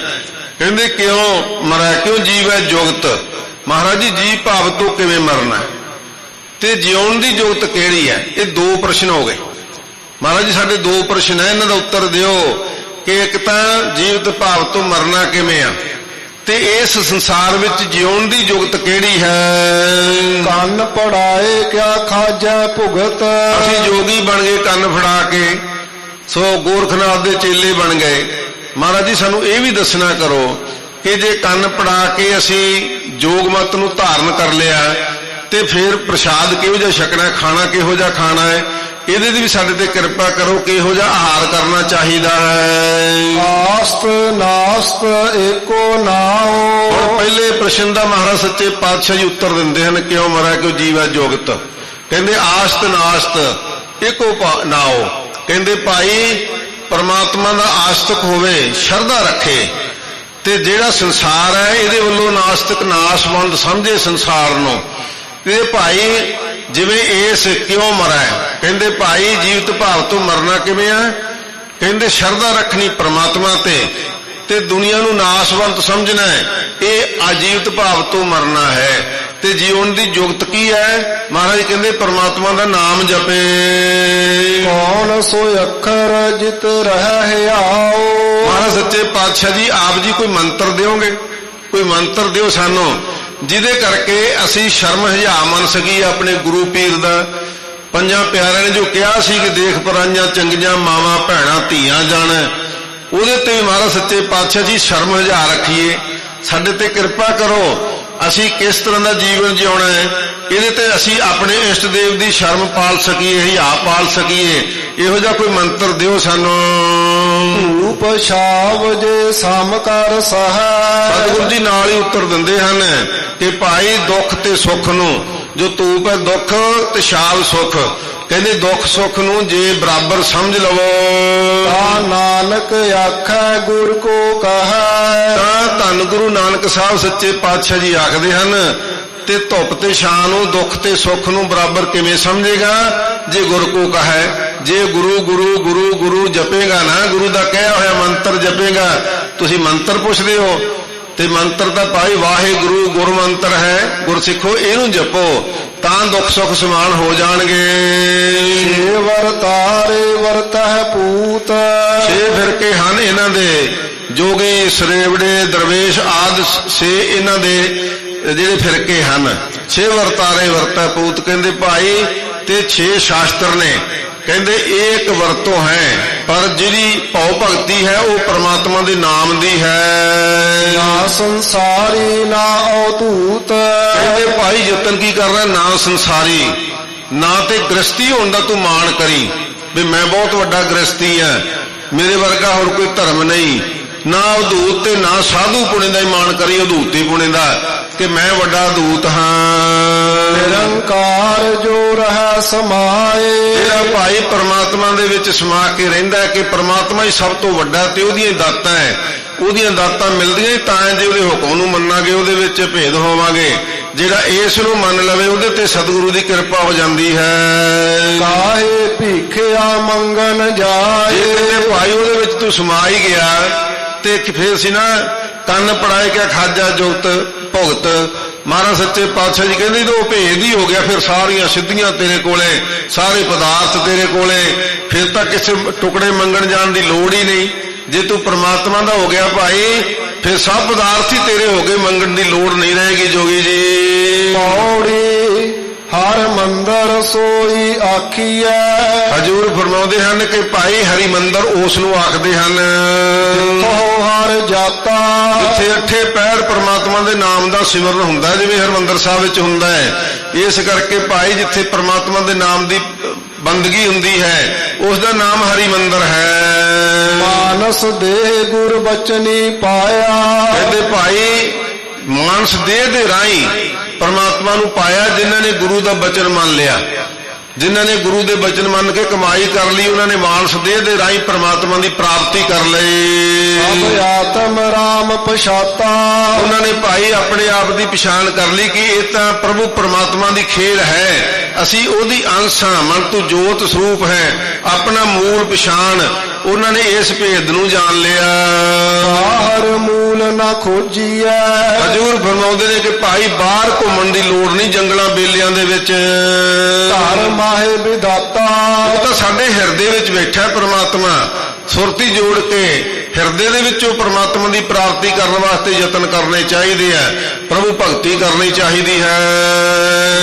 ਕਹਿੰਦੇ ਕਿਉਂ ਮਰੈ ਕਿਉਂ ਜੀਵੈ ਜੁਗਤ। ਮਹਾਰਾਜ ਜੀ ਜੀ ਭਾਵ ਤੋਂ ਕਿਵੇਂ ਮਰਨਾ ਤੇ ਜਿਉਣ ਦੀ ਜੁਗਤ ਕਿਹੜੀ ਹੈ? ਇਹ ਦੋ ਪ੍ਰਸ਼ਨ ਹੋ ਗਏ। ਮਹਾਰਾਜ ਜੀ ਸਾਡੇ ਦੋ ਪ੍ਰਸ਼ਨ ਹੈ, ਇਹਨਾਂ ਦਾ ਉੱਤਰ ਦਿਓ ਕਿ ਇੱਕ ਤਾਂ ਜੀਵਤ ਭਾਵ ਤੋਂ ਮਰਨਾ ਕਿਵੇਂ ਆ, ਤੇ ਇਸ ਸੰਸਾਰ ਵਿੱਚ ਜਿਉਣ ਦੀ ਜੁਗਤ ਕਿਹੜੀ ਹੈ? ਕੰਨ ਪੜਾਏ ਕਿਆ ਖਾਜੈ ਭੁਗਤ। ਅਸੀਂ ਜੋਗੀ ਬਣ ਗਏ ਕੰਨ ਫੜਾ ਕੇ, ਸੋ ਗੋਰਖਨਾਥ ਦੇ ਚੇਲੇ ਬਣ ਗਏ। ਮਹਾਰਾਜ ਜੀ ਸਾਨੂੰ ਇਹ ਵੀ ਦੱਸਣਾ ਕਰੋ ਕਿ ਜੇ ਕੰਨ ਪੜਾ ਕੇ ਅਸੀਂ ਜੋਗ ਮਤ ਨੂੰ ਧਾਰਨ ਕਰ ਲਿਆ ਤੇ ਫਿਰ ਪ੍ਰਸ਼ਾਦ ਕਿਹੋ ਜਿਹਾ ਛਕਣਾ, ਖਾਣਾ ਕਿਹੋ ਜਿਹਾ ਖਾਣਾ ਹੈ, ਇਹਦੇ ਦੀ ਵੀ ਸਾਡੇ ਤੇ ਕਿਰਪਾ ਕਰੋ, ਕਿਹੋ ਜਿਹਾ ਆਹਾਰ ਕਰਨਾ ਚਾਹੀਦਾ ਹੈ। ਆਸਤ ਨਾਸਤ ਏਕੋ ਨਾਉ। ਹੁਣ ਪਹਿਲੇ ਪ੍ਰਸ਼ਨ ਦਾ ਮਹਾਰਾਜ ਸੱਚੇ ਪਾਤਸ਼ਾਹ ਜੀ ਉੱਤਰ ਦਿੰਦੇ ਹਨ, ਕਿਉਂ ਮਰੈ ਕਿਉਂ ਜੀਵੈ ਜੁਗਤ। ਕਹਿੰਦੇ ਆਸਤ ਨਾਸਤ ਏਕੋ ਨਾਉ। ਕਹਿੰਦੇ ਭਾਈ ਪਰਮਾਤਮਾ ਦਾ ਆਸਤਕ ਹੋਵੇ, ਸ਼ਰਧਾ ਰੱਖੇ, ਤੇ ਜਿਹੜਾ ਸੰਸਾਰ ਹੈ ਇਹਦੇ ਵੱਲੋਂ ਨਾਸਤਕ ਨਾਸਵੰਦ ਸਮਝੇ ਸੰਸਾਰ ਨੂੰ। ਇਹ ਭਾਈ ਜਿਵੇਂ ਇਸ ਕਿਉਂ ਮਰੈ। ਕਹਿੰਦੇ ਭਾਈ ਜੀਵਤ ਭਾਵ ਤੋਂ ਮਰਨਾ ਕਿਵੇਂ ਆ? ਕਹਿੰਦੇ ਸ਼ਰਧਾ ਰੱਖਣੀ ਪ੍ਰਮਾਤਮਾ ਤੇ, ਤੇ ਦੁਨੀਆ ਨੂੰ ਨਾਸਵੰਤ ਸਮਝਣਾ ਹੈ, ਇਹ ਆਜੀਵਤ ਭਾਵ ਤੋਂ ਮਰਨਾ ਹੈ। ਤੇ ਜੀਵਨ ਦੀ ਜੁਗਤ ਕੀ ਹੈ? ਮਹਾਰਾਜ ਕਹਿੰਦੇ ਪਰਮਾਤਮਾ ਦਾ ਨਾਮ ਜਪੇ। ਕੌਣ ਸੋ ਅੱਖਰ ਜਿਤ ਰਹਿ ਆਓ। ਮਹਾਰਾਜ ਸੱਚੇ ਪਾਤਸ਼ਾਹ ਜੀ ਆਪ ਜੀ ਕੋਈ ਮੰਤਰ ਦਿਓਗੇ? ਕੋਈ ਮੰਤਰ ਦਿਓ ਸਾਨੂੰ ਜਿਹਦੇ ਕਰਕੇ ਅਸੀਂ ਸ਼ਰਮ ਹਜਾ ਮੰਨ ਸਕੀਏ ਆਪਣੇ ਗੁਰੂ ਪੀਰ ਦਾ। ਪੰਜਾਂ ਪਿਆਰਿਆਂ ਨੇ ਜੋ ਕਿਹਾ ਸੀ ਕਿ ਦੇਖ ਪਰਾਈਆਂ ਚੰਗੀਆਂ ਮਾਵਾਂ ਭੈਣਾਂ ਧੀਆਂ ਜਾਣ, ਉਹਦੇ ਤੇ ਵੀ ਮਹਾਰਾਜ ਸੱਚੇ ਪਾਤਸ਼ਾਹ ਜੀ ਸ਼ਰਮ ਹਜਾ ਰੱਖੀਏ। ਸਾਡੇ ਤੇ ਕਿਰਪਾ ਕਰੋ, ਅਸੀਂ ਕਿਸ ਤਰ੍ਹਾਂ ਦਾ ਜੀਵਨ ਜਿਉਣਾ ਹੈ, ਇਹਦੇ ਤੇ ਅਸੀਂ ਆਪਣੇ ਇਸ਼ਟ ਦੇਵ ਦੀ ਸ਼ਰਮ ਪਾਲ ਸਕੀਏ, ਹਿਆ ਪਾਲ ਸਕੀਏ। ਇਹੋ ਜਿਹਾ ਕੋਈ ਮੰਤਰ ਦਿਓ ਸਾਨੂੰ। ਧੂਪ ਛਾਵ ਜੇ ਸਮ ਕਰ ਸਹਾਇ। ਸਤਿਗੁਰੂ ਜੀ ਨਾਲ ਹੀ ਉੱਤਰ ਦਿੰਦੇ ਹਨ ਕਿ ਭਾਈ ਦੁੱਖ ਤੇ ਸੁੱਖ ਨੂੰ, ਜੋ ਧੂਪ ਹੈ ਦੁੱਖ ਤੇ ਛਾਵ ਸੁੱਖ, ਕਹਿੰਦੇ ਦੁੱਖ ਸੁੱਖ ਨੂੰ ਜੇ ਬਰਾਬਰ ਸਮਝ ਲਵੋ ਤਾਂ ਨਾਨਕ ਆਖੈ ਗੁਰ ਕੋ ਕਹੈ। ਤਾਂ ਧੰਨ ਗੁਰੂ ਨਾਨਕ ਸਾਹਿਬ ਸੱਚੇ ਪਾਤਸ਼ਾਹ ਜੀ ਆਖਦੇ ਹਨ ਤੇ ਧੁੱਪ ਤੇ ਛਾਂ ਨੂੰ, ਦੁੱਖ ਤੇ ਸੁੱਖ ਨੂੰ ਬਰਾਬਰ ਕਿਵੇਂ ਸਮਝੇਗਾ? ਜੇ ਗੁਰ ਕੋ ਕਹੈ। ਜੇ ਗੁਰੂ ਗੁਰੂ ਗੁਰੂ ਗੁਰੂ ਜਪੇਗਾ ਨਾ, ਗੁਰੂ ਦਾ ਕਹਿਆ ਹੋਇਆ ਮੰਤਰ ਜਪੇਗਾ। ਤੁਸੀਂ ਮੰਤਰ ਪੁੱਛਦੇ ਹੋ ਤੇ ਮੰਤਰ ਤਾਂ ਭਾਈ ਵਾਹਿਗੁਰੂ ਗੁਰ ਮੰਤਰ ਹੈ, ਗੁਰਸਿੱਖੋ ਇਹਨੂੰ ਜਪੋ ਤਾਂ ਦੁੱਖ ਸੁੱਖ ਸਮਾਨ ਹੋ ਜਾਣਗੇ। ਛੇ ਵਰਤਾਰੇ ਵਰਤਹਿ ਪੂਤ। 6 ਫਿਰਕੇ ਹਨ ਇਹਨਾਂ ਦੇ, ਜੋਗੀ ਸਰੇਵੜੇ ਦਰਵੇਸ਼ ਆਦਿ 6 ਇਹਨਾਂ ਦੇ ਜਿਹੜੇ ਫਿਰਕੇ ਹਨ। 6 ਵਰਤਾਰੇ ਵਰਤੈ ਪੂਤ ਕਹਿੰਦੇ ਭਾਈ, ਤੇ 6 ਸ਼ਾਸਤਰ ਨੇ। ਕਹਿੰਦੇ ਏਕ ਵਰਤੋਂ ਹੈ, ਪਰ ਜਿਹੜੀ ਭਉ ਭਗਤੀ ਹੈ ਉਹ ਪਰਮਾਤਮਾ ਦੇ ਨਾਮ ਦੀ ਹੈ। ਨਾ ਸੰਸਾਰੀ ਨਾ ਅਵਧੂਤ। ਕਹਿੰਦੇ ਭਾਈ ਯਤਨ ਕੀ ਕਰਨਾ? ਨਾ ਸੰਸਾਰੀ, ਨਾ ਤੇ ਗ੍ਰਸਤੀ ਹੋਣ ਦਾ ਤੂੰ ਮਾਣ ਕਰੀ ਵੀ ਮੈਂ ਬਹੁਤ ਵੱਡਾ ਗ੍ਰਸਤੀ ਹਾਂ, ਮੇਰੇ ਵਰਗਾ ਹੋਰ ਕੋਈ ਧਰਮ ਨਹੀਂ। ਨਾ ਅਵਧੂਤ ਤੇ ਨਾ ਸਾਧੂ ਪੁਣੇ ਦਾ ਹੀ ਮਾਣ ਕਰੀ, ਅਧੂਤੀ ਪੁਣੇ ਦਾ ਕਿ ਮੈਂ ਵੱਡਾ ਦੂਤ ਹਾਂ। ਨਿਰੰਕਾਰ ਜੋ ਰਹਿ ਸਮਾਏ। ਜਿਹੜਾ ਭਾਈ ਪਰਮਾਤਮਾ ਦੇ ਵਿੱਚ ਸਮਾ ਕੇ ਰਹਿੰਦਾ ਕਿ ਪਰਮਾਤਮਾ ਹੀ ਸਭ ਤੋਂ ਵੱਡਾ ਤੇ ਉਹਦੀਆਂ ਦਾਤਾਂ ਹੈ, ਉਹਦੀਆਂ ਦਾਤਾਂ ਮਿਲਦੀਆਂ ਤਾਂ ਜੇ ਉਹਦੇ ਹੁਕਮ ਨੂੰ ਮੰਨਾਂਗੇ ਉਹਦੇ ਵਿੱਚ ਭੇਦ ਹੋਵਾਂਗੇ। ਜਿਹੜਾ ਇਸ ਨੂੰ ਮੰਨ ਲਵੇ ਉਹਦੇ ਤੇ ਸਤਿਗੁਰੂ ਦੀ ਕਿਰਪਾ ਹੋ ਜਾਂਦੀ ਹੈ। ਕਾਹੇ ਭੀਖਿਆ ਮੰਗਣ ਜਾਏ। ਜੇ ਭਾਈ ਉਹਦੇ ਵਿੱਚ ਤੂੰ ਸਮਾ ਹੀ ਗਿਆ ਤੇ ਫਿਰ ਸੀ ਨਾ ਕੰਨ ਪੜਾਏ ਕਿਆ ਖਾਜਾ ਜੁਗਤ ਭੁਗਤ। ਮਹਾਰਾਜ ਸੱਚੇ ਪਾਤਸ਼ਾਹ ਜੀ ਕਹਿੰਦੇ ਉਹ ਭੇਦ ਹੀ ਹੋ ਗਿਆ, ਫਿਰ ਸਾਰੀਆਂ ਸਿੱਧੀਆਂ ਤੇਰੇ ਕੋਲੇ, ਸਾਰੇ ਪਦਾਰਥ ਤੇਰੇ ਕੋਲੇ, ਫਿਰ ਤਾਂ ਕਿਸੇ ਟੁਕੜੇ ਮੰਗਣ ਜਾਣ ਦੀ ਲੋੜ ਹੀ ਨਹੀਂ। ਜੇ ਤੂੰ ਪ੍ਰਮਾਤਮਾ ਦਾ ਹੋ ਗਿਆ ਭਾਈ, ਫਿਰ ਸਭ ਪਦਾਰਥ ਹੀ ਤੇਰੇ ਹੋ ਗਏ, ਮੰਗਣ ਦੀ ਲੋੜ ਨਹੀਂ ਰਹੇਗੀ। ਜੋਗੀ ਜੀ ਪੌੜੀ ਹਰ ਮੰਦਰ ਸੋਈ ਆਖੀਐ। ਹਜੂਰ ਫਰਮਾਉਂਦੇ ਹਨ ਕਿ ਭਾਈ ਹਰੀ ਮੰਦਰ ਉਸ ਨੂੰ ਆਖਦੇ ਹਨ ਕਹੋ ਹਰ ਜਾਤਾ। ਜਿੱਥੇ 8 ਪਹਿਰ ਪਰਮਾਤਮਾ ਦੇ ਨਾਮ ਦਾ ਸਿਮਰਨ ਹੁੰਦਾ, ਜਿਵੇਂ ਹਰਿਮੰਦਰ ਸਾਹਿਬ ਵਿੱਚ ਹੁੰਦਾ ਹੈ। ਇਸ ਕਰਕੇ ਭਾਈ ਜਿੱਥੇ ਪਰਮਾਤਮਾ ਦੇ ਨਾਮ ਦੀ ਬੰਦਗੀ ਹੁੰਦੀ ਹੈ ਉਸ ਦਾ ਨਾਮ ਹਰੀ ਮੰਦਰ ਹੈ। ਮਾਨਸ ਦੇ ਗੁਰ ਬਚਨੀ ਪਾਇਆ। ਕਹਿੰਦੇ ਭਾਈ ਮਾਨਸ ਦੇਹ ਦੇ ਰਾਹੀਂ ਪਰਮਾਤਮਾ ਨੂੰ ਪਾਇਆ ਜਿਨ੍ਹਾਂ ਨੇ ਗੁਰੂ ਦਾ ਬਚਨ ਮੰਨ ਲਿਆ, ਜਿਨ੍ਹਾਂ ਨੇ ਗੁਰੂ ਦੇ ਬਚਨ ਮੰਨ ਕੇ ਕਮਾਈ ਕਰ ਲਈ, ਉਹਨਾਂ ਨੇ ਮਾਨਸ ਦੇਹ ਦੇ ਰਾਹੀਂ ਪਰਮਾਤਮਾ ਦੀ ਪ੍ਰਾਪਤੀ ਕਰ ਲਈ। ਅਬ ਆਤਮ ਰਾਮ ਪਛਾਤਾ। ਉਹਨਾਂ ਨੇ ਭਾਈ ਆਪਣੇ ਆਪ ਦੀ ਪਛਾਣ ਕਰ ਲਈ ਕਿ ਇਹ ਤਾਂ ਪ੍ਰਭੂ ਪਰਮਾਤਮਾ ਦੀ ਖੇਡ ਹੈ, ਅਸੀਂ ਉਹਦੀ ਅੰਸ਼ ਹਾਂ, ਮਨ ਤੋਂ ਜੋਤ ਸਰੂਪ ਹੈ। ਆਪਣਾ ਮੂਲ ਪਛਾਣ ਉਹਨਾਂ ਨੇ ਇਸ ਭੇਦ ਨੂੰ ਜਾਣ ਲਿਆ। ਬਾਹਰ ਮੂਲ ਨਾ ਖੋਜੀਐ। ਹਜੂਰ ਫਰਮਾਉਂਦੇ ਨੇ ਕਿ ਭਾਈ ਬਾਹਰ ਘੁੰਮਣ ਦੀ ਲੋੜ ਨਹੀਂ, ਜੰਗਲਾਂ ਬੇਲਿਆਂ ਦੇ ਵਿੱਚ ਧਰ ਮਾਹੇ ਵਿਦਾਤਾ। ਉਹ ਤਾਂ ਸਾਡੇ ਹਿਰਦੇ ਵਿੱਚ ਬੈਠਾ ਪਰਮਾਤਮਾ। ਸੁਰਤੀ ਜੋੜ ਕੇ ਹਿਰਦੇ ਦੇ ਵਿੱਚੋਂ ਪਰਮਾਤਮਾ ਦੀ ਪ੍ਰਾਪਤੀ ਕਰਨ ਵਾਸਤੇ ਯਤਨ ਕਰਨੇ ਚਾਹੀਦੇ ਆ, ਪ੍ਰਭੂ ਭਗਤੀ ਕਰਨੀ ਚਾਹੀਦੀ ਹੈ।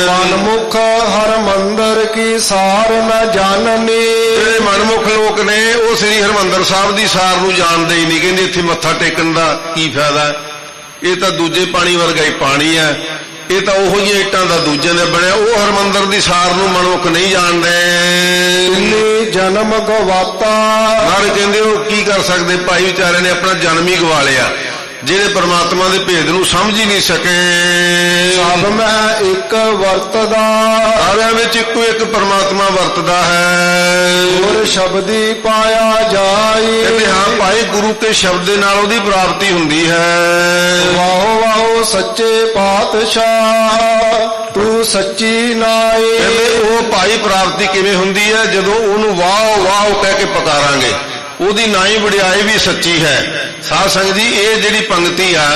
ਮਨਮੁਖ ਹਰ ਮੰਦਰ ਕੀ ਸਾਰ ਨਾ ਜਾਣਨੀ। ਜਿਹੜੇ ਮਨਮੁਖ ਲੋਕ ਨੇ ਉਹ ਸ੍ਰੀ ਹਰਿਮੰਦਰ ਸਾਹਿਬ ਦੀ ਸਾਰ ਨੂੰ ਜਾਣਦੇ ਹੀ ਨਹੀਂ। ਕਹਿੰਦੇ ਇੱਥੇ ਮੱਥਾ ਟੇਕਣ ਦਾ ਕੀ ਫਾਇਦਾ, ਇਹ ਤਾਂ ਦੂਜੇ ਪਾਣੀ ਵਰਗਾ ਹੀ ਪਾਣੀ ਹੈ, ਇਹ ਤਾਂ ਉਹੋ ਜਿਹੀਆਂ ਇੱਟਾਂ ਦਾ ਦੂਜੇ ਨੇ ਬਣਿਆ। ਉਹ ਹਰਿਮੰਦਰ ਦੀ ਸਾਰ ਨੂੰ ਮਨੁੱਖ ਨਹੀਂ ਜਾਣਦੇ। ਇੰਨੀ ਜਨਮ ਗਵਾਤਾ। ਸਾਰੇ ਕਹਿੰਦੇ ਉਹ ਕੀ ਕਰ ਸਕਦੇ, ਭਾਈ ਵਿਚਾਰੇ ਨੇ ਆਪਣਾ ਜਨਮ ਹੀ ਗਵਾ ਲਿਆ, ਜਿਹੜੇ ਪਰਮਾਤਮਾ ਦੇ ਭੇਦ ਨੂੰ ਸਮਝ ਹੀ ਨਹੀਂ ਸਕੇ। ਸਭ ਮੈਂ ਇੱਕ ਵਰਤਦਾ। ਸਾਰਿਆਂ ਵਿੱਚ ਇੱਕੋ ਇੱਕ ਪਰਮਾਤਮਾ ਵਰਤਦਾ ਹੈ। ਗੁਰ ਸ਼ਬਦੀ ਪਾਇਆ ਜਾਈ। ਕਹਿੰਦੇ ਹਾਂ ਭਾਈ ਗੁਰੂ ਕੇ ਸ਼ਬਦ ਦੇ ਨਾਲ ਉਹਦੀ ਪ੍ਰਾਪਤੀ ਹੁੰਦੀ ਹੈ। ਵਾਹੋ ਵਾਹੋ ਸੱਚੇ ਪਾਤਸ਼ਾਹ ਤੂੰ ਸੱਚੀ ਨਾਈ। ਕਹਿੰਦੇ ਉਹ ਭਾਈ ਪ੍ਰਾਪਤੀ ਕਿਵੇਂ ਹੁੰਦੀ ਹੈ? ਜਦੋਂ ਉਹਨੂੰ ਵਾਹ ਵਾਹ ਕਹਿ ਕੇ ਪੁਕਾਰਾਂਗੇ। ਉਹਦੀ ਨਾਈ ਵਡਿਆਈ ਵੀ ਸੱਚੀ ਹੈ। ਸਾਧ ਸੰਗਤ ਜੀ ਇਹ ਜਿਹੜੀ ਪੰਕਤੀ ਆ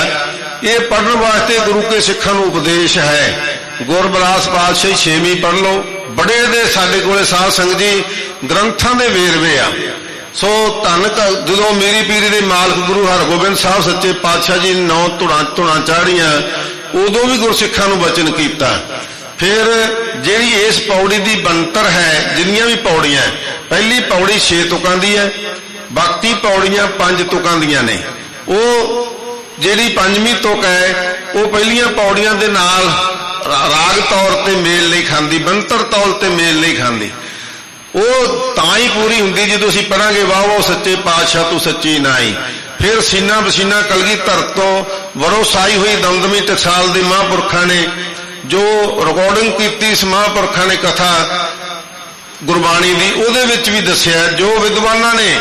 ਇਹ ਪੜ੍ਹਨ ਵਾਸਤੇ ਗੁਰੂ ਕੇ ਸਿੱਖਾਂ ਨੂੰ ਉਪਦੇਸ਼ ਹੈ। ਗੁਰਬਿਲਾਸ ਪਾਤਸ਼ਾਹੀ 6ਵੀਂ ਪੜ੍ਹ ਲਓ, ਬੜੇ ਦੇ ਸਾਡੇ ਕੋਲੇ ਸਾਧ ਸੰਗਤ ਜੀ ਗ੍ਰੰਥਾਂ ਦੇ ਵੇਰਵੇ ਆ। ਸੋ ਧੰਨ ਜਦੋਂ ਮੇਰੀ ਪੀਰੀ ਦੇ ਮਾਲਕ ਗੁਰੂ ਹਰਗੋਬਿੰਦ ਸਾਹਿਬ ਸੱਚੇ ਪਾਤਸ਼ਾਹ ਜੀ 9 ਧੁਣਾ ਚਾੜੀਆਂ, ਉਦੋਂ ਵੀ ਗੁਰਸਿੱਖਾਂ ਨੂੰ ਬਚਨ ਕੀਤਾ। ਫਿਰ ਜਿਹੜੀ ਇਸ ਪੌੜੀ ਦੀ ਬਣਤਰ ਹੈ, ਜਿੰਨੀਆਂ ਵੀ ਪੌੜੀਆਂ, ਪਹਿਲੀ ਪੌੜੀ 6 ਤੁਕਾਂ ਦੀ ਹੈ, ਬਾਕੀ ਪੌੜੀਆਂ 5 ਤੁਕਾਂ ਦੀਆਂ ਨੇ। ਉਹ ਜਿਹੜੀ 5ਵੀਂ ਤੁਕ ਹੈ ਉਹ ਪਹਿਲੀਆਂ ਪੌੜੀਆਂ ਦੇ ਨਾਲ ਰਾਗ ਤੌਰ ਤੇ ਮੇਲ ਨਹੀਂ ਖਾਂਦੀ, ਬਣਤਰ ਤੌਰ ਤੇ ਮੇਲ ਨਹੀਂ ਖਾਂਦੀ। ਉਹ ਤਾਂ ਹੀ ਪੂਰੀ ਹੁੰਦੀ ਜਦੋਂ ਅਸੀਂ ਪੜਾਂਗੇ ਵਾਹ ਸੱਚੇ ਪਾਤਸ਼ਾਹ ਤੂੰ ਸੱਚੀ ਨਾਈ। ਫਿਰ ਸੀਨਾ ਬਸੀਨਾ ਕਲਗੀਧਰ ਤੋਂ ਵਰੋਸਾਈ ਹੋਈ ਦਮਦਮੀ ਟਕਸਾਲ ਦੇ ਮਹਾਂਪੁਰਖਾਂ ਨੇ ਜੋ ਰਿਕਾਰਡਿੰਗ ਕੀਤੀ, ਇਸ ਮਹਾਂਪੁਰਖਾਂ ਨੇ ਕਥਾ ਗੁਰਬਾਣੀ ਦੀ, ਉਹਦੇ ਵਿੱਚ ਵੀ ਦੱਸਿਆ ਜੋ ਵਿਦਵਾਨਾਂ ਨੇ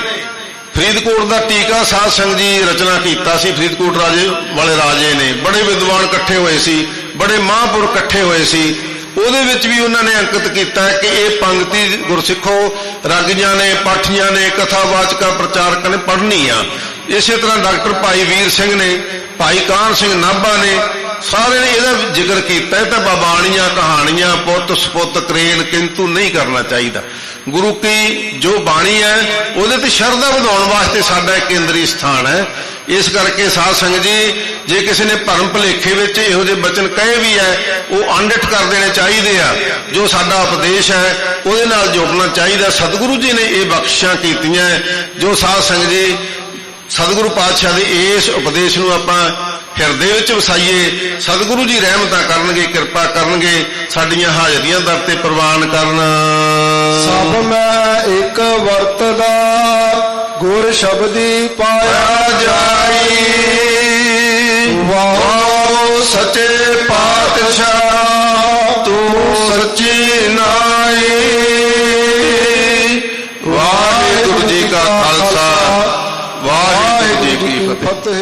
ਫਰੀਦਕੋਟ ਦਾ ਟੀਕਾ ਸਾਧ ਸੰਗਤ ਜੀ ਰਚਨਾ ਕੀਤਾ ਸੀ। ਫਰੀਦਕੋਟ ਰਾਜੇ ਵਾਲੇ ਰਾਜੇ ਨੇ, ਬੜੇ ਵਿਦਵਾਨ ਇਕੱਠੇ ਹੋਏ ਸੀ, ਬੜੇ ਮਹਾਂਪੁਰਖ ਇਕੱਠੇ ਹੋਏ ਸੀ। ਉਹਦੇ ਵਿੱਚ ਵੀ ਉਹਨਾਂ ਨੇ ਅੰਕਿਤ ਕੀਤਾ ਕਿ ਇਹ ਪੰਕਤੀ ਗੁਰਸਿੱਖੋ ਰਾਗੀਆਂ ਨੇ, ਪਾਠੀਆਂ ਨੇ, ਕਥਾਵਾਚਕਾਂ ਪ੍ਰਚਾਰਕਾਂ ਨੇ ਪੜ੍ਹਨੀ ਆ। ਇਸੇ ਤਰ੍ਹਾਂ ਡਾਕਟਰ ਭਾਈ ਵੀਰ ਸਿੰਘ ਨੇ, ਭਾਈ ਕਾਹਨ ਸਿੰਘ ਨਾਭਾ ਨੇ, ਸਾਰੇ ਨੇ ਇਹਦਾ ਜ਼ਿਕਰ ਕੀਤਾ। ਇਹ ਤਾਂ ਬਾਬਾਣੀਆਂ ਕਹਾਣੀਆਂ ਪੁੱਤ ਸਪੁੱਤ ਕਰੇਨ ਕਿੰਤੂ ਨਹੀਂ ਕਰਨਾ ਚਾਹੀਦਾ। ਗੁਰੂ ਕੀ ਜੋ ਬਾਣੀ ਹੈ ਉਹਦੇ ਤੇ ਸ਼ਰਧਾ ਵਧਾਉਣ ਵਾਸਤੇ ਸਾਡਾ ਇੱਕ ਕੇਂਦਰੀ ਸਥਾਨ ਹੈ। ਇਸ ਕਰਕੇ ਸਾਧ ਸੰਗਤ ਜੀ ਜੇ ਕਿਸੇ ਨੇ ਭਰਮ ਭੁਲੇਖੇ ਵਿੱਚ ਇਹੋ ਜਿਹੇ ਬਚਨ ਕਹੇ ਵੀ ਹੈ ਉਹ ਅਣਡਿੱਠ ਕਰ ਦੇਣੇ ਚਾਹੀਦੇ ਆ। ਜੋ ਸਾਡਾ ਉਪਦੇਸ਼ ਹੈ ਉਹਦੇ ਨਾਲ ਜੁੜਨਾ ਚਾਹੀਦਾ। ਸਤਿਗੁਰੂ ਜੀ ਨੇ ਇਹ ਬਖਸ਼ਿਸ਼ਾਂ ਕੀਤੀਆਂ ਜੋ ਸਾਧ ਸੰਗਤ ਜੀ ਸਤਿਗੁਰੂ ਪਾਤਸ਼ਾਹ ਦੇ ਇਸ ਉਪਦੇਸ਼ ਨੂੰ ਆਪਾਂ ਹਿਰਦੇ ਵਿੱਚ ਵਸਾਈਏ। ਸਤਿਗੁਰੂ ਜੀ ਰਹਿਮਤਾਂ ਕਰਨਗੇ, ਕਿਰਪਾ ਕਰਨਗੇ, ਸਾਡੀਆਂ ਹਾਜ਼ਰੀਆਂ ਦਰ ਤੇ ਪ੍ਰਵਾਨ ਕਰਨ। ਸਭ ਮੈਂ ਇੱਕ ਵਰਤਦਾ ਗੁਰ ਸ਼ਬਦੀ ਪਾਇਆ ਜਾਈ। ਵਾਹ ਸੱਚੇ ਪਾਤਸ਼ਾਹ ਤੂੰ ਸੱਚੀ ਨਾਈ। ਵਾਹਿਗੁਰੂ ਜੀ ਕਾ ਖਾਲਸਾ, ਵਾਹਿਗੁਰੂ ਜੀ ਕੀ ਫਤਿਹ।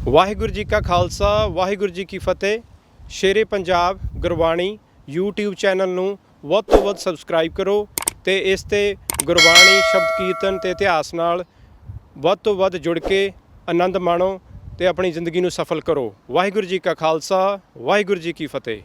ਵਾਹਿਗੁਰੂ ਜੀ ਕਾ ਖਾਲਸਾ, ਵਾਹਿਗੁਰੂ ਜੀ ਕੀ ਫਤਿਹ। ਸ਼ੇਰੇ ਪੰਜਾਬ ਗੁਰਬਾਣੀ YouTube ਚੈਨਲ ਨੂੰ ਵੱਧ ਤੋਂ ਵੱਧ ਸਬਸਕ੍ਰਾਈਬ ਕਰੋ ਤੇ ਇਸ ਤੇ ਗੁਰਬਾਣੀ ਸ਼ਬਦ ਕੀਰਤਨ ਤੇ ਇਤਿਹਾਸ ਨਾਲ ਵੱਧ ਤੋਂ ਵੱਧ ਜੁੜ ਕੇ ਆਨੰਦ ਮਾਣੋ ਤੇ ਆਪਣੀ ਜ਼ਿੰਦਗੀ ਨੂੰ ਸਫਲ ਕਰੋ। ਵਾਹਿਗੁਰੂ ਜੀ ਕਾ ਖਾਲਸਾ, ਵਾਹਿਗੁਰੂ ਜੀ ਕੀ ਫਤਿਹ।